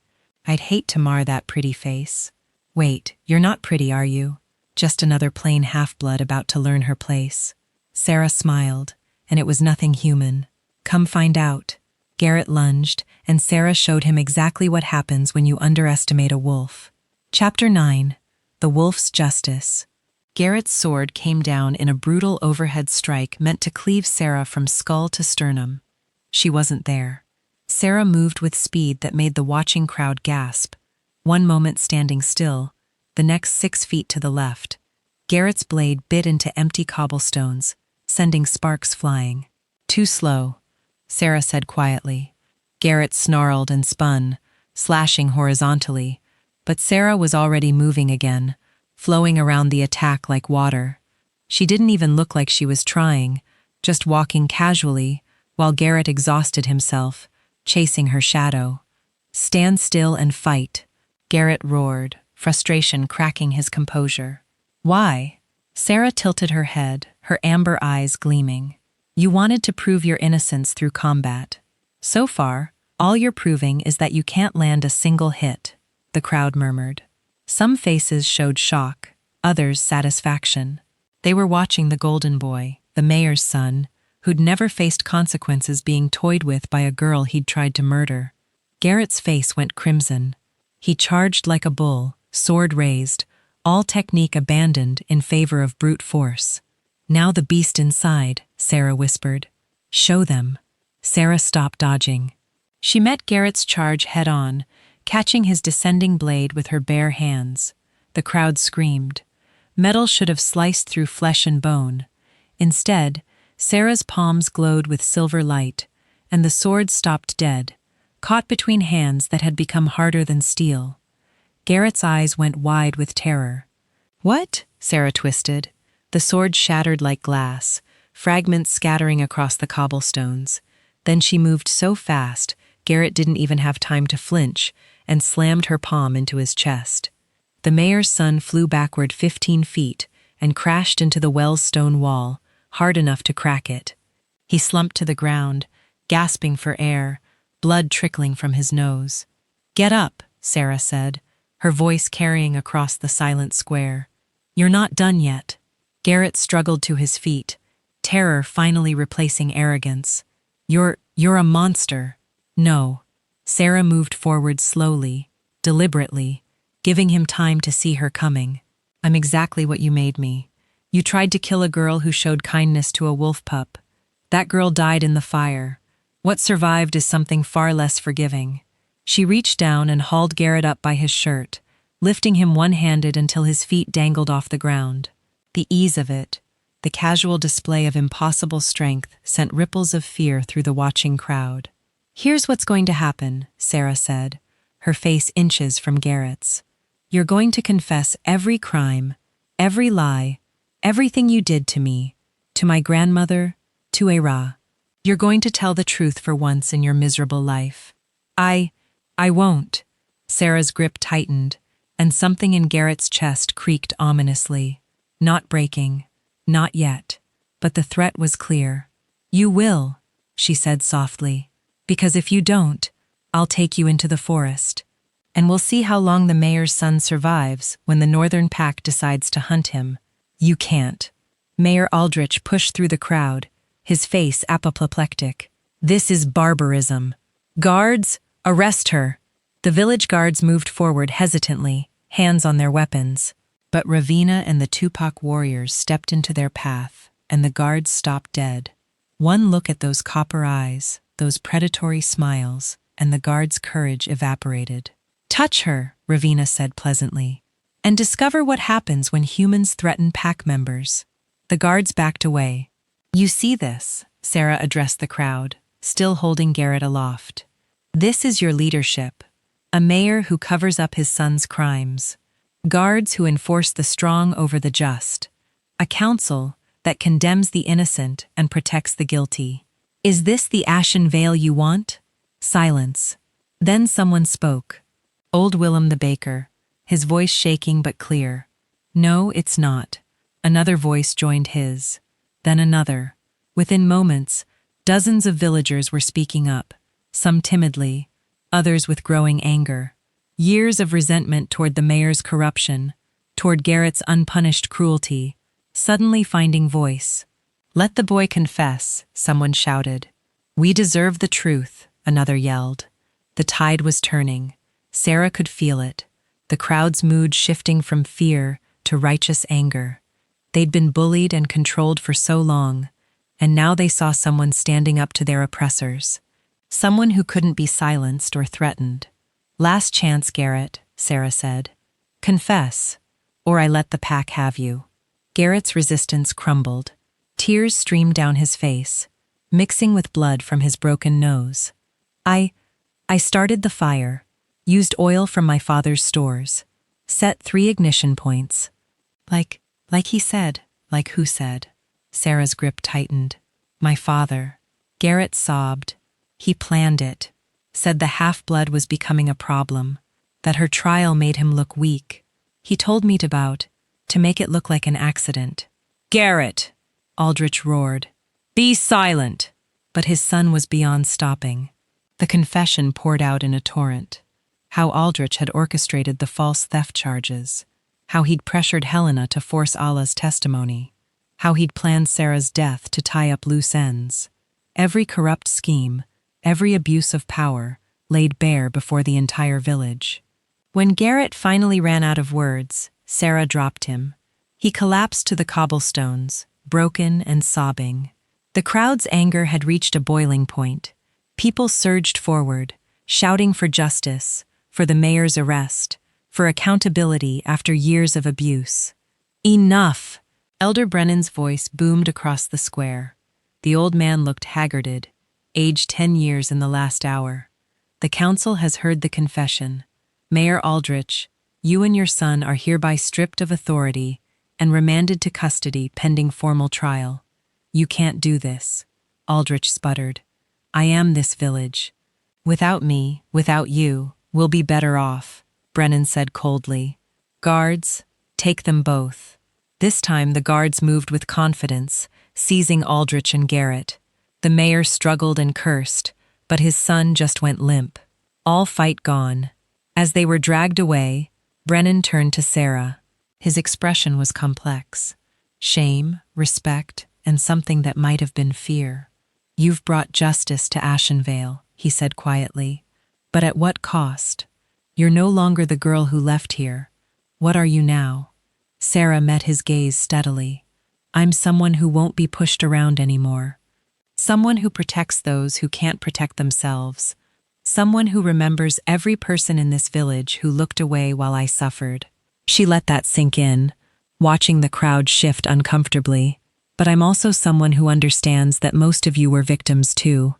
"I'd hate to mar that pretty face." "Wait, you're not pretty, are you? Just another plain half-blood about to learn her place." Sarah smiled, and it was nothing human. "Come find out." Garrett lunged, and Sarah showed him exactly what happens when you underestimate a wolf. Chapter 9. The Wolf's Justice. Garrett's sword came down in a brutal overhead strike meant to cleave Sarah from skull to sternum. She wasn't there. Sarah moved with speed that made the watching crowd gasp. One moment standing still, the next 6 feet to the left. Garrett's blade bit into empty cobblestones, sending sparks flying. "Too slow," Sarah said quietly. Garrett snarled and spun, slashing horizontally, but Sarah was already moving again, flowing around the attack like water. She didn't even look like she was trying, just walking casually, while Garrett exhausted himself, chasing her shadow. "Stand still and fight," Garrett roared, frustration cracking his composure. "Why?" Sarah tilted her head, her amber eyes gleaming. "You wanted to prove your innocence through combat. So far, all you're proving is that you can't land a single hit," the crowd murmured. Some faces showed shock, others satisfaction. They were watching the golden boy, the mayor's son, who'd never faced consequences being toyed with by a girl he'd tried to murder. Garrett's face went crimson. He charged like a bull, sword raised, all technique abandoned in favor of brute force. "Now the beast inside," Sarah whispered. "Show them." Sarah stopped dodging. She met Garrett's charge head-on, catching his descending blade with her bare hands. The crowd screamed. Metal should have sliced through flesh and bone. Instead, Sarah's palms glowed with silver light, and the sword stopped dead, caught between hands that had become harder than steel. Garrett's eyes went wide with terror. "What?" Sarah twisted. The sword shattered like glass, fragments scattering across the cobblestones. Then she moved so fast, Garrett didn't even have time to flinch, and slammed her palm into his chest. The mayor's son flew backward 15 feet and crashed into the well's stone wall, hard enough to crack it. He slumped to the ground, gasping for air, blood trickling from his nose. "Get up," Sarah said, her voice carrying across the silent square. "You're not done yet." Garrett struggled to his feet, terror finally replacing arrogance. You're a monster." "No." Sarah moved forward slowly, deliberately, giving him time to see her coming. "I'm exactly what you made me. You tried to kill a girl who showed kindness to a wolf pup. That girl died in the fire. What survived is something far less forgiving." She reached down and hauled Garrett up by his shirt, lifting him one-handed until his feet dangled off the ground. The ease of it, the casual display of impossible strength, sent ripples of fear through the watching crowd. "Here's what's going to happen," Sarah said, her face inches from Garrett's. "You're going to confess every crime, every lie, everything you did to me, to my grandmother, to Era. You're going to tell the truth for once in your miserable life." I won't." Sarah's grip tightened, and something in Garrett's chest creaked ominously. Not breaking. Not yet. But the threat was clear. "You will," she said softly. "Because if you don't, I'll take you into the forest. And we'll see how long the mayor's son survives when the northern pack decides to hunt him." "You can't." Mayor Aldrich pushed through the crowd, his face apoplectic. "This is barbarism. Guards, arrest her." The village guards moved forward hesitantly, hands on their weapons. But Ravina and the Tupac warriors stepped into their path, and the guards stopped dead. One look at those copper eyes, those predatory smiles, and the guards' courage evaporated. "Touch her," Ravina said pleasantly, "and discover what happens when humans threaten pack members." The guards backed away. You see this, Sarah addressed the crowd, still holding Garrett aloft. This is your leadership. A mayor who covers up his son's crimes. Guards who enforce the strong over the just. A council that condemns the innocent and protects the guilty. Is this the Ashen Vale you want? Silence. Then someone spoke. Old Willem the baker, his voice shaking but clear. No, it's not. Another voice joined his. Then another. Within moments, dozens of villagers were speaking up, some timidly, others with growing anger. Years of resentment toward the mayor's corruption, toward Garrett's unpunished cruelty, suddenly finding voice. Let the boy confess, someone shouted. We deserve the truth, another yelled. The tide was turning. Sarah could feel it, the crowd's mood shifting from fear to righteous anger. They'd been bullied and controlled for so long, and now they saw someone standing up to their oppressors. Someone who couldn't be silenced or threatened. Last chance, Garrett, Sarah said. Confess, or I let the pack have you. Garrett's resistance crumbled. Tears streamed down his face, mixing with blood from his broken nose. I started the fire, used oil from my father's stores, set 3 ignition points. Like he said, like who said? Sarah's grip tightened. My father. Garrett sobbed. He planned it, said the half-blood was becoming a problem, that her trial made him look weak. He told me to make it look like an accident. Garrett! Aldrich roared. Be silent! But his son was beyond stopping. The confession poured out in a torrent. How Aldrich had orchestrated the false theft charges. How he'd pressured Helena to force Allah's testimony. How he'd planned Sarah's death to tie up loose ends. Every corrupt scheme, every abuse of power, laid bare before the entire village. When Garrett finally ran out of words, Sarah dropped him. He collapsed to the cobblestones, broken and sobbing. The crowd's anger had reached a boiling point. People surged forward, shouting for justice, for the mayor's arrest, for accountability after years of abuse. Enough! Elder Brennan's voice boomed across the square. The old man looked haggarded, aged 10 years in the last hour. The council has heard the confession. Mayor Aldrich, you and your son are hereby stripped of authority and remanded to custody pending formal trial. You can't do this, Aldrich sputtered. I am this village. Without me, without you, we'll be better off, Brennan said coldly. Guards, take them both. This time the guards moved with confidence, seizing Aldrich and Garrett. The mayor struggled and cursed, but his son just went limp. All fight gone. As they were dragged away, Brennan turned to Sarah. His expression was complex. Shame, respect, and something that might have been fear. You've brought justice to Ashen Vale, he said quietly. But at what cost? You're no longer the girl who left here. What are you now? Sarah met his gaze steadily. I'm someone who won't be pushed around anymore. Someone who protects those who can't protect themselves. Someone who remembers every person in this village who looked away while I suffered. She let that sink in, watching the crowd shift uncomfortably. But I'm also someone who understands that most of you were victims too.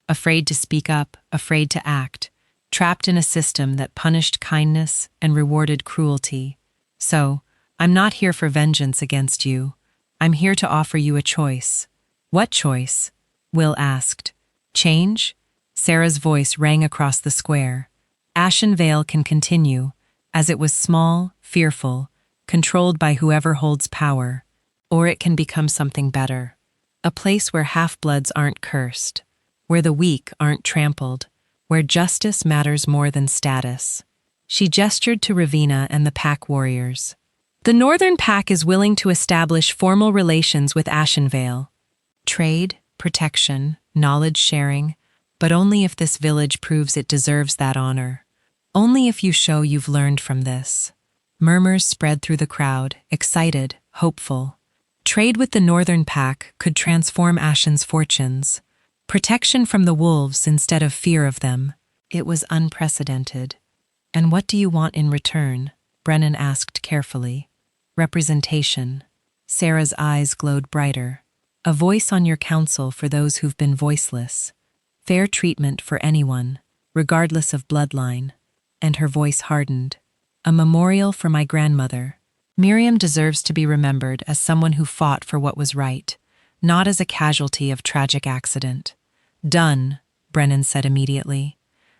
Afraid to speak up, afraid to act, trapped in a system that punished kindness and rewarded cruelty. So, I'm not here for vengeance against you. I'm here to offer you a choice. What choice? Will asked. Change? Sarah's voice rang across the square. Ashen Vale can continue, as it was small, fearful, controlled by whoever holds power. Or it can become something better. A place where half-bloods aren't cursed, where the weak aren't trampled, where justice matters more than status. She gestured to Ravina and the pack warriors. The Northern Pack is willing to establish formal relations with Ashen Vale. Trade, protection, knowledge sharing, but only if this village proves it deserves that honor. Only if you show you've learned from this. Murmurs spread through the crowd, excited, hopeful. Trade with the Northern Pack could transform Ashen's fortunes. Protection from the wolves instead of fear of them. It was unprecedented. And what do you want in return? Brennan asked carefully. Representation. Sarah's eyes glowed brighter. A voice on your council for those who've been voiceless. Fair treatment for anyone, regardless of bloodline. And her voice hardened. A memorial for my grandmother. Miriam deserves to be remembered as someone who fought for what was right, not as a casualty of tragic accident. Done, Brennan said immediately.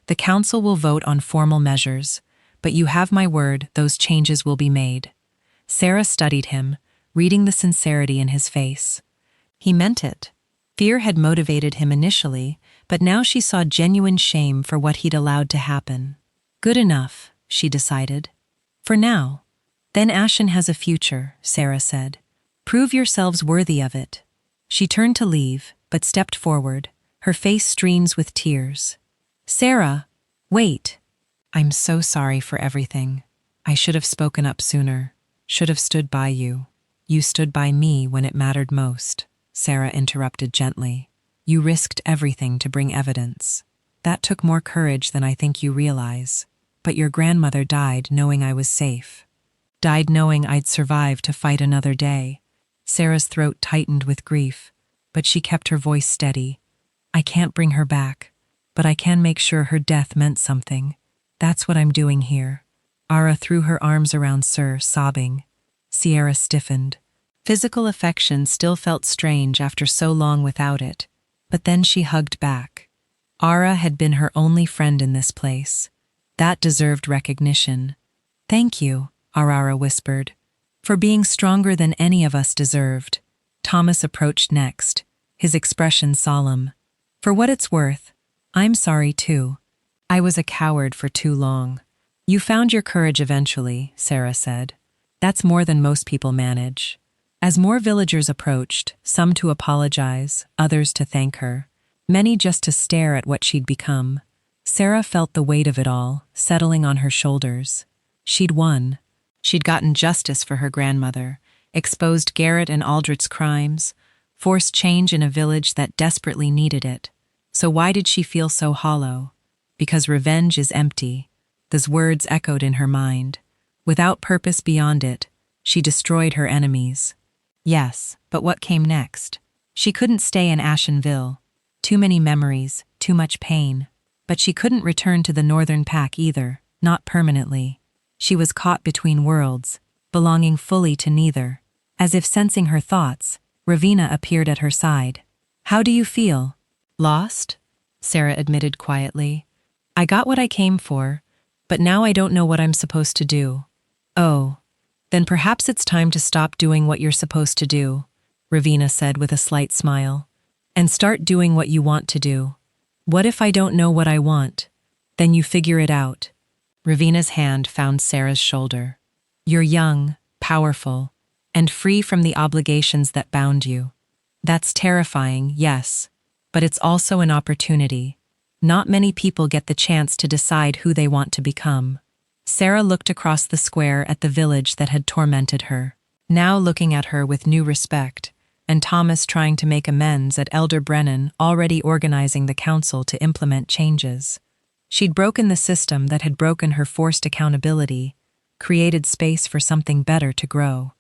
The council will vote on formal measures, but you have my word those changes will be made. Sarah studied him, reading the sincerity in his face. He meant it. Fear had motivated him initially, but now she saw genuine shame for what he'd allowed to happen. Good enough, she decided. For now. Then Ashen has a future, Sarah said. Prove yourselves worthy of it. She turned to leave, but stepped forward, her face streams with tears. Sarah, wait. I'm so sorry for everything. I should have spoken up sooner, should have stood by you. You stood by me when it mattered most, Sarah interrupted gently. You risked everything to bring evidence. That took more courage than I think you realize. But your grandmother died knowing I was safe. Died knowing I'd survive to fight another day. Sarah's throat tightened with grief, but she kept her voice steady. I can't bring her back, but I can make sure her death meant something. That's what I'm doing here. Ara threw her arms around Sir, sobbing. Sierra stiffened. Physical affection still felt strange after so long without it, but then she hugged back. Ara had been her only friend in this place. That deserved recognition. Thank you, Arara whispered, for being stronger than any of us deserved. Thomas approached next, his expression solemn. For what it's worth, I'm sorry too. I was a coward for too long. You found your courage eventually, Sarah said. That's more than most people manage. As more villagers approached, some to apologize, others to thank her, many just to stare at what she'd become, Sarah felt the weight of it all, settling on her shoulders. She'd won. She'd gotten justice for her grandmother, exposed Garrett and Aldrich's crimes, forced change in a village that desperately needed it. So why did she feel so hollow? Because revenge is empty. Those words echoed in her mind. Without purpose beyond it, she destroyed her enemies. Yes, but what came next? She couldn't stay in Ashenville. Too many memories, too much pain. But she couldn't return to the Northern Pack either, not permanently. She was caught between worlds, belonging fully to neither. As if sensing her thoughts, Ravina appeared at her side. How do you feel? Lost? Sarah admitted quietly. I got what I came for, but now I don't know what I'm supposed to do. Oh, then perhaps it's time to stop doing what you're supposed to do, Ravina said with a slight smile, and start doing what you want to do. What if I don't know what I want? Then you figure it out. Ravina's hand found Sarah's shoulder. You're young, powerful, and free from the obligations that bound you. That's terrifying, yes, but it's also an opportunity. Not many people get the chance to decide who they want to become. Sarah looked across the square at the village that had tormented her, now looking at her with new respect, and Thomas trying to make amends at Elder Brennan already organizing the council to implement changes. She'd broken the system that had broken her forced accountability, created space for something better to grow.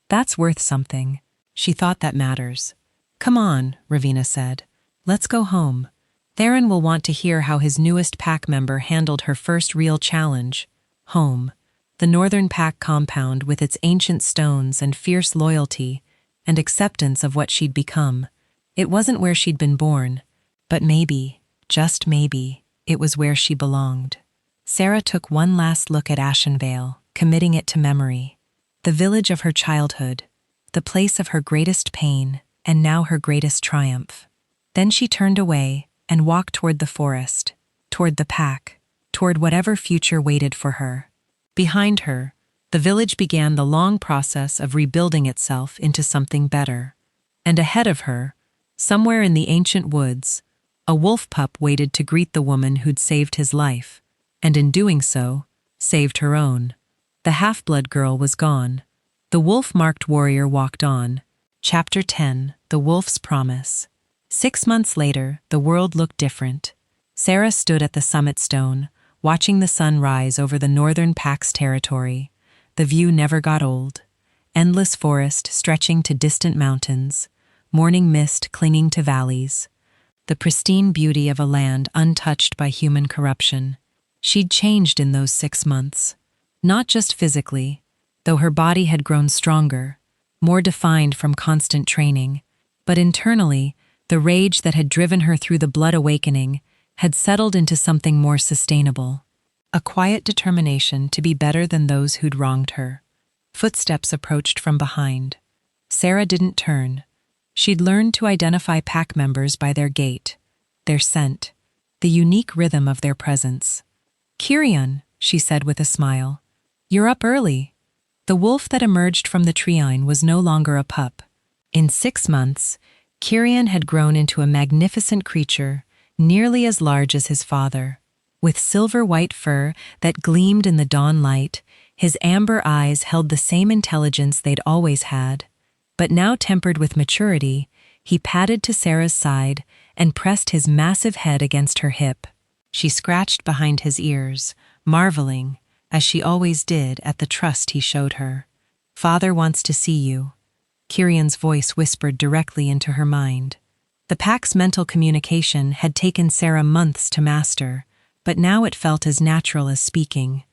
That's worth something. She thought that matters. Come on, Ravina said. Let's go home. Theron will want to hear how his newest pack member handled her first real challenge. Home. The Northern Pack compound with its ancient stones and fierce loyalty and acceptance of what she'd become. It wasn't where she'd been born, but maybe, just maybe, it was where she belonged. Sarah took one last look at Ashenvale, committing it to memory. The village of her childhood, the place of her greatest pain, and now her greatest triumph. Then she turned away and walked toward the forest, toward the pack, toward whatever future waited for her. Behind her, the village began the long process of rebuilding itself into something better. And ahead of her, somewhere in the ancient woods, a wolf pup waited to greet the woman who'd saved his life, and in doing so, saved her own. The half-blood girl was gone. The wolf-marked warrior walked on. Chapter 10, The Wolf's Promise. 6 months later, the world looked different. Sarah stood at the summit stone, watching the sun rise over the Northern Pack's territory. The view never got old. Endless forest stretching to distant mountains, morning mist clinging to valleys, the pristine beauty of a land untouched by human corruption. She'd changed in those 6 months. Not just physically, though her body had grown stronger, more defined from constant training, but internally, the rage that had driven her through the blood awakening had settled into something more sustainable. A quiet determination to be better than those who'd wronged her. Footsteps approached from behind. Sarah didn't turn. She'd learned to identify pack members by their gait, their scent, the unique rhythm of their presence. "Kirian," she said with a smile. "You're up early." The wolf that emerged from the treine was no longer a pup. In 6 months, Kirian had grown into a magnificent creature, nearly as large as his father. With silver-white fur that gleamed in the dawn light, his amber eyes held the same intelligence they'd always had. But now tempered with maturity, he padded to Sarah's side and pressed his massive head against her hip. She scratched behind his ears, marveling, as she always did, at the trust he showed her. "Father wants to see you," Kirian's voice whispered directly into her mind. The pack's mental communication had taken Sarah months to master, but now it felt as natural as speaking.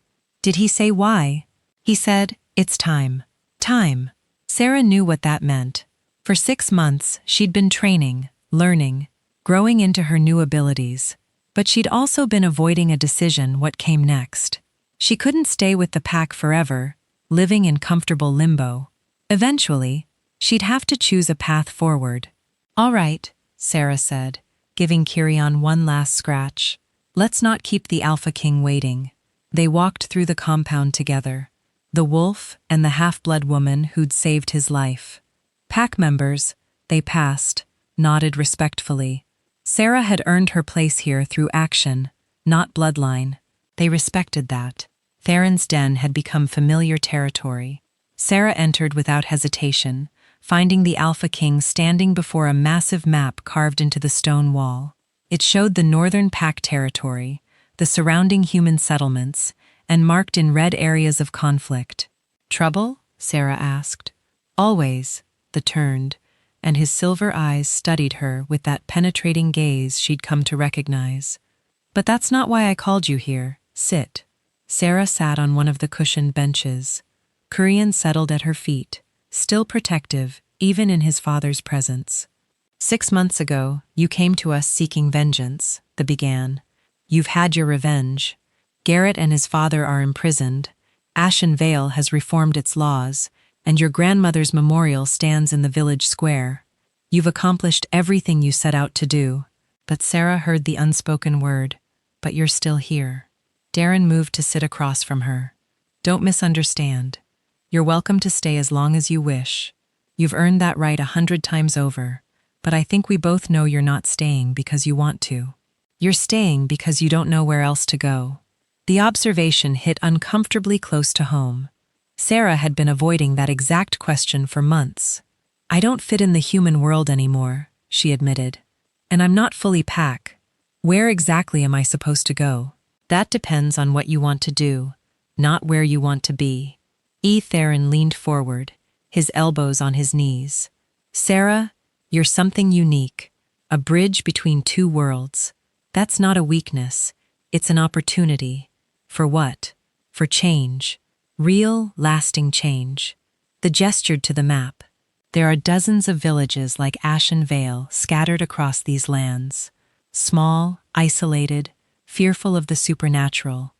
Did he say why? He said, "It's time." Time. Sarah knew what that meant. For 6 months, she'd been training, learning, growing into her new abilities. But she'd also been avoiding a decision what came next. She couldn't stay with the pack forever, living in comfortable limbo. Eventually, she'd have to choose a path forward. "All right," Sarah said, giving Kirian one last scratch. "Let's not keep the Alpha King waiting." They walked through the compound together, the wolf and the half-blood woman who'd saved his life. Pack members, they passed, nodded respectfully. Sarah had earned her place here through action, not bloodline. They respected that. Theron's den had become familiar territory. Sarah entered without hesitation, finding the Alpha King standing before a massive map carved into the stone wall. It showed the northern pack territory, the surrounding human settlements, and marked in red areas of conflict. "Trouble?" Sarah asked. "Always," the turned, and his silver eyes studied her with that penetrating gaze she'd come to recognize. "But that's not why I called you here. Sit." Sarah sat on one of the cushioned benches. Kirian settled at her feet, still protective, even in his father's presence. "6 months ago, you came to us seeking vengeance," they began. "You've had your revenge. Garrett and his father are imprisoned. Ashen Vale has reformed its laws, and your grandmother's memorial stands in the village square. You've accomplished everything you set out to do." But Sarah heard the unspoken word, "But you're still here." Darren moved to sit across from her. "Don't misunderstand. You're welcome to stay as long as you wish. You've earned that right 100 times over, but I think we both know you're not staying because you want to. You're staying because you don't know where else to go." The observation hit uncomfortably close to home. Sarah had been avoiding that exact question for months. "I don't fit in the human world anymore," she admitted. "And I'm not fully pack. Where exactly am I supposed to go? That depends on what you want to do, not where you want to be." Theron leaned forward, his elbows on his knees. "Sarah, you're something unique, a bridge between two worlds. That's not a weakness, it's an opportunity. For what? For change. Real, lasting change." They gestured to the map. "There are dozens of villages like Ashen Vale scattered across these lands. Small, isolated, fearful of the supernatural.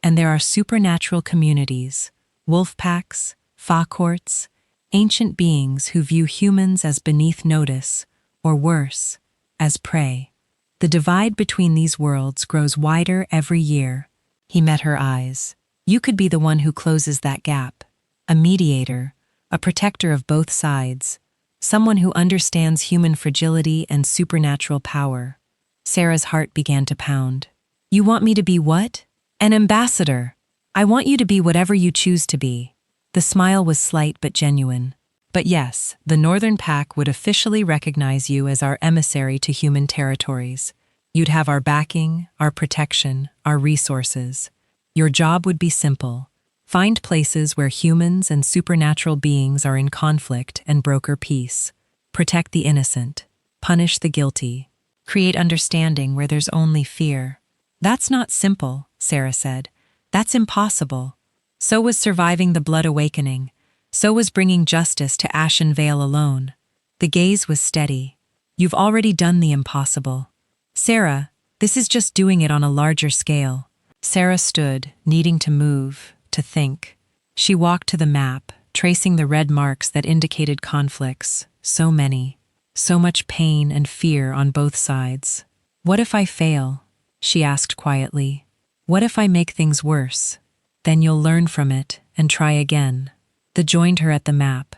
And there are supernatural communities, wolf packs, fa courts, ancient beings who view humans as beneath notice, or worse, as prey. The divide between these worlds grows wider every year." He met her eyes. "You could be the one who closes that gap. A mediator, a protector of both sides. Someone who understands human fragility and supernatural power." Sarah's heart began to pound. "You want me to be what?" "An ambassador. I want you to be whatever you choose to be." The smile was slight but genuine. "But yes, the Northern Pack would officially recognize you as our emissary to human territories. You'd have our backing, our protection, our resources. Your job would be simple. Find places where humans and supernatural beings are in conflict and broker peace. Protect the innocent. Punish the guilty. Create understanding where there's only fear. That's not simple, Sarah said. That's impossible. So was surviving the Blood Awakening. So was bringing justice to Ashen Vale alone. The gaze was steady. You've already done the impossible. Sarah, this is just doing it on a larger scale. Sarah stood, needing to move, to think. She walked to the map, tracing the red marks that indicated conflicts. So many. So much pain and fear on both sides. What if I fail? She asked quietly. What if I make things worse? Then you'll learn from it and try again. They joined her at the map.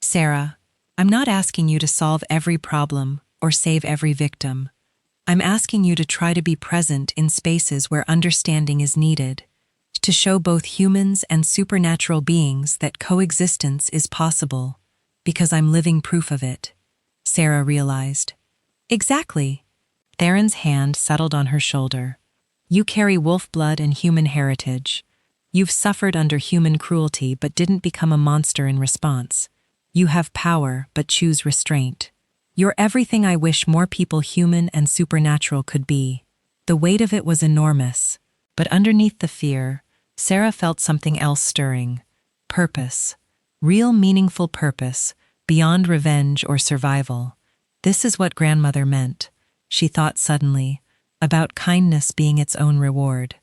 Sarah, I'm not asking you to solve every problem or save every victim. I'm asking you to try to be present in spaces where understanding is needed, to show both humans and supernatural beings that coexistence is possible, because I'm living proof of it, Sarah realized. Exactly. Theron's hand settled on her shoulder. You carry wolf blood and human heritage. You've suffered under human cruelty but didn't become a monster in response. You have power but choose restraint. You're everything I wish more people human and supernatural could be. The weight of it was enormous, but underneath the fear, Sarah felt something else stirring. Purpose. Real meaningful purpose, beyond revenge or survival. This is what grandmother meant, she thought suddenly, about kindness being its own reward.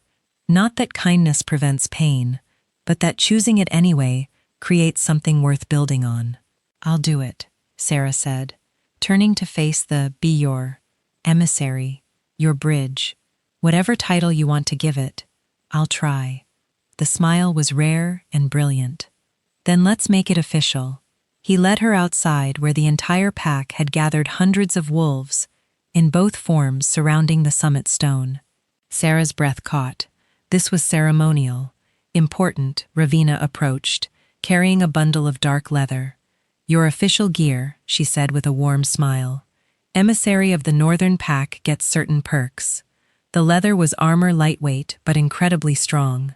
Not that kindness prevents pain, but that choosing it anyway creates something worth building on. I'll do it, Sarah said, turning to face the be your emissary, your bridge, whatever title you want to give it. I'll try. The smile was rare and brilliant. Then let's make it official. He led her outside where the entire pack had gathered hundreds of wolves, in both forms surrounding the summit stone. Sarah's breath caught. This was ceremonial. Important, Ravina approached, carrying a bundle of dark leather. Your official gear, she said with a warm smile. Emissary of the Northern Pack gets certain perks. The leather was armor lightweight but incredibly strong,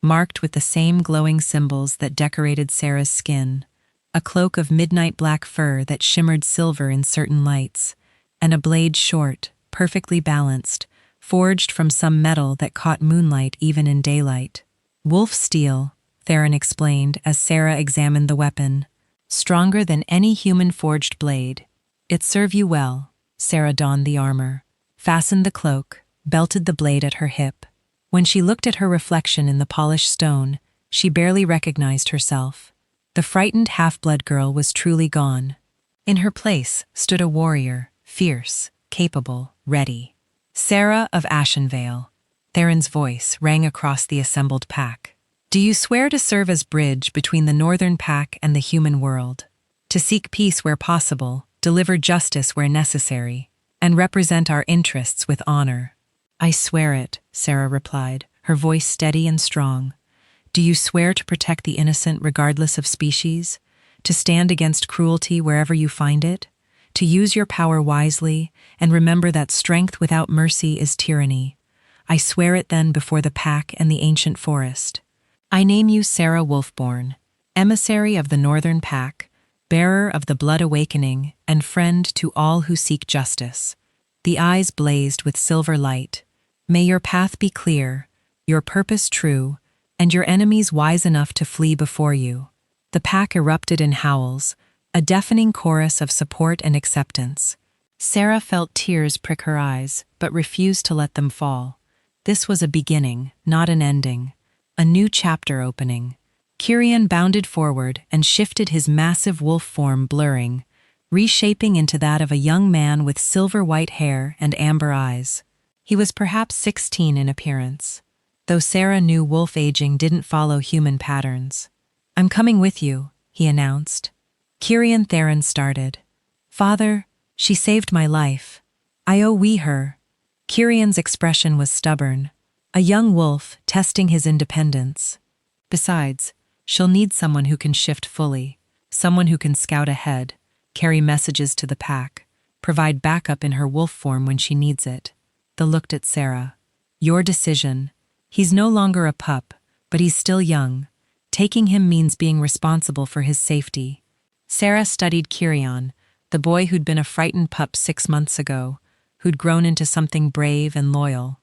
marked with the same glowing symbols that decorated Sarah's skin, a cloak of midnight black fur that shimmered silver in certain lights, and a blade short, perfectly balanced, forged from some metal that caught moonlight even in daylight. Wolf steel, Theron explained as Sarah examined the weapon. Stronger than any human-forged blade. It serve you well. Sarah donned the armor, fastened the cloak, belted the blade at her hip. When she looked at her reflection in the polished stone, she barely recognized herself. The frightened half-blood girl was truly gone. In her place stood a warrior, fierce, capable, ready. Sarah of Ashenvale. Theron's voice rang across the assembled pack. Do you swear to serve as bridge between the Northern Pack and the human world? To seek peace where possible, deliver justice where necessary, and represent our interests with honor? I swear it, Sarah replied, her voice steady and strong. Do you swear to protect the innocent regardless of species? To stand against cruelty wherever you find it? To use your power wisely, and remember that strength without mercy is tyranny? I swear it then before the pack and the ancient forest. I name you Sarah Wolfborn, emissary of the Northern Pack, bearer of the Blood Awakening, and friend to all who seek justice. The eyes blazed with silver light. May your path be clear, your purpose true, and your enemies wise enough to flee before you. The pack erupted in howls, a deafening chorus of support and acceptance. Sarah felt tears prick her eyes, but refused to let them fall. This was a beginning, not an ending. A new chapter opening. Kyrian bounded forward and shifted his massive wolf form blurring, reshaping into that of a young man with silver-white hair and amber eyes. He was perhaps 16 in appearance, though Sarah knew wolf aging didn't follow human patterns. I'm coming with you, he announced. Kyrian Theron started. Father, she saved my life. I owe we her. Kyrian's expression was stubborn. A young wolf testing his independence. Besides, she'll need someone who can shift fully, someone who can scout ahead, carry messages to the pack, provide backup in her wolf form when she needs it. They looked at Sarah. Your decision. He's no longer a pup, but he's still young. Taking him means being responsible for his safety. Sarah studied Kyrian, the boy who'd been a frightened pup 6 months ago, who'd grown into something brave and loyal.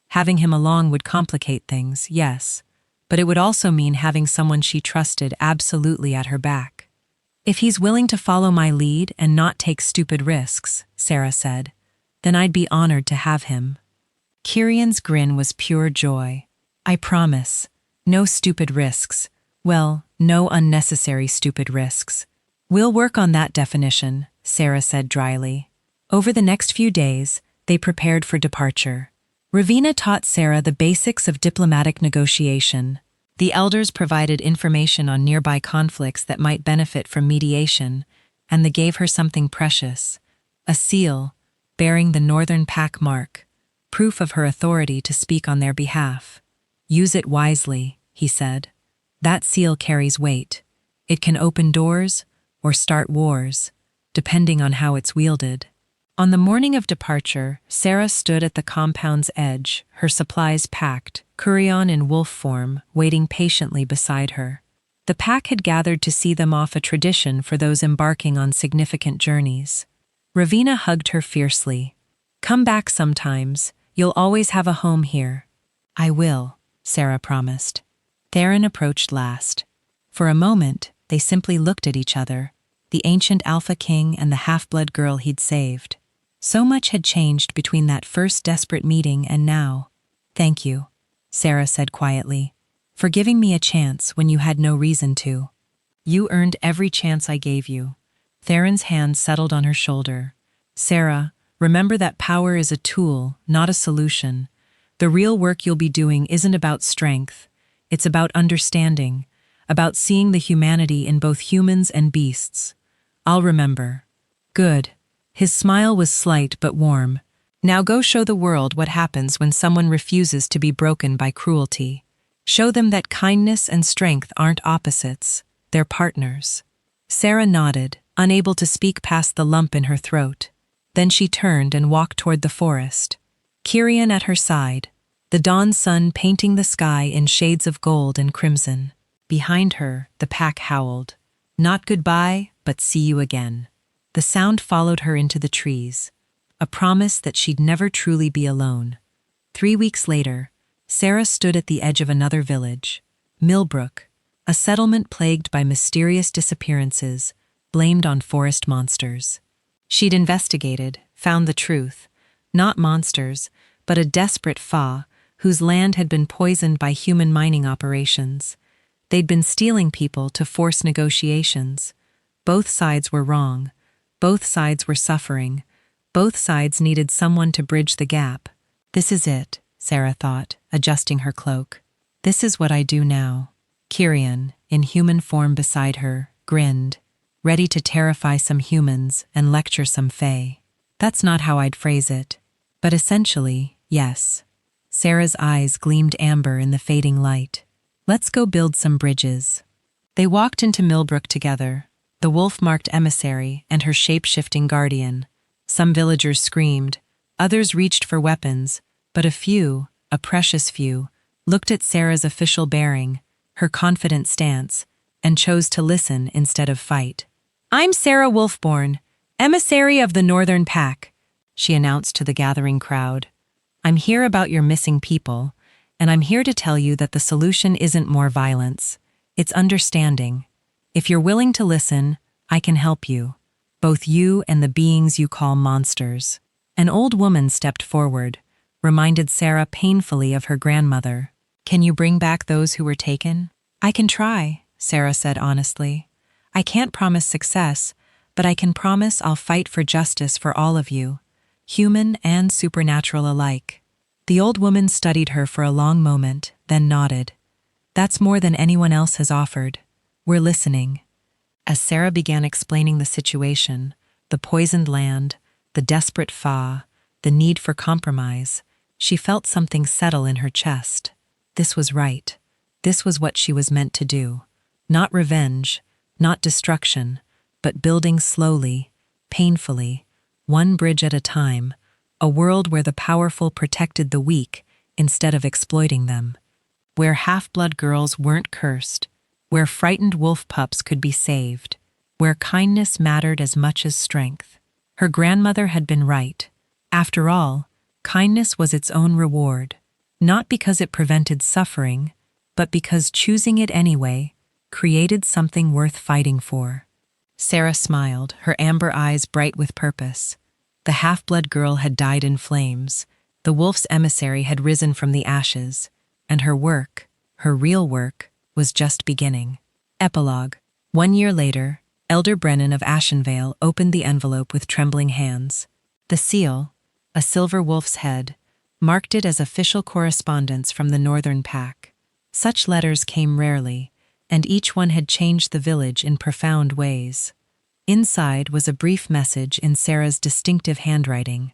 Having him along would complicate things, yes, but it would also mean having someone she trusted absolutely at her back. If he's willing to follow my lead and not take stupid risks, Sarah said, then I'd be honored to have him. Kirian's grin was pure joy. I promise. No stupid risks. Well, no unnecessary stupid risks. We'll work on that definition, Sarah said dryly. Over the next few days, they prepared for departure. Ravina taught Sarah the basics of diplomatic negotiation. The elders provided information on nearby conflicts that might benefit from mediation, and they gave her something precious, a seal bearing the Northern Pack mark, proof of her authority to speak on their behalf. Use it wisely, he said. That seal carries weight. It can open doors or start wars, depending on how it's wielded. On the morning of departure, Sarah stood at the compound's edge, her supplies packed, Kurion in wolf form, waiting patiently beside her. The pack had gathered to see them off, a tradition for those embarking on significant journeys. Ravina hugged her fiercely. Come back sometimes. You'll always have a home here. I will, Sarah promised. Theron approached last. For a moment, they simply looked at each other, the ancient Alpha King and the half-blood girl he'd saved. So much had changed between that first desperate meeting and now. Thank you, Sarah said quietly, for giving me a chance when you had no reason to. You earned every chance I gave you. Theron's hand settled on her shoulder. Sarah, remember that power is a tool, not a solution. The real work you'll be doing isn't about strength. It's about understanding, about seeing the humanity in both humans and beasts. I'll remember. Good. His smile was slight but warm. Now go show the world what happens when someone refuses to be broken by cruelty. Show them that kindness and strength aren't opposites, they're partners. Sarah nodded, unable to speak past the lump in her throat. Then she turned and walked toward the forest. Kirian at her side, the dawn sun painting the sky in shades of gold and crimson. Behind her, the pack howled. Not goodbye, but see you again. The sound followed her into the trees, a promise that she'd never truly be alone. 3 weeks later, Sarah stood at the edge of another village, Millbrook, a settlement plagued by mysterious disappearances, blamed on forest monsters. She'd investigated, found the truth. Not monsters, but a desperate Fa whose land had been poisoned by human mining operations. They'd been stealing people to force negotiations. Both sides were wrong. Both sides were suffering. Both sides needed someone to bridge the gap. This is it, Sarah thought, adjusting her cloak. This is what I do now. Kirian, in human form beside her, grinned, ready to terrify some humans and lecture some Fae. That's not how I'd phrase it. But essentially, yes. Sarah's eyes gleamed amber in the fading light. Let's go build some bridges. They walked into Millbrook together, the wolf-marked emissary and her shape-shifting guardian. Some villagers screamed, others reached for weapons, but a few, a precious few, looked at Sarah's official bearing, her confident stance, and chose to listen instead of fight. I'm Sarah Wolfborn, emissary of the Northern Pack, she announced to the gathering crowd. I'm here about your missing people, and I'm here to tell you that the solution isn't more violence. It's understanding. If you're willing to listen, I can help you, both you and the beings you call monsters. An old woman stepped forward, reminded Sarah painfully of her grandmother. Can you bring back those who were taken? I can try, Sarah said honestly. I can't promise success, but I can promise I'll fight for justice for all of you, human and supernatural alike. The old woman studied her for a long moment, then nodded. That's more than anyone else has offered. We're listening. As Sarah began explaining the situation, the poisoned land, the desperate Fa, the need for compromise, she felt something settle in her chest. This was right. This was what she was meant to do. Not revenge, not destruction, but building slowly, painfully, one bridge at a time, a world where the powerful protected the weak instead of exploiting them, where half-blood girls weren't cursed, where frightened wolf pups could be saved, where kindness mattered as much as strength. Her grandmother had been right. After all, kindness was its own reward, not because it prevented suffering, but because choosing it anyway created something worth fighting for. Sarah smiled, her amber eyes bright with purpose. The half-blood girl had died in flames, the wolf's emissary had risen from the ashes, and her work, her real work, was just beginning. Epilogue. 1 year later, Elder Brennan of Ashenvale opened the envelope with trembling hands. The seal, a silver wolf's head, marked it as official correspondence from the Northern Pack. Such letters came rarely, and each one had changed the village in profound ways. Inside was a brief message in Sarah's distinctive handwriting.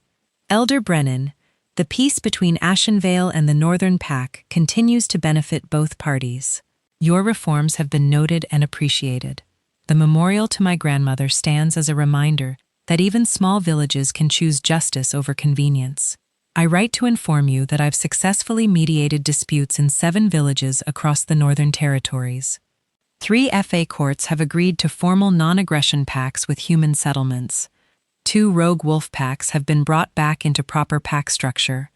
Elder Brennan, the peace between Ashenvale and the Northern Pack continues to benefit both parties. Your reforms have been noted and appreciated. The memorial to my grandmother stands as a reminder that even small villages can choose justice over convenience. I write to inform you that I've successfully mediated disputes in 7 villages across the Northern Territories. 3 FA courts have agreed to formal non-aggression pacts with human settlements. 2 rogue wolf packs have been brought back into proper pack structure,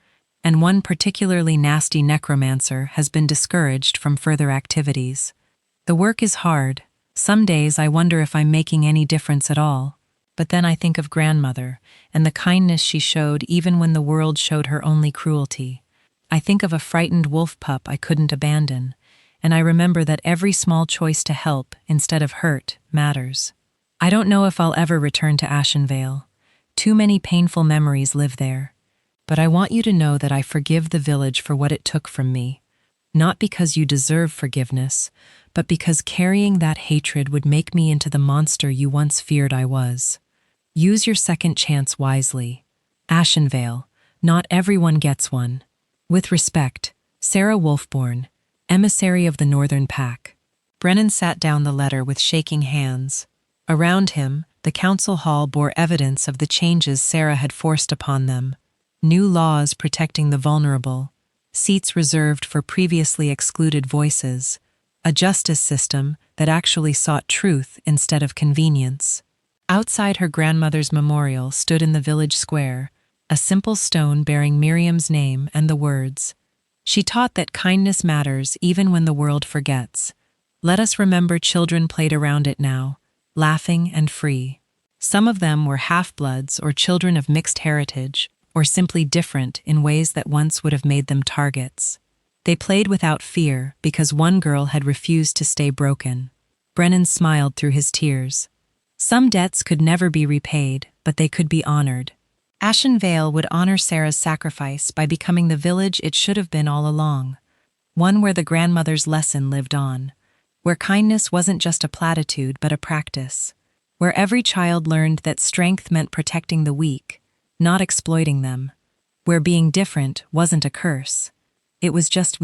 and 1 particularly nasty necromancer has been discouraged from further activities. The work is hard. Some days I wonder if I'm making any difference at all. But then I think of grandmother and the kindness she showed even when the world showed her only cruelty. I think of a frightened wolf pup I couldn't abandon, and I remember that every small choice to help instead of hurt matters. I don't know if I'll ever return to Ashenvale. Too many painful memories live there. But I want you to know that I forgive the village for what it took from me, not because you deserve forgiveness, but because carrying that hatred would make me into the monster you once feared I was. Use your second chance wisely. Ashenvale, not everyone gets one. With respect, Sarah Wolfborn, emissary of the Northern Pack. Brennan sat down the letter with shaking hands. Around him, the council hall bore evidence of the changes Sarah had forced upon them. New laws protecting the vulnerable, seats reserved for previously excluded voices, a justice system that actually sought truth instead of convenience. Outside her grandmother's memorial stood in the village square, a simple stone bearing Miriam's name and the words, "She taught that kindness matters even when the world forgets. Let us remember children played around it now, laughing and free." Some of them were half-bloods or children of mixed heritage, or simply different in ways that once would have made them targets. They played without fear because one girl had refused to stay broken. Brennan smiled through his tears. Some debts could never be repaid, but they could be honored. Ashenvale would honor Sarah's sacrifice by becoming the village it should have been all along, one where the grandmother's lesson lived on, where kindness wasn't just a platitude but a practice, where every child learned that strength meant protecting the weak, not exploiting them, where being different wasn't a curse. It was just